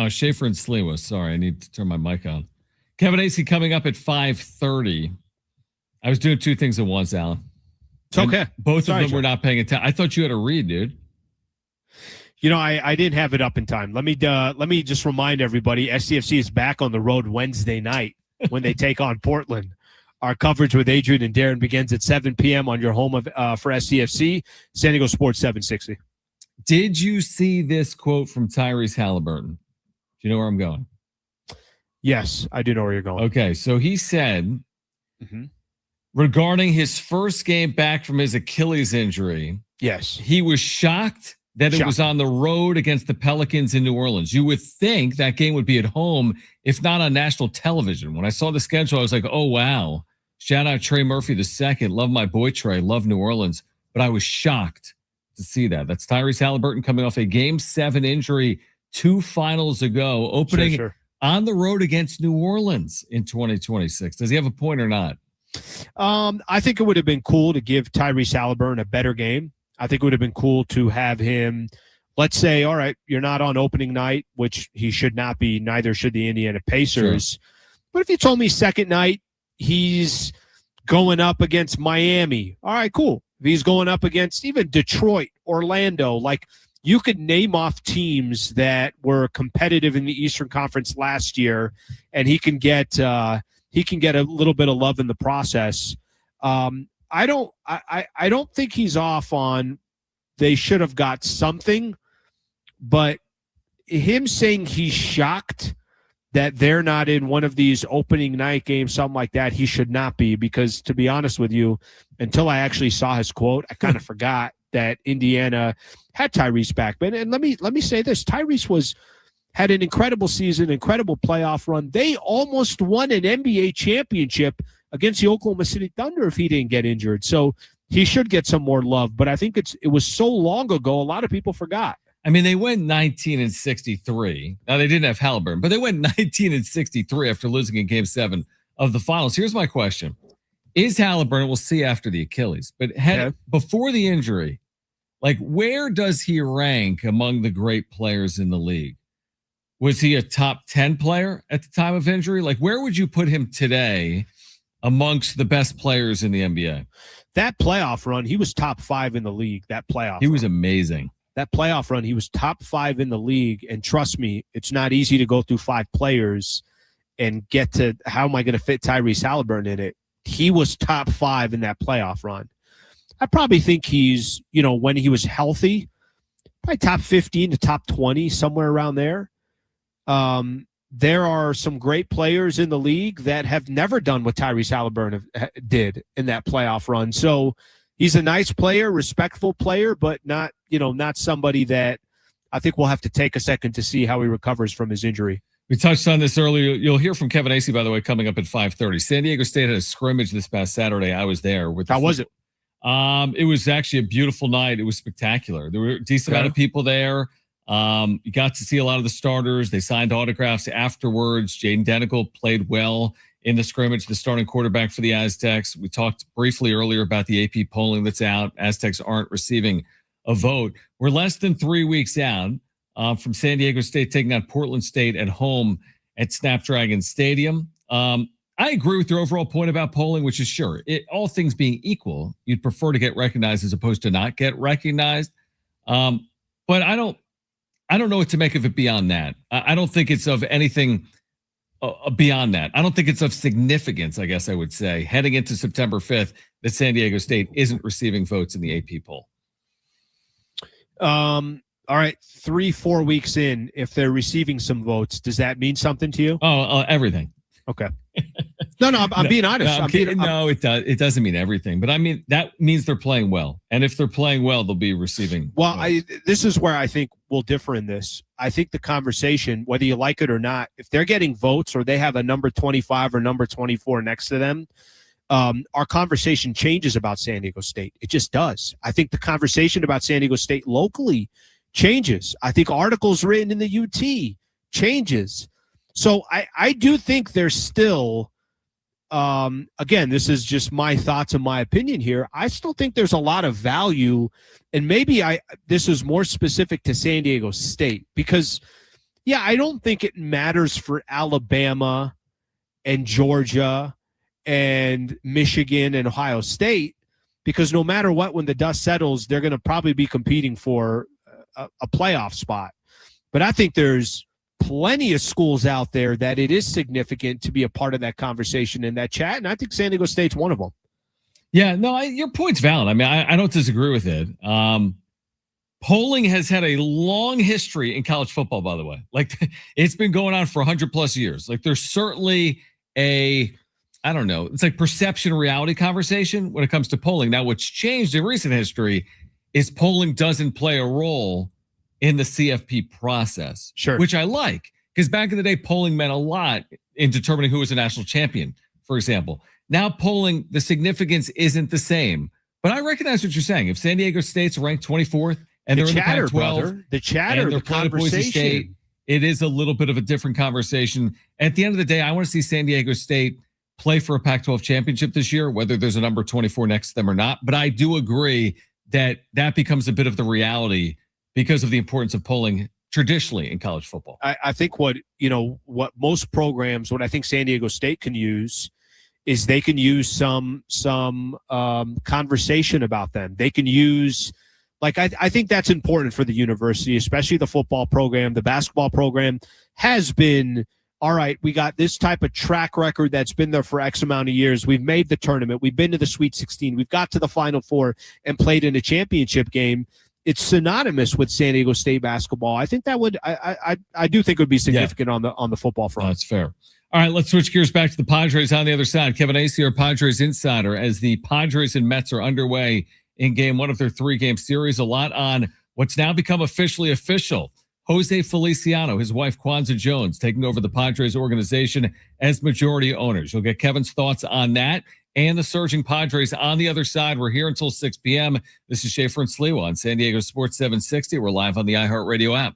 Schaefer and Sliwa. Sorry, I need to turn my mic on. Kevin Acee coming up at 5:30. I was doing two things at once, Alan. It's okay. Both of them were not paying attention. I thought you had to read, dude. I didn't have it up in time. Let me just remind everybody, SDFC is back on the road Wednesday night when they take on Portland. Our coverage with Adrian and Darren begins at 7 p.m. on your home of for SDFC, San Diego Sports 760. Did you see this quote from Tyrese Halliburton? Do you know where I'm going? Yes, I do know where you're going. Okay, so he said regarding his first game back from his Achilles injury, yes, he was shocked that it was on the road against the Pelicans in New Orleans. You would think that game would be at home, if not on national television. When I saw the schedule, I was like, oh, wow. Shout out Trey Murphy II. Love my boy Trey. Love New Orleans. But I was shocked to see that. That's Tyrese Halliburton coming off a Game 7 injury 2 finals ago, opening on the road against New Orleans in 2026. Does he have a point or not? I think it would have been cool to give Tyrese Halliburton a better game. I think it would have been cool to have him, let's say, all right, you're not on opening night, which he should not be, neither should the Indiana Pacers. Sure. But if you told me second night, he's going up against Miami, all right, cool. If he's going up against even Detroit, Orlando, like you could name off teams that were competitive in the Eastern Conference last year, and he can get a little bit of love in the process. I don't think he's off on they should have got something, but him saying he's shocked that they're not in one of these opening night games, something like that, he should not be, because to be honest with you, until I actually saw his quote, I kind of forgot that Indiana had Tyrese back. And let me say this, Tyrese had an incredible season, incredible playoff run. They almost won an NBA championship against the Oklahoma City Thunder if he didn't get injured. So he should get some more love. But I think it was so long ago, a lot of people forgot. I mean, they went 19-63. Now, they didn't have Halliburton, but they went 19-63 after losing in Game 7 of the finals. Here's my question. Is Halliburton, we'll see after the Achilles, but before the injury, like, where does he rank among the great players in the league? Was he a top 10 player at the time of injury? Like, where would you put him today amongst the best players in the NBA? That playoff run, he was top 5 in the league. He was amazing. That playoff run, he was top 5 in the league. And trust me, it's not easy to go through 5 players and get to how am I going to fit Tyrese Halliburton in it. He was top 5 in that playoff run. I probably think he's, when he was healthy, probably top 15 to top 20, somewhere around there. There are some great players in the league that have never done what Tyrese Halliburton did in that playoff run. So he's a nice player, respectful player, but not somebody that I think we'll have to take a second to see how he recovers from his injury. We touched on this earlier. You'll hear from Kevin Acee, by the way, coming up at 5:30. San Diego State had a scrimmage this past Saturday. I was there. How was it? It was actually a beautiful night. It was spectacular. There were a decent amount of people there. You got to see a lot of the starters. They signed autographs afterwards. Jaden Denigal played well in the scrimmage, the starting quarterback for the Aztecs. We talked briefly earlier about the AP polling that's out. Aztecs aren't receiving a vote. We're less than 3 weeks out from San Diego State taking on Portland State at home at Snapdragon Stadium. I agree with your overall point about polling, which is sure, all things being equal, you'd prefer to get recognized as opposed to not get recognized. But I don't know what to make of it beyond that. I don't think it's of anything beyond that. I don't think it's of significance, I guess I would say, heading into September 5th, that San Diego State isn't receiving votes in the AP poll. All right, 3-4 weeks in, if they're receiving some votes, does that mean something to you? Everything. Okay. No, I'm being honest. It doesn't mean everything, but I mean, that means they're playing well. And if they're playing well, they'll be receiving. Well, this is where I think we'll differ in this. I think the conversation, whether you like it or not, if they're getting votes or they have a number 25 or number 24 next to them, our conversation changes about San Diego State. It just does. I think the conversation about San Diego State locally changes. I think articles written in the UT changes. So I do think there's still, again, this is just my thoughts and my opinion here. I still think there's a lot of value, and maybe this is more specific to San Diego State, because Yeah, I don't think it matters for Alabama and Georgia and Michigan and Ohio State, because no matter what, when the dust settles, they're going to probably be competing for a playoff spot. But I think there's plenty of schools out there that it is significant to be a part of that conversation in that chat, and I think San Diego State's one of them. Yeah, no, your point's valid. I mean, I don't disagree with it. Polling has had a long history in college football, by the way. Like, it's been going on for 100 plus years. Like, there's certainly I don't know, it's like perception reality conversation when it comes to polling. Now, what's changed in recent history is polling doesn't play a role in the CFP process. Sure. Which I like, because back in the day, polling meant a lot in determining who was a national champion, for example. Now, polling, the significance isn't the same. But I recognize what you're saying. If San Diego State's ranked 24th, and they're in the Pac-12, brother. The chatter, the conversation. State, it is a little bit of a different conversation. At the end of the day, I want to see San Diego State play for a Pac-12 championship this year, whether there's a number 24 next to them or not. But I do agree that becomes a bit of the reality because of the importance of polling traditionally in college football. I think what most programs, what I think San Diego State can use is they can use some conversation about them. They can use. Like, I think that's important for the university, especially the football program. The basketball program has been, all right, we got this type of track record that's been there for X amount of years. We've made the tournament. We've been to the Sweet 16. We've got to the Final Four and played in a championship game. It's synonymous with San Diego State basketball. I think that would, I do think it would be significant on the football front. That's fair. All right, let's switch gears back to the Padres on the other side. Kevin Acee, our Padres Insider, as the Padres and Mets are underway in game one of their 3-game series. A lot on what's now become officially official. Jose Feliciano, his wife Kwanzaa Jones, taking over the Padres organization as majority owners. You'll get Kevin's thoughts on that and the surging Padres on the other side. We're here until 6 p.m. This is Schaefer and Sliwa on San Diego Sports 760. We're live on the iHeartRadio app.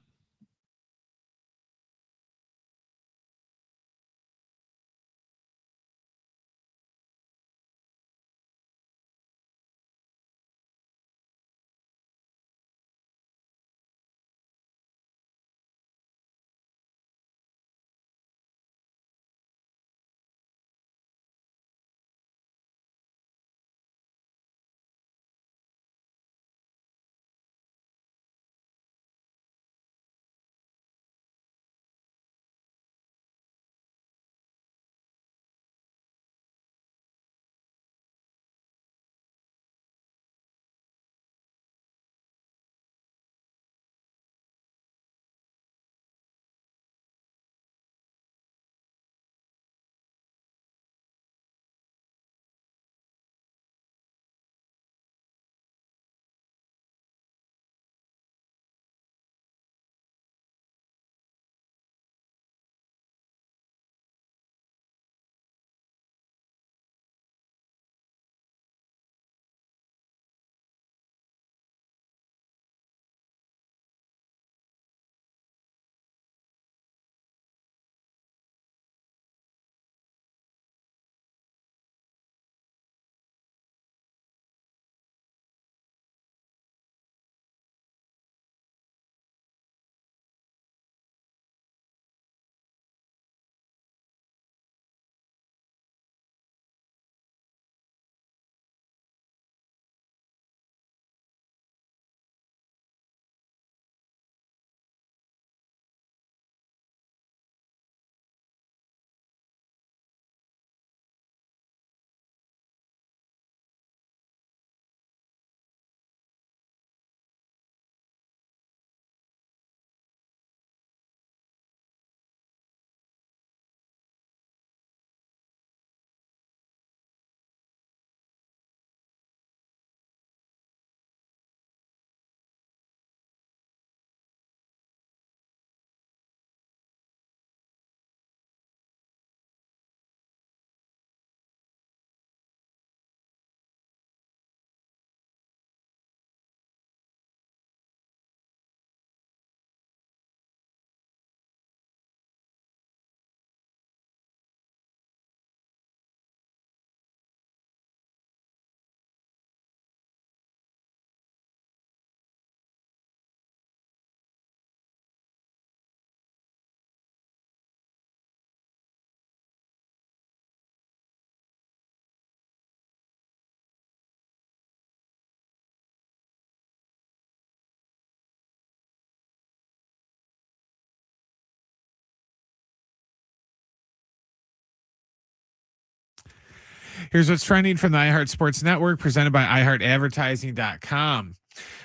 Here's what's trending from the iHeart Sports Network, presented by iHeartAdvertising.com.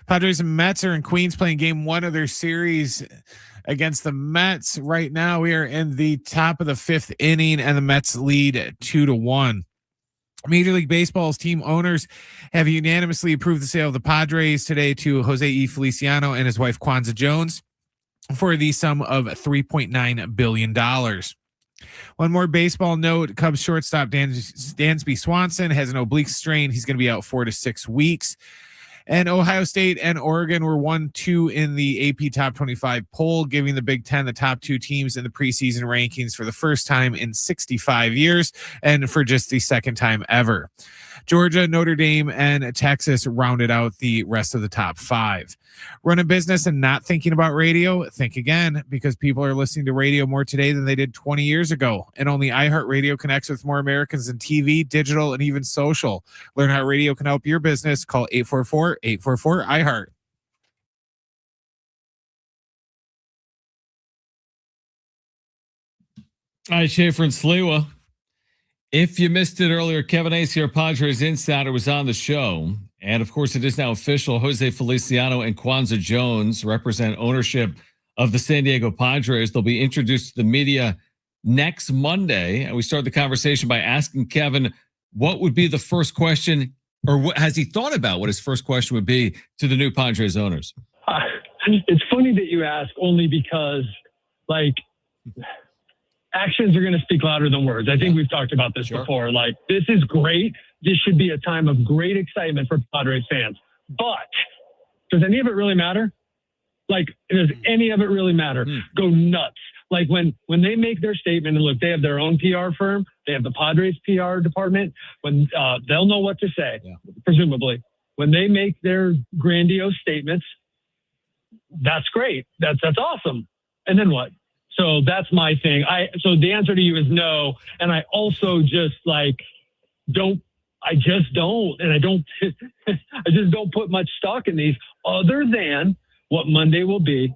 Padres and Mets are in Queens playing game 1 of their series against the Mets. Right now, we are in the top of the 5th inning, and the Mets lead 2-1. Major League Baseball's team owners have unanimously approved the sale of the Padres today to Jose E. Feliciano and his wife Kwanzaa Jones for the sum of $3.9 billion. One more baseball note: Cubs shortstop Dansby Swanson has an oblique strain. He's going to be out 4 to 6 weeks. And Ohio State and Oregon were 1-2 in the AP Top 25 poll, giving the Big Ten the top 2 teams in the preseason rankings for the first time in 65 years and for just the second time ever. Georgia, Notre Dame, and Texas rounded out the rest of the top 5. Run a business and not thinking about radio? Think again, because people are listening to radio more today than they did 20 years ago. And only iHeartRadio connects with more Americans than TV, digital, and even social. Learn how radio can help your business. Call 844-844-iHeart. All right, Schaefer and Sliwa. If you missed it earlier, Kevin Acee, our Padres Insider, was on the show. And of course, it is now official. Jose Feliciano and Kwanzaa Jones represent ownership of the San Diego Padres. They'll be introduced to the media next Monday. And we start the conversation by asking Kevin, what would be the first question, or what has he thought about what his first question would be to the new Padres owners? It's funny that you ask, only because, like, actions are going to speak louder than words. I think we've talked about this before. Like, this is great. This should be a time of great excitement for Padres fans. But does any of it really matter? Like, does any of it really matter? Go nuts. Like, when they make their statement, and look, they have their own PR firm. They have the Padres PR department. When they'll know what to say, presumably. When they make their grandiose statements, that's great. That's awesome. And then what? So that's my thing. So the answer to you is no. And I also just don't, I just don't put much stock in these, other than what Monday will be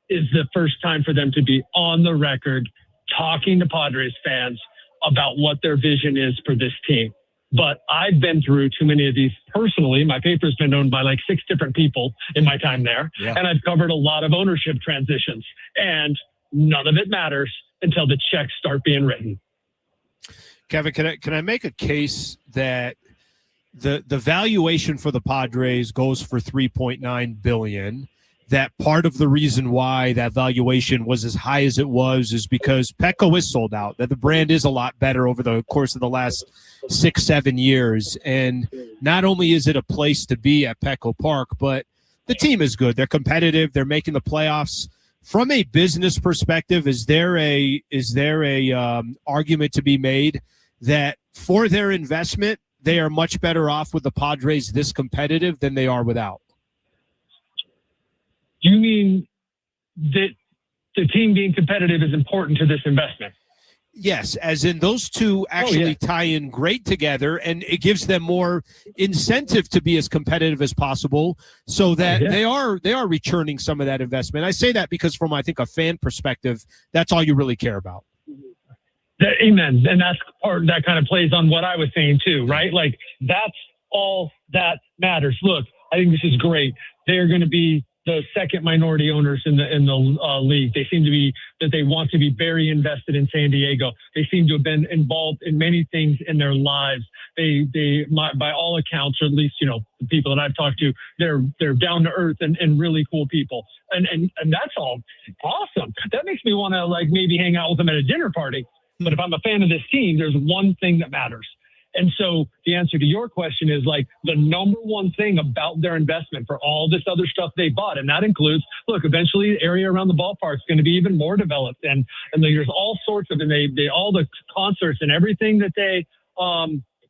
is the first time for them to be on the record talking to Padres fans about what their vision is for this team. But I've been through too many of these personally. My paper's been owned by 6 different people in my time there. Yeah. And I've covered a lot of ownership transitions, and none of it matters until the checks start being written. Kevin, can I make a case that the valuation for the Padres goes for $3.9 billion? That part of the reason why that valuation was as high as it was is because Petco is sold out. That the brand is a lot better over the course of the last 6-7 years. And not only is it a place to be at Petco Park, but the team is good. They're competitive. They're making the playoffs. From a business perspective, is there a argument to be made that for their investment, they are much better off with the Padres this competitive than they are without? You mean that the team being competitive is important to this investment? Yes, as in those two actually tie in great together, and it gives them more incentive to be as competitive as possible, so that they are returning some of that investment. I say that because from, I think, a fan perspective, that's all you really care about. Amen. And that's part that kind of plays on what I was saying too, right? Like, that's all that matters. Look, I think this is great. They are going to be the second minority owners in the league. They seem to be that they want to be very invested in San Diego. They seem to have been involved in many things in their lives. They by all accounts, or at least, the people that I've talked to, they're down to earth and really cool people. And that's all awesome. That makes me want to maybe hang out with them at a dinner party. But if I'm a fan of this team, there's one thing that matters. And so the answer to your question is the number one thing about their investment for all this other stuff they bought. And that includes, look, eventually the area around the ballpark is going to be even more developed. And there's all sorts of, and they all the concerts and everything that they,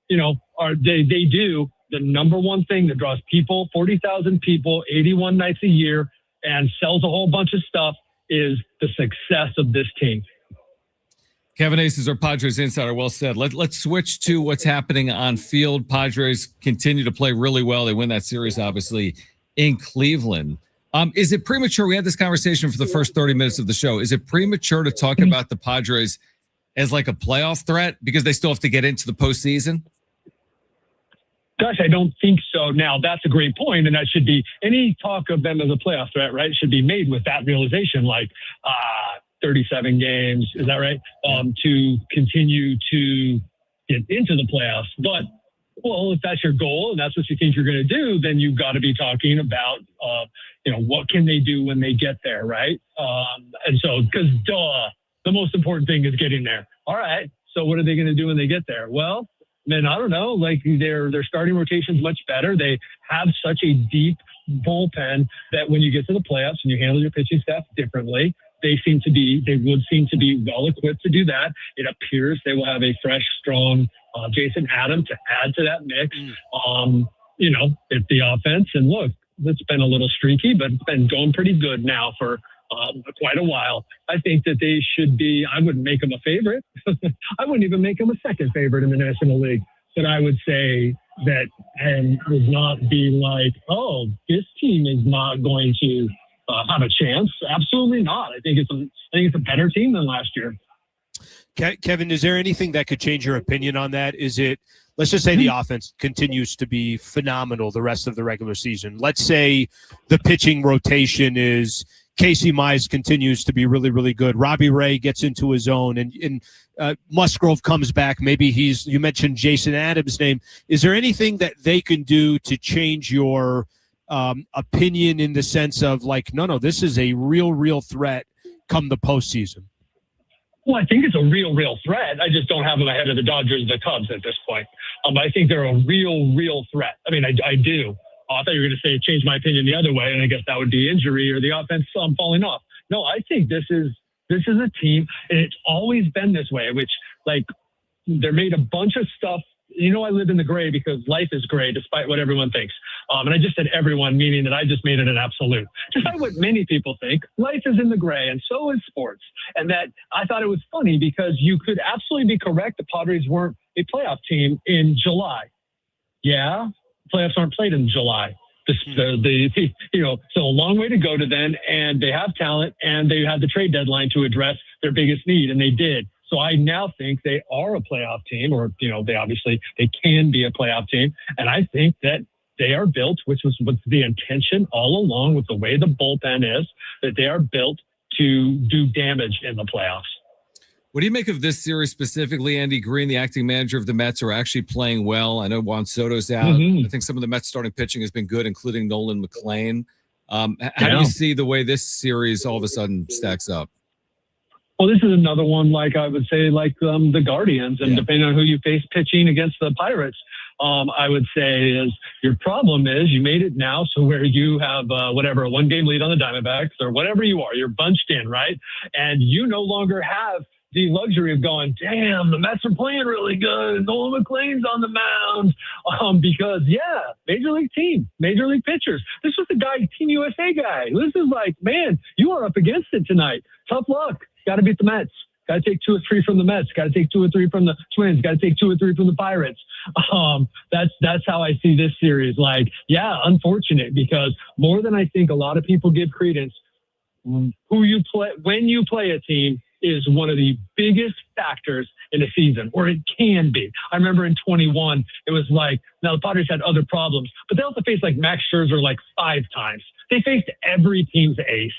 they do. The number one thing that draws people, 40,000 people, 81 nights a year, and sells a whole bunch of stuff is the success of this team. Kevin Acee is our Padres Insider. Well said. Let's switch to what's happening on field. Padres continue to play really well. They win that series, obviously, in Cleveland. Is it premature? We had this conversation for the first 30 minutes of the show. Is it premature to talk about the Padres as a playoff threat because they still have to get into the postseason? Gosh, I don't think so. Now, that's a great point, and that should be any talk of them as a playoff threat, right? Should be made with that realization, like 37 games, is that right? To continue to get into the playoffs. But, well, if that's your goal and that's what you think you're going to do, then you've got to be talking about, what can they do when they get there, right? And so, because the most important thing is getting there. All right, so what are they going to do when they get there? Well, man, I don't know. Like their starting rotation's much better. They have such a deep bullpen that when you get to the playoffs and you handle your pitching staff differently, they would seem to be well equipped to do that. It appears they will have a fresh, strong Jason Adam to add to that mix. If the offense, and look, it's been a little streaky, but it's been going pretty good now for quite a while. I think that they should be, I wouldn't make them a favorite. I wouldn't even make them a second favorite in the National League. But I would say that and would not be like, oh, this team is not going to have a chance. Absolutely not. I think it's a better team than last year. Kevin, is there anything that could change your opinion on that? Is it, let's just say the offense continues to be phenomenal the rest of the regular season. Let's say the pitching rotation is Casey Mize continues to be really, really good. Robbie Ray gets into his own, and Musgrove comes back. Maybe you mentioned Jason Adams' name. Is there anything that they can do to change your opinion in the sense of like, no, this is a real threat come the postseason? Well, I think it's a real threat. I just don't have them ahead of the Dodgers and the Cubs at this point. I think they're a real threat. I mean, I do. I thought you were going to say change my opinion the other way, and I guess that would be injury or the offense falling off. No, I think this is a team, and it's always been this way, which, like, they're made a bunch of stuff. I live in the gray because life is gray despite what everyone thinks. And I just said everyone, meaning that I just made it an absolute. Despite what many people think, life is in the gray, and so is sports. And that I thought it was funny because you could absolutely be correct. The Padres weren't a playoff team in July. Yeah, playoffs aren't played in July. So a long way to go to then, and they have talent, and they had the trade deadline to address their biggest need, and they did. So I now think they are a playoff team, or, they can be a playoff team. And I think that they are built, which was the intention all along with the way the bullpen is, that they are built to do damage in the playoffs. What do you make of this series specifically? Andy Green, the acting manager of the Mets, are actually playing well. I know Juan Soto's out. I think some of the Mets starting pitching has been good, including Nolan McLean. How do you see the way this series all of a sudden stacks up? Well, this is another one, like I would say, like the Guardians, and depending on who you face pitching against the Pirates, I would say is your problem is you made it now, so where you have a 1-game lead on the Diamondbacks or whatever you are, you're bunched in, right? And you no longer have the luxury of going, damn, the Mets are playing really good. Nolan McLean's on the mound because, major league team, major league pitchers. This was the guy, Team USA guy. This is like, man, you are up against it tonight. Tough luck. Got to beat the Mets. Got to take 2 or 3 from the Mets. Got to take 2 or 3 from the Twins. Got to take 2 or 3 from the Pirates. That's how I see this series. Like, unfortunate because more than I think a lot of people give credence, who you play when you play a team is one of the biggest factors in a season, or it can be. I remember in 21, it was like, now the Padres had other problems, but they also faced like Max Scherzer like 5 times. They faced every team's ace.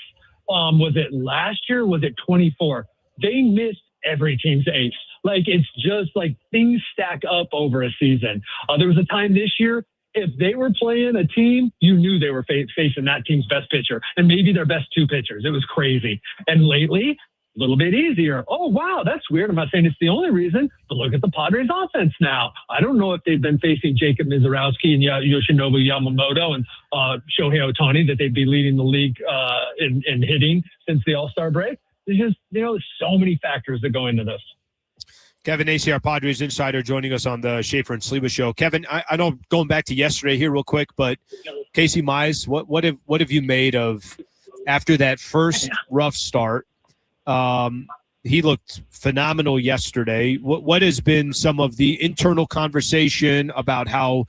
Was it last year? Was it 24? They missed every team's ace. Like, it's just like things stack up over a season. There was a time this year, if they were playing a team, you knew they were facing that team's best pitcher and maybe their best 2 pitchers. It was crazy. And lately, a little bit easier. Oh, wow, that's weird. I'm not saying it's the only reason, but look at the Padres offense now. I don't know if they've been facing Jacob Mizorowski and Yoshinobu Yamamoto and Shohei Ohtani, that they'd be leading the league in hitting since the All-Star break. There's just, there's so many factors that go into this. Kevin Acee, our Padres Insider, joining us on the Schaefer and Sleba Show. Kevin, I know going back to yesterday here real quick, but Casey Mize, what have you made of after that first rough start? He looked phenomenal yesterday. What has been some of the internal conversation about how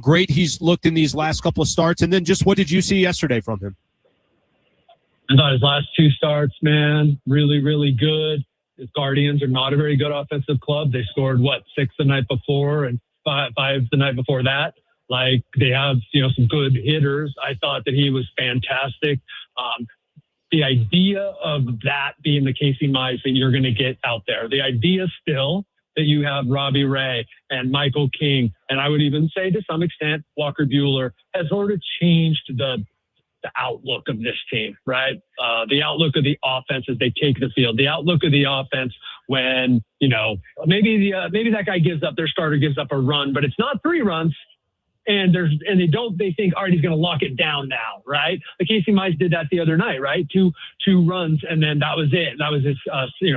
great he's looked in these last couple of starts? And then just what did you see yesterday from him? I thought his last 2 starts, man, really, really good. His Guardians are not a very good offensive club. They scored, 6 the night before and 5 the night before that. Like, they have, some good hitters. I thought that he was fantastic. The idea of that being the Casey Mize that you're going to get out there, the idea still that you have Robbie Ray and Michael King, and I would even say to some extent Walker Buehler, has sort of changed the outlook of this team, right? The outlook of the offense as they take the field, the outlook of the offense when, maybe that guy gives up, their starter gives up a run, but it's not 3 runs. And they think, all right, he's going to lock it down now, right? The Casey Mize did that the other night, right? Two runs, and then that was it. That was his,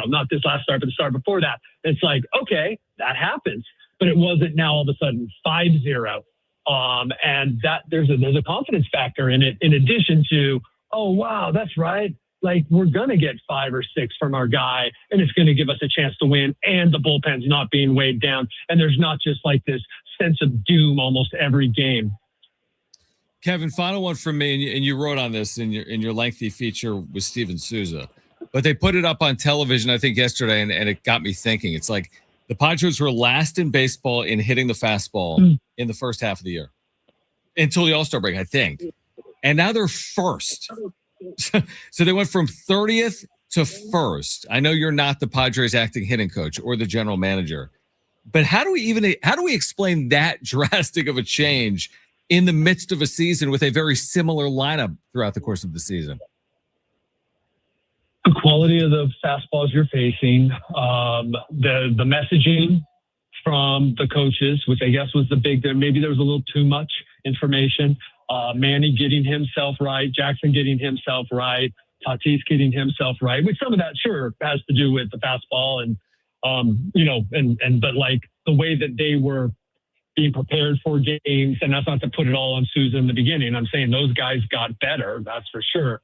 not this last start, but the start before that. It's like, okay, that happens, but it wasn't now all of a sudden 5-0. And that there's a confidence factor in it, in addition to, oh wow, that's right. Like, we're going to get 5 or 6 from our guy, and it's going to give us a chance to win, and the bullpen's not being weighed down. And there's not just like this sense of doom almost every game. Kevin, final one from me, and you wrote on this in your lengthy feature with Steven Souza, but they put it up on television, I think, yesterday, and it got me thinking. It's like the Padres were last in baseball in hitting the fastball in the first half of the year until the All-Star break, I think. And now they're first. So they went from 30th to 1st. I know you're not the Padres acting hitting coach or the general manager, but how do we explain that drastic of a change in the midst of a season with a very similar lineup throughout the course of the season? The quality of the fastballs you're facing, the messaging from the coaches, which I guess was maybe there was a little too much information. Manny getting himself right, Jackson getting himself right, Tatis getting himself right, which some of that sure has to do with the fastball and but like the way that they were being prepared for games, and that's not to put it all on Souza in the beginning. I'm saying those guys got better, that's for sure.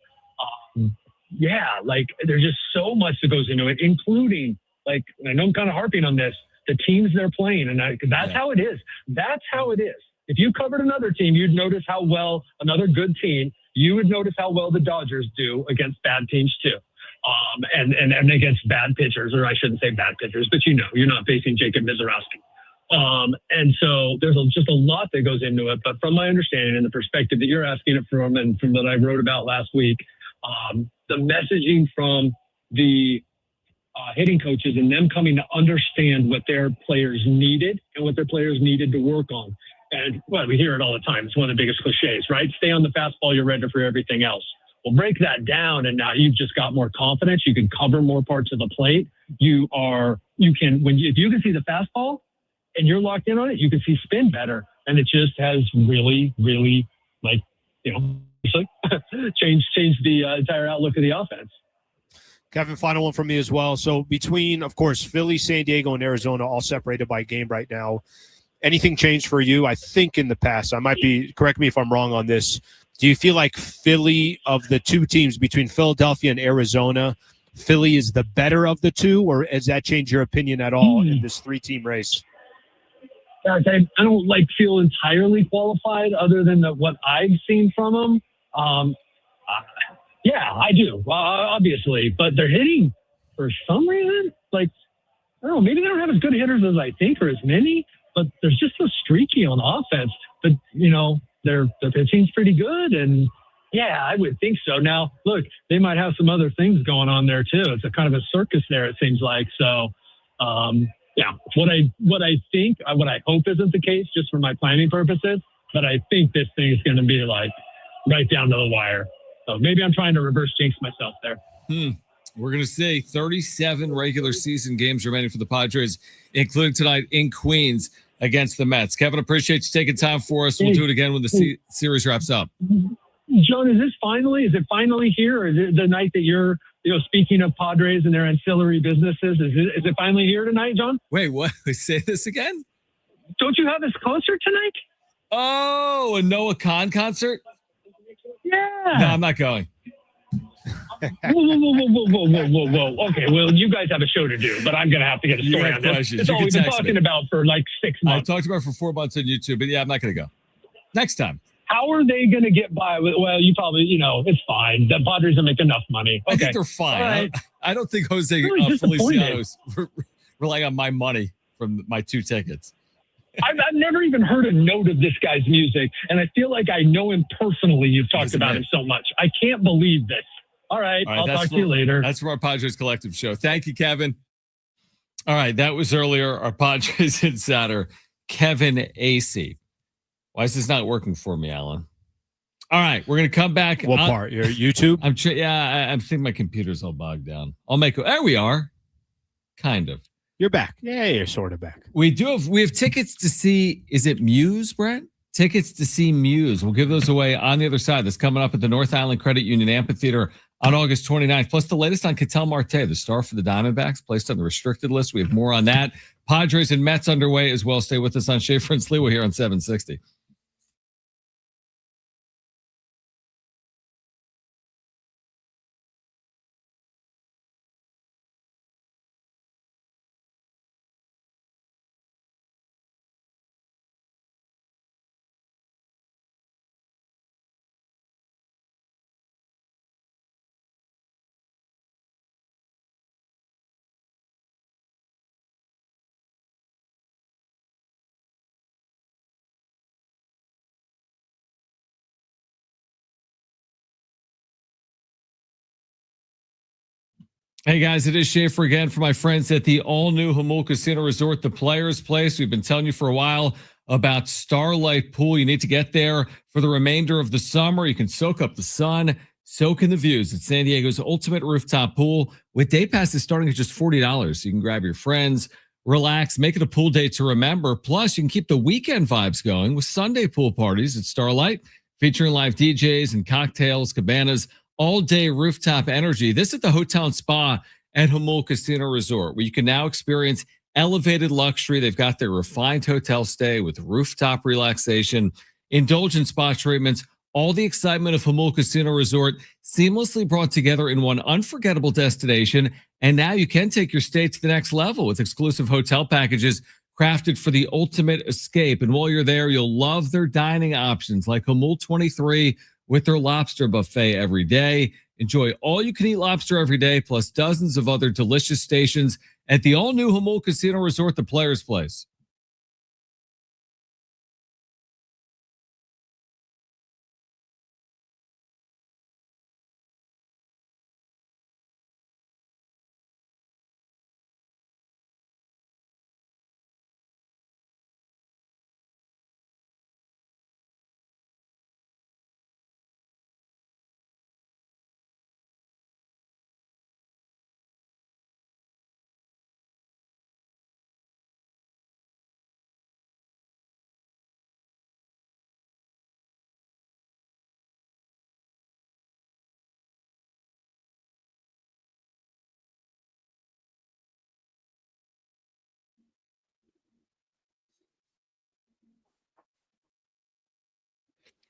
Like there's just so much that goes into it, including, like, I know I'm kind of harping on this, the teams they're playing, and that's how it is. That's how it is. If you covered another team, you'd notice how well another good team, you would notice how well the Dodgers do against bad teams too. And against bad pitchers, or I shouldn't say bad pitchers, but you're not facing Jacob Mizorowski. And so there's just a lot that goes into it. But from my understanding and the perspective that you're asking it from, and from what I wrote about last week, the messaging from the hitting coaches and them coming to understand what their players needed and what their players needed to work on. And well, we hear it all the time. It's one of the biggest cliches, right? Stay on the fastball, you're ready for everything else. Well, break that down, and now you've just got more confidence. You can cover more parts of the plate. If you can see the fastball and you're locked in on it, you can see spin better. And it just has really, really, changed the entire outlook of the offense. Kevin, final one from me as well. So between, of course, Philly, San Diego, and Arizona, all separated by a game right now, anything changed for you? I think in the past, correct me if I'm wrong on this, do you feel like Philly, of the two teams between Philadelphia and Arizona, Philly is the better of the two, or has that changed your opinion at all in this 3-team race? I don't feel entirely qualified other than what I've seen from them. Yeah, I do, obviously, but they're hitting for some reason. I don't know, maybe they don't have as good hitters as I think, or as many, but they're just so streaky on offense. But their pitching's pretty good, and yeah, I would think so. Now, look, they might have some other things going on there too. It's a kind of a circus there, it seems like. So, yeah, what I hope isn't the case, just for my planning purposes, but I think this thing is going to be right down to the wire. So maybe I'm trying to reverse jinx myself there. We're going to see 37 regular season games remaining for the Padres, including tonight in Queens against the Mets. Kevin, appreciate you taking time for us. We'll do it again when the series wraps up. John, is it finally here? Or is it the night that you're, speaking of Padres and their ancillary businesses, is it finally here tonight, John? Wait, what? Say this again? Don't you have this concert tonight? Oh, a Noah Khan concert? Yeah. No, I'm not going. Whoa. Okay, well, you guys have a show to do, but I'm going to have to get a story on this. It's all we've been talking about for 6 months. I talked about it for 4 months on YouTube, but yeah, I'm not going to go. Next time. How are they going to get by with, well, you probably, it's fine. The Padres will make enough money. Okay. I think they're fine. Right. I don't think Jose really Feliciano's relying on my money from my 2 tickets. I've never even heard a note of this guy's music, and I feel like I know him personally. You've talked about him so much. I can't believe this. All right, I'll talk to you later. That's from our Padres Collective show. Thank you, Kevin. All right, that was earlier our Padres Insider Kevin Acee. Why is this not working for me, Alan? All right, we're going to come back. What part? Your YouTube? I'm thinking my computer's all bogged down. There we are. Kind of. You're back. Yeah, you're sort of back. We have tickets to see, is it Muse, Brent? Tickets to see Muse. We'll give those away on the other side. That's coming up at the North Island Credit Union Amphitheater on August 29th. Plus the latest on Ketel Marte, the star for the Diamondbacks, placed on the restricted list. We have more on that. Padres and Mets underway as well. Stay with us on Schaefer and Sliwa here on 760. Hey guys, it is Schaefer again for my friends at the all-new Jamul Casino Resort, the Players Place. We've been telling you for a while about Starlight Pool. You need to get there for the remainder of the summer. You can soak up the sun, soak in the views. It's San Diego's ultimate rooftop pool with day passes starting at just $40. So you can grab your friends, relax, make it a pool day to remember. Plus, you can keep the weekend vibes going with Sunday pool parties at Starlight, featuring live DJs and cocktails, cabanas, all-day rooftop energy. This is the hotel and spa at Jamul Casino Resort, where you can now experience elevated luxury. They've got their refined hotel stay with rooftop relaxation, indulgent spa treatments, all the excitement of Jamul Casino Resort seamlessly brought together in one unforgettable destination. And now you can take your stay to the next level with exclusive hotel packages crafted for the ultimate escape. And while you're there, you'll love their dining options like Jamul 23, with their lobster buffet every day. Enjoy all-you-can-eat lobster every day, plus dozens of other delicious stations at the all-new Jamul Casino Resort, the Players Place.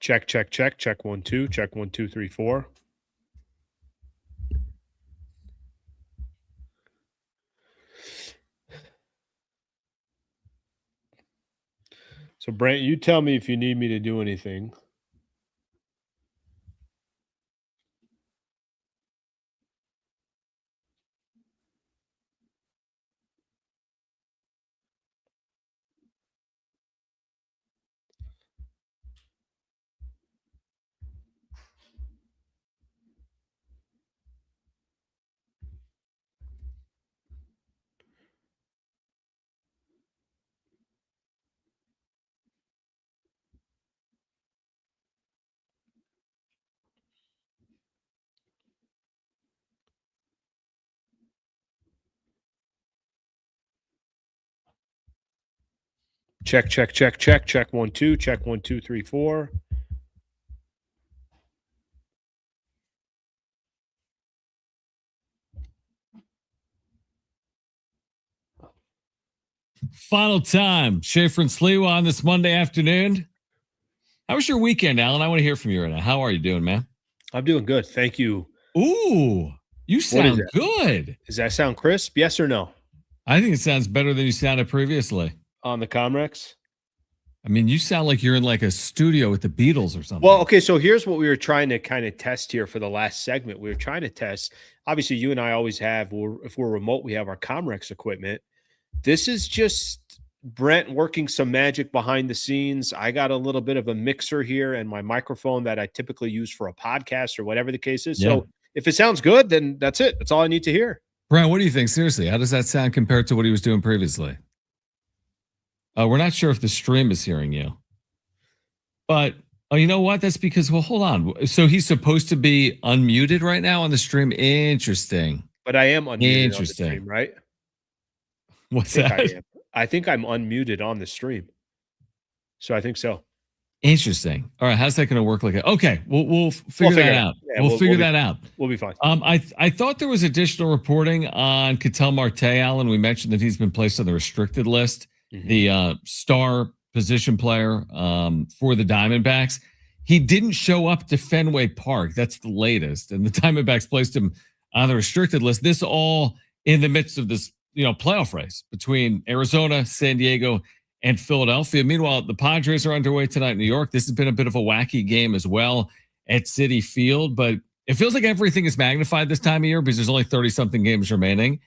Check, check, check. Check 1, 2. Check 1, 2, 3, 4. So, Brent, you tell me if you need me to do anything. Check, check, check, check. Check 1, 2. Check 1, 2, 3, 4. Final time. Schaefer and Sliwa on this Monday afternoon. How was your weekend, Alan? I want to hear from you right now. How are you doing, man? I'm doing good. Thank you. Ooh, you sound good. Does that sound crisp? Yes or no? I think it sounds better than you sounded previously. On the Comrex? I mean, you sound like you're in like a studio with the Beatles or something. Well, okay, so here's what we were trying to kind of test here for the last segment. We were trying to test. Obviously, you and I always have, if we're remote, we have our Comrex equipment. This is just Brent working some magic behind the scenes. I got a little bit of a mixer here and my microphone that I typically use for a podcast or whatever the case is. Yeah. So if it sounds good, then that's it. That's all I need to hear. Brian, what do you think? Seriously, how does that sound compared to what he was doing previously? We're not sure if the stream is hearing you. But you know what? That's because, well, hold on. So he's supposed to be unmuted right now on the stream. Interesting. But I am unmuted on the stream, right? What's that? I think I'm unmuted on the stream. So I think so. Interesting. All right. How's that going to work? Okay. We'll figure that out. Yeah, we'll figure that out. We'll be fine. I thought there was additional reporting on Ketel Marte, Allen. We mentioned that he's been placed on the restricted list, the star position player for the Diamondbacks. He didn't show up to Fenway Park. That's the latest. And the Diamondbacks placed him on the restricted list. This all in the midst of this, playoff race between Arizona, San Diego, and Philadelphia. Meanwhile, the Padres are underway tonight in New York. This has been a bit of a wacky game as well at Citi Field, but it feels like everything is magnified this time of year because there's only 30-something games remaining.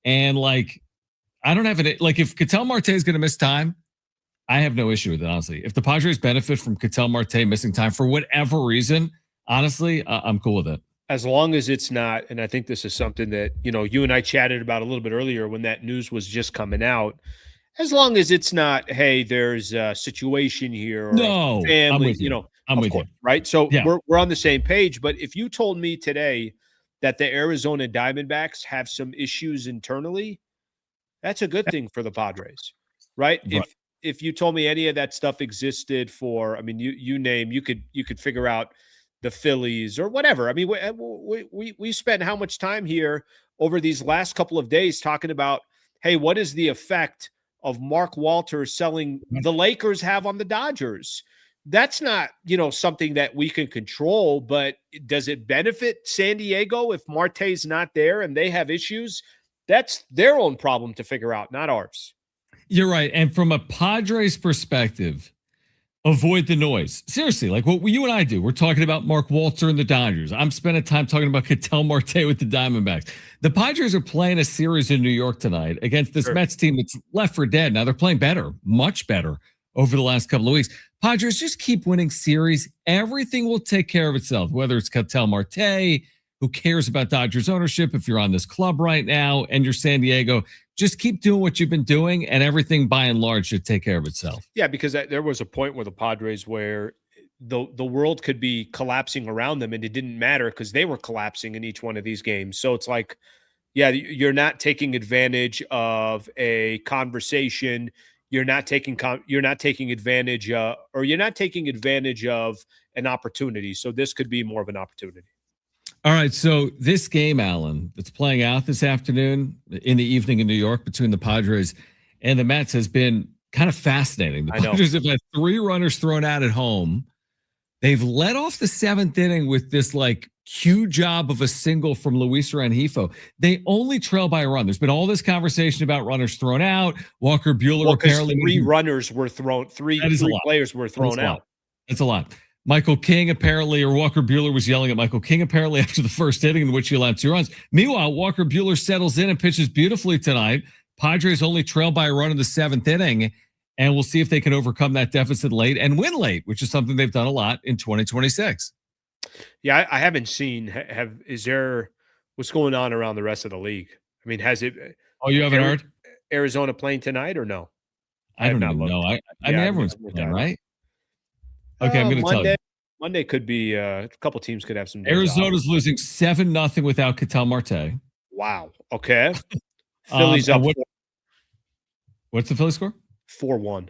And I don't have it. If Ketel Marte is going to miss time, I have no issue with it, honestly. If the Padres benefit from Ketel Marte missing time for whatever reason, honestly, I'm cool with it. As long as it's not, and I think this is something that, you and I chatted about a little bit earlier when that news was just coming out, as long as it's not, hey, there's a situation here or no, family, I'm with you. I'm with you. Right? So yeah. we're on the same page. But if you told me today that the Arizona Diamondbacks have some issues internally, that's a good thing for the Padres, right? If you told me any of that stuff existed for, you name, you could figure out the Phillies or whatever. I mean, we spent how much time here over these last couple of days talking about, hey, what is the effect of Mark Walters selling the Lakers have on the Dodgers? That's not, something that we can control, but does it benefit San Diego if Marte's not there and they have issues? That's their own problem to figure out, not ours. You're right. And from a Padres perspective, avoid the noise. Seriously, like what you and I do. We're talking about Mark Walter and the Dodgers. I'm spending time talking about Ketel Marte with the Diamondbacks. The Padres are playing a series in New York tonight against this Mets team that's left for dead. Now they're playing better, much better over the last couple of weeks. Padres just keep winning series. Everything will take care of itself, whether it's Ketel Marte, who cares about Dodgers ownership if you're on this club right now and you're San Diego. Just keep doing what you've been doing, and everything by and large should take care of itself. Yeah, because there was a point where the Padres where the world could be collapsing around them, and it didn't matter because they were collapsing in each one of these games. So it's like, yeah, you're not taking advantage of a conversation. You're not taking advantage of an opportunity. So this could be more of an opportunity. All right, so this game, Alan, that's playing out this afternoon in the evening in New York between the Padres and the Mets has been kind of fascinating. The Padres have had 3 runners thrown out at home. They've led off the 7th inning with this huge job of a single from Luis Rengifo. They only trail by a run. There's been all this conversation about runners thrown out. Walker Buehler apparently 3 runners were thrown. Three players were thrown out. That's a lot. Michael King apparently, or Walker Buehler was yelling at Michael King apparently after the first inning in which he allowed 2 runs. Meanwhile, Walker Buehler settles in and pitches beautifully tonight. Padres only trail by a run in the 7th inning, and we'll see if they can overcome that deficit late and win late, which is something they've done a lot in 2026. Yeah, I haven't seen. Is there what's going on around the rest of the league? I mean, has it? Oh, you haven't heard? Arizona playing tonight or no? I don't even know. I mean, everyone's playing, right? Okay, I'm going to tell you. Monday could be a couple teams could have some. Arizona's losing 7-0 without Ketel Marte. Wow. Okay. Phillies up. What's the Philly score? 4-1.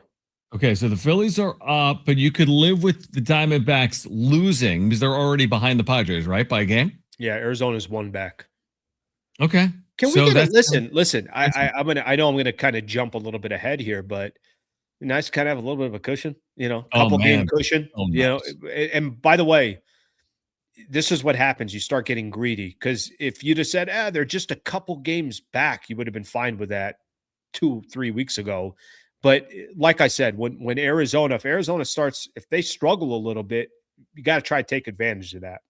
Okay, so the Phillies are up, but you could live with the Diamondbacks losing because they're already behind the Padres, right? By a game? Yeah, Arizona's 1 back. Okay. Can we get listen? I know I'm gonna kind of jump a little bit ahead here, but nice to kind of have a little bit of a cushion, couple game cushion, and by the way, this is what happens. You start getting greedy because if you'd have said, they're just a couple games back, you would have been fine with that 2-3 weeks ago. But like I said, when if Arizona starts, if they struggle a little bit, you got to try to take advantage of that.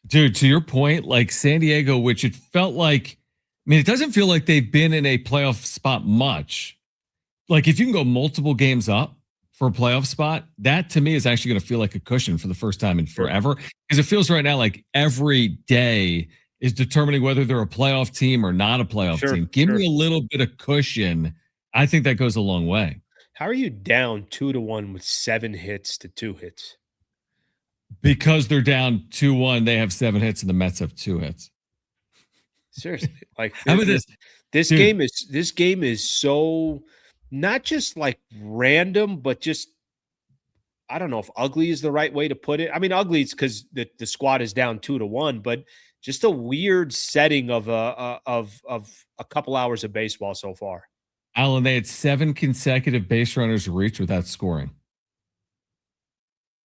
Dude, to your point, like San Diego, which it felt like, it doesn't feel like they've been in a playoff spot much. like if you can go multiple games up for a playoff spot, that to me is actually going to feel like a cushion for the first time in forever. Because it feels right now like every day is determining whether they're a playoff team or not a playoff team. Give me a little bit of cushion. I think that goes a long way. How are you down 2-1 with 7 hits to 2 hits? Because they're down 2-1, they have 7 hits and the Mets have 2 hits. Seriously, like how about this? This game is so not just like random, but just I don't know if ugly is the right way to put it. I mean, ugly is because the squad is down 2-1, but just a weird setting of a couple hours of baseball so far. Alan, they had 7 consecutive base runners reach without scoring.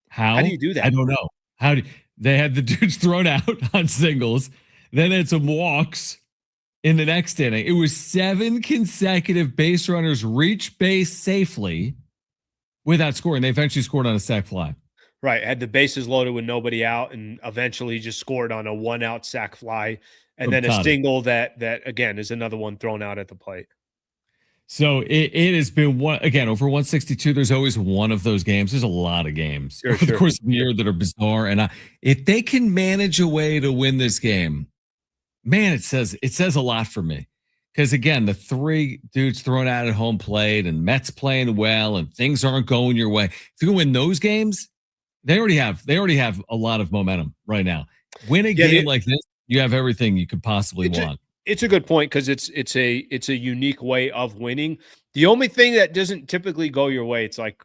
How do you do that? I don't know. They had the dudes thrown out on singles, then had some walks in the next inning. It was 7 consecutive base runners reach base safely without scoring. They eventually scored on a sac fly. Right. Had the bases loaded with nobody out and eventually just scored on a 1-out sac fly. And then a single that again is another one thrown out at the plate. So it has been one again over 162. There's always one of those games. There's a lot of games over the course of the year that are bizarre. And if they can manage a way to win this game, man, it says a lot for me. Because again, the 3 dudes thrown out at home plate and Mets playing well and things aren't going your way. If you can win those games, they already have a lot of momentum right now. Win a game like this, you have everything you could possibly want. It's a good point because it's a unique way of winning. The only thing that doesn't typically go your way, it's like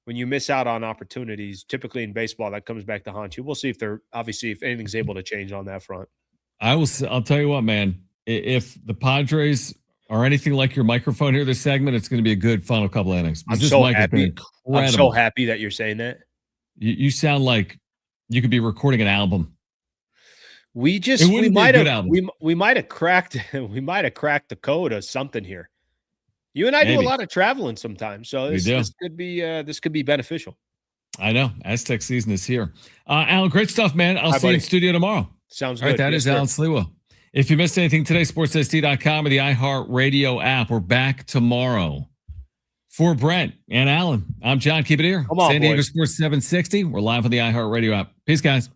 when you miss out on opportunities, typically in baseball, that comes back to haunt you. We'll see if anything's able to change on that front. I'll tell you what, man. If the Padres are anything like your microphone here this segment, it's going to be a good final couple innings. I'm so happy that you're saying that. You sound like you could be recording an album. We might have cracked the code of something here. You and I do a lot of traveling sometimes, so this could be beneficial. I know. Aztec season is here. Alan, great stuff, man. I'll see you in studio tomorrow. Sounds good. All right, that is Alan Sliwa. If you missed anything today, sportssd.com or the iHeartRadio app. We're back tomorrow. For Brent and Alan, I'm John. Keep it here. Come on, San Diego boys. Sports 760. We're live on the iHeartRadio app. Peace, guys.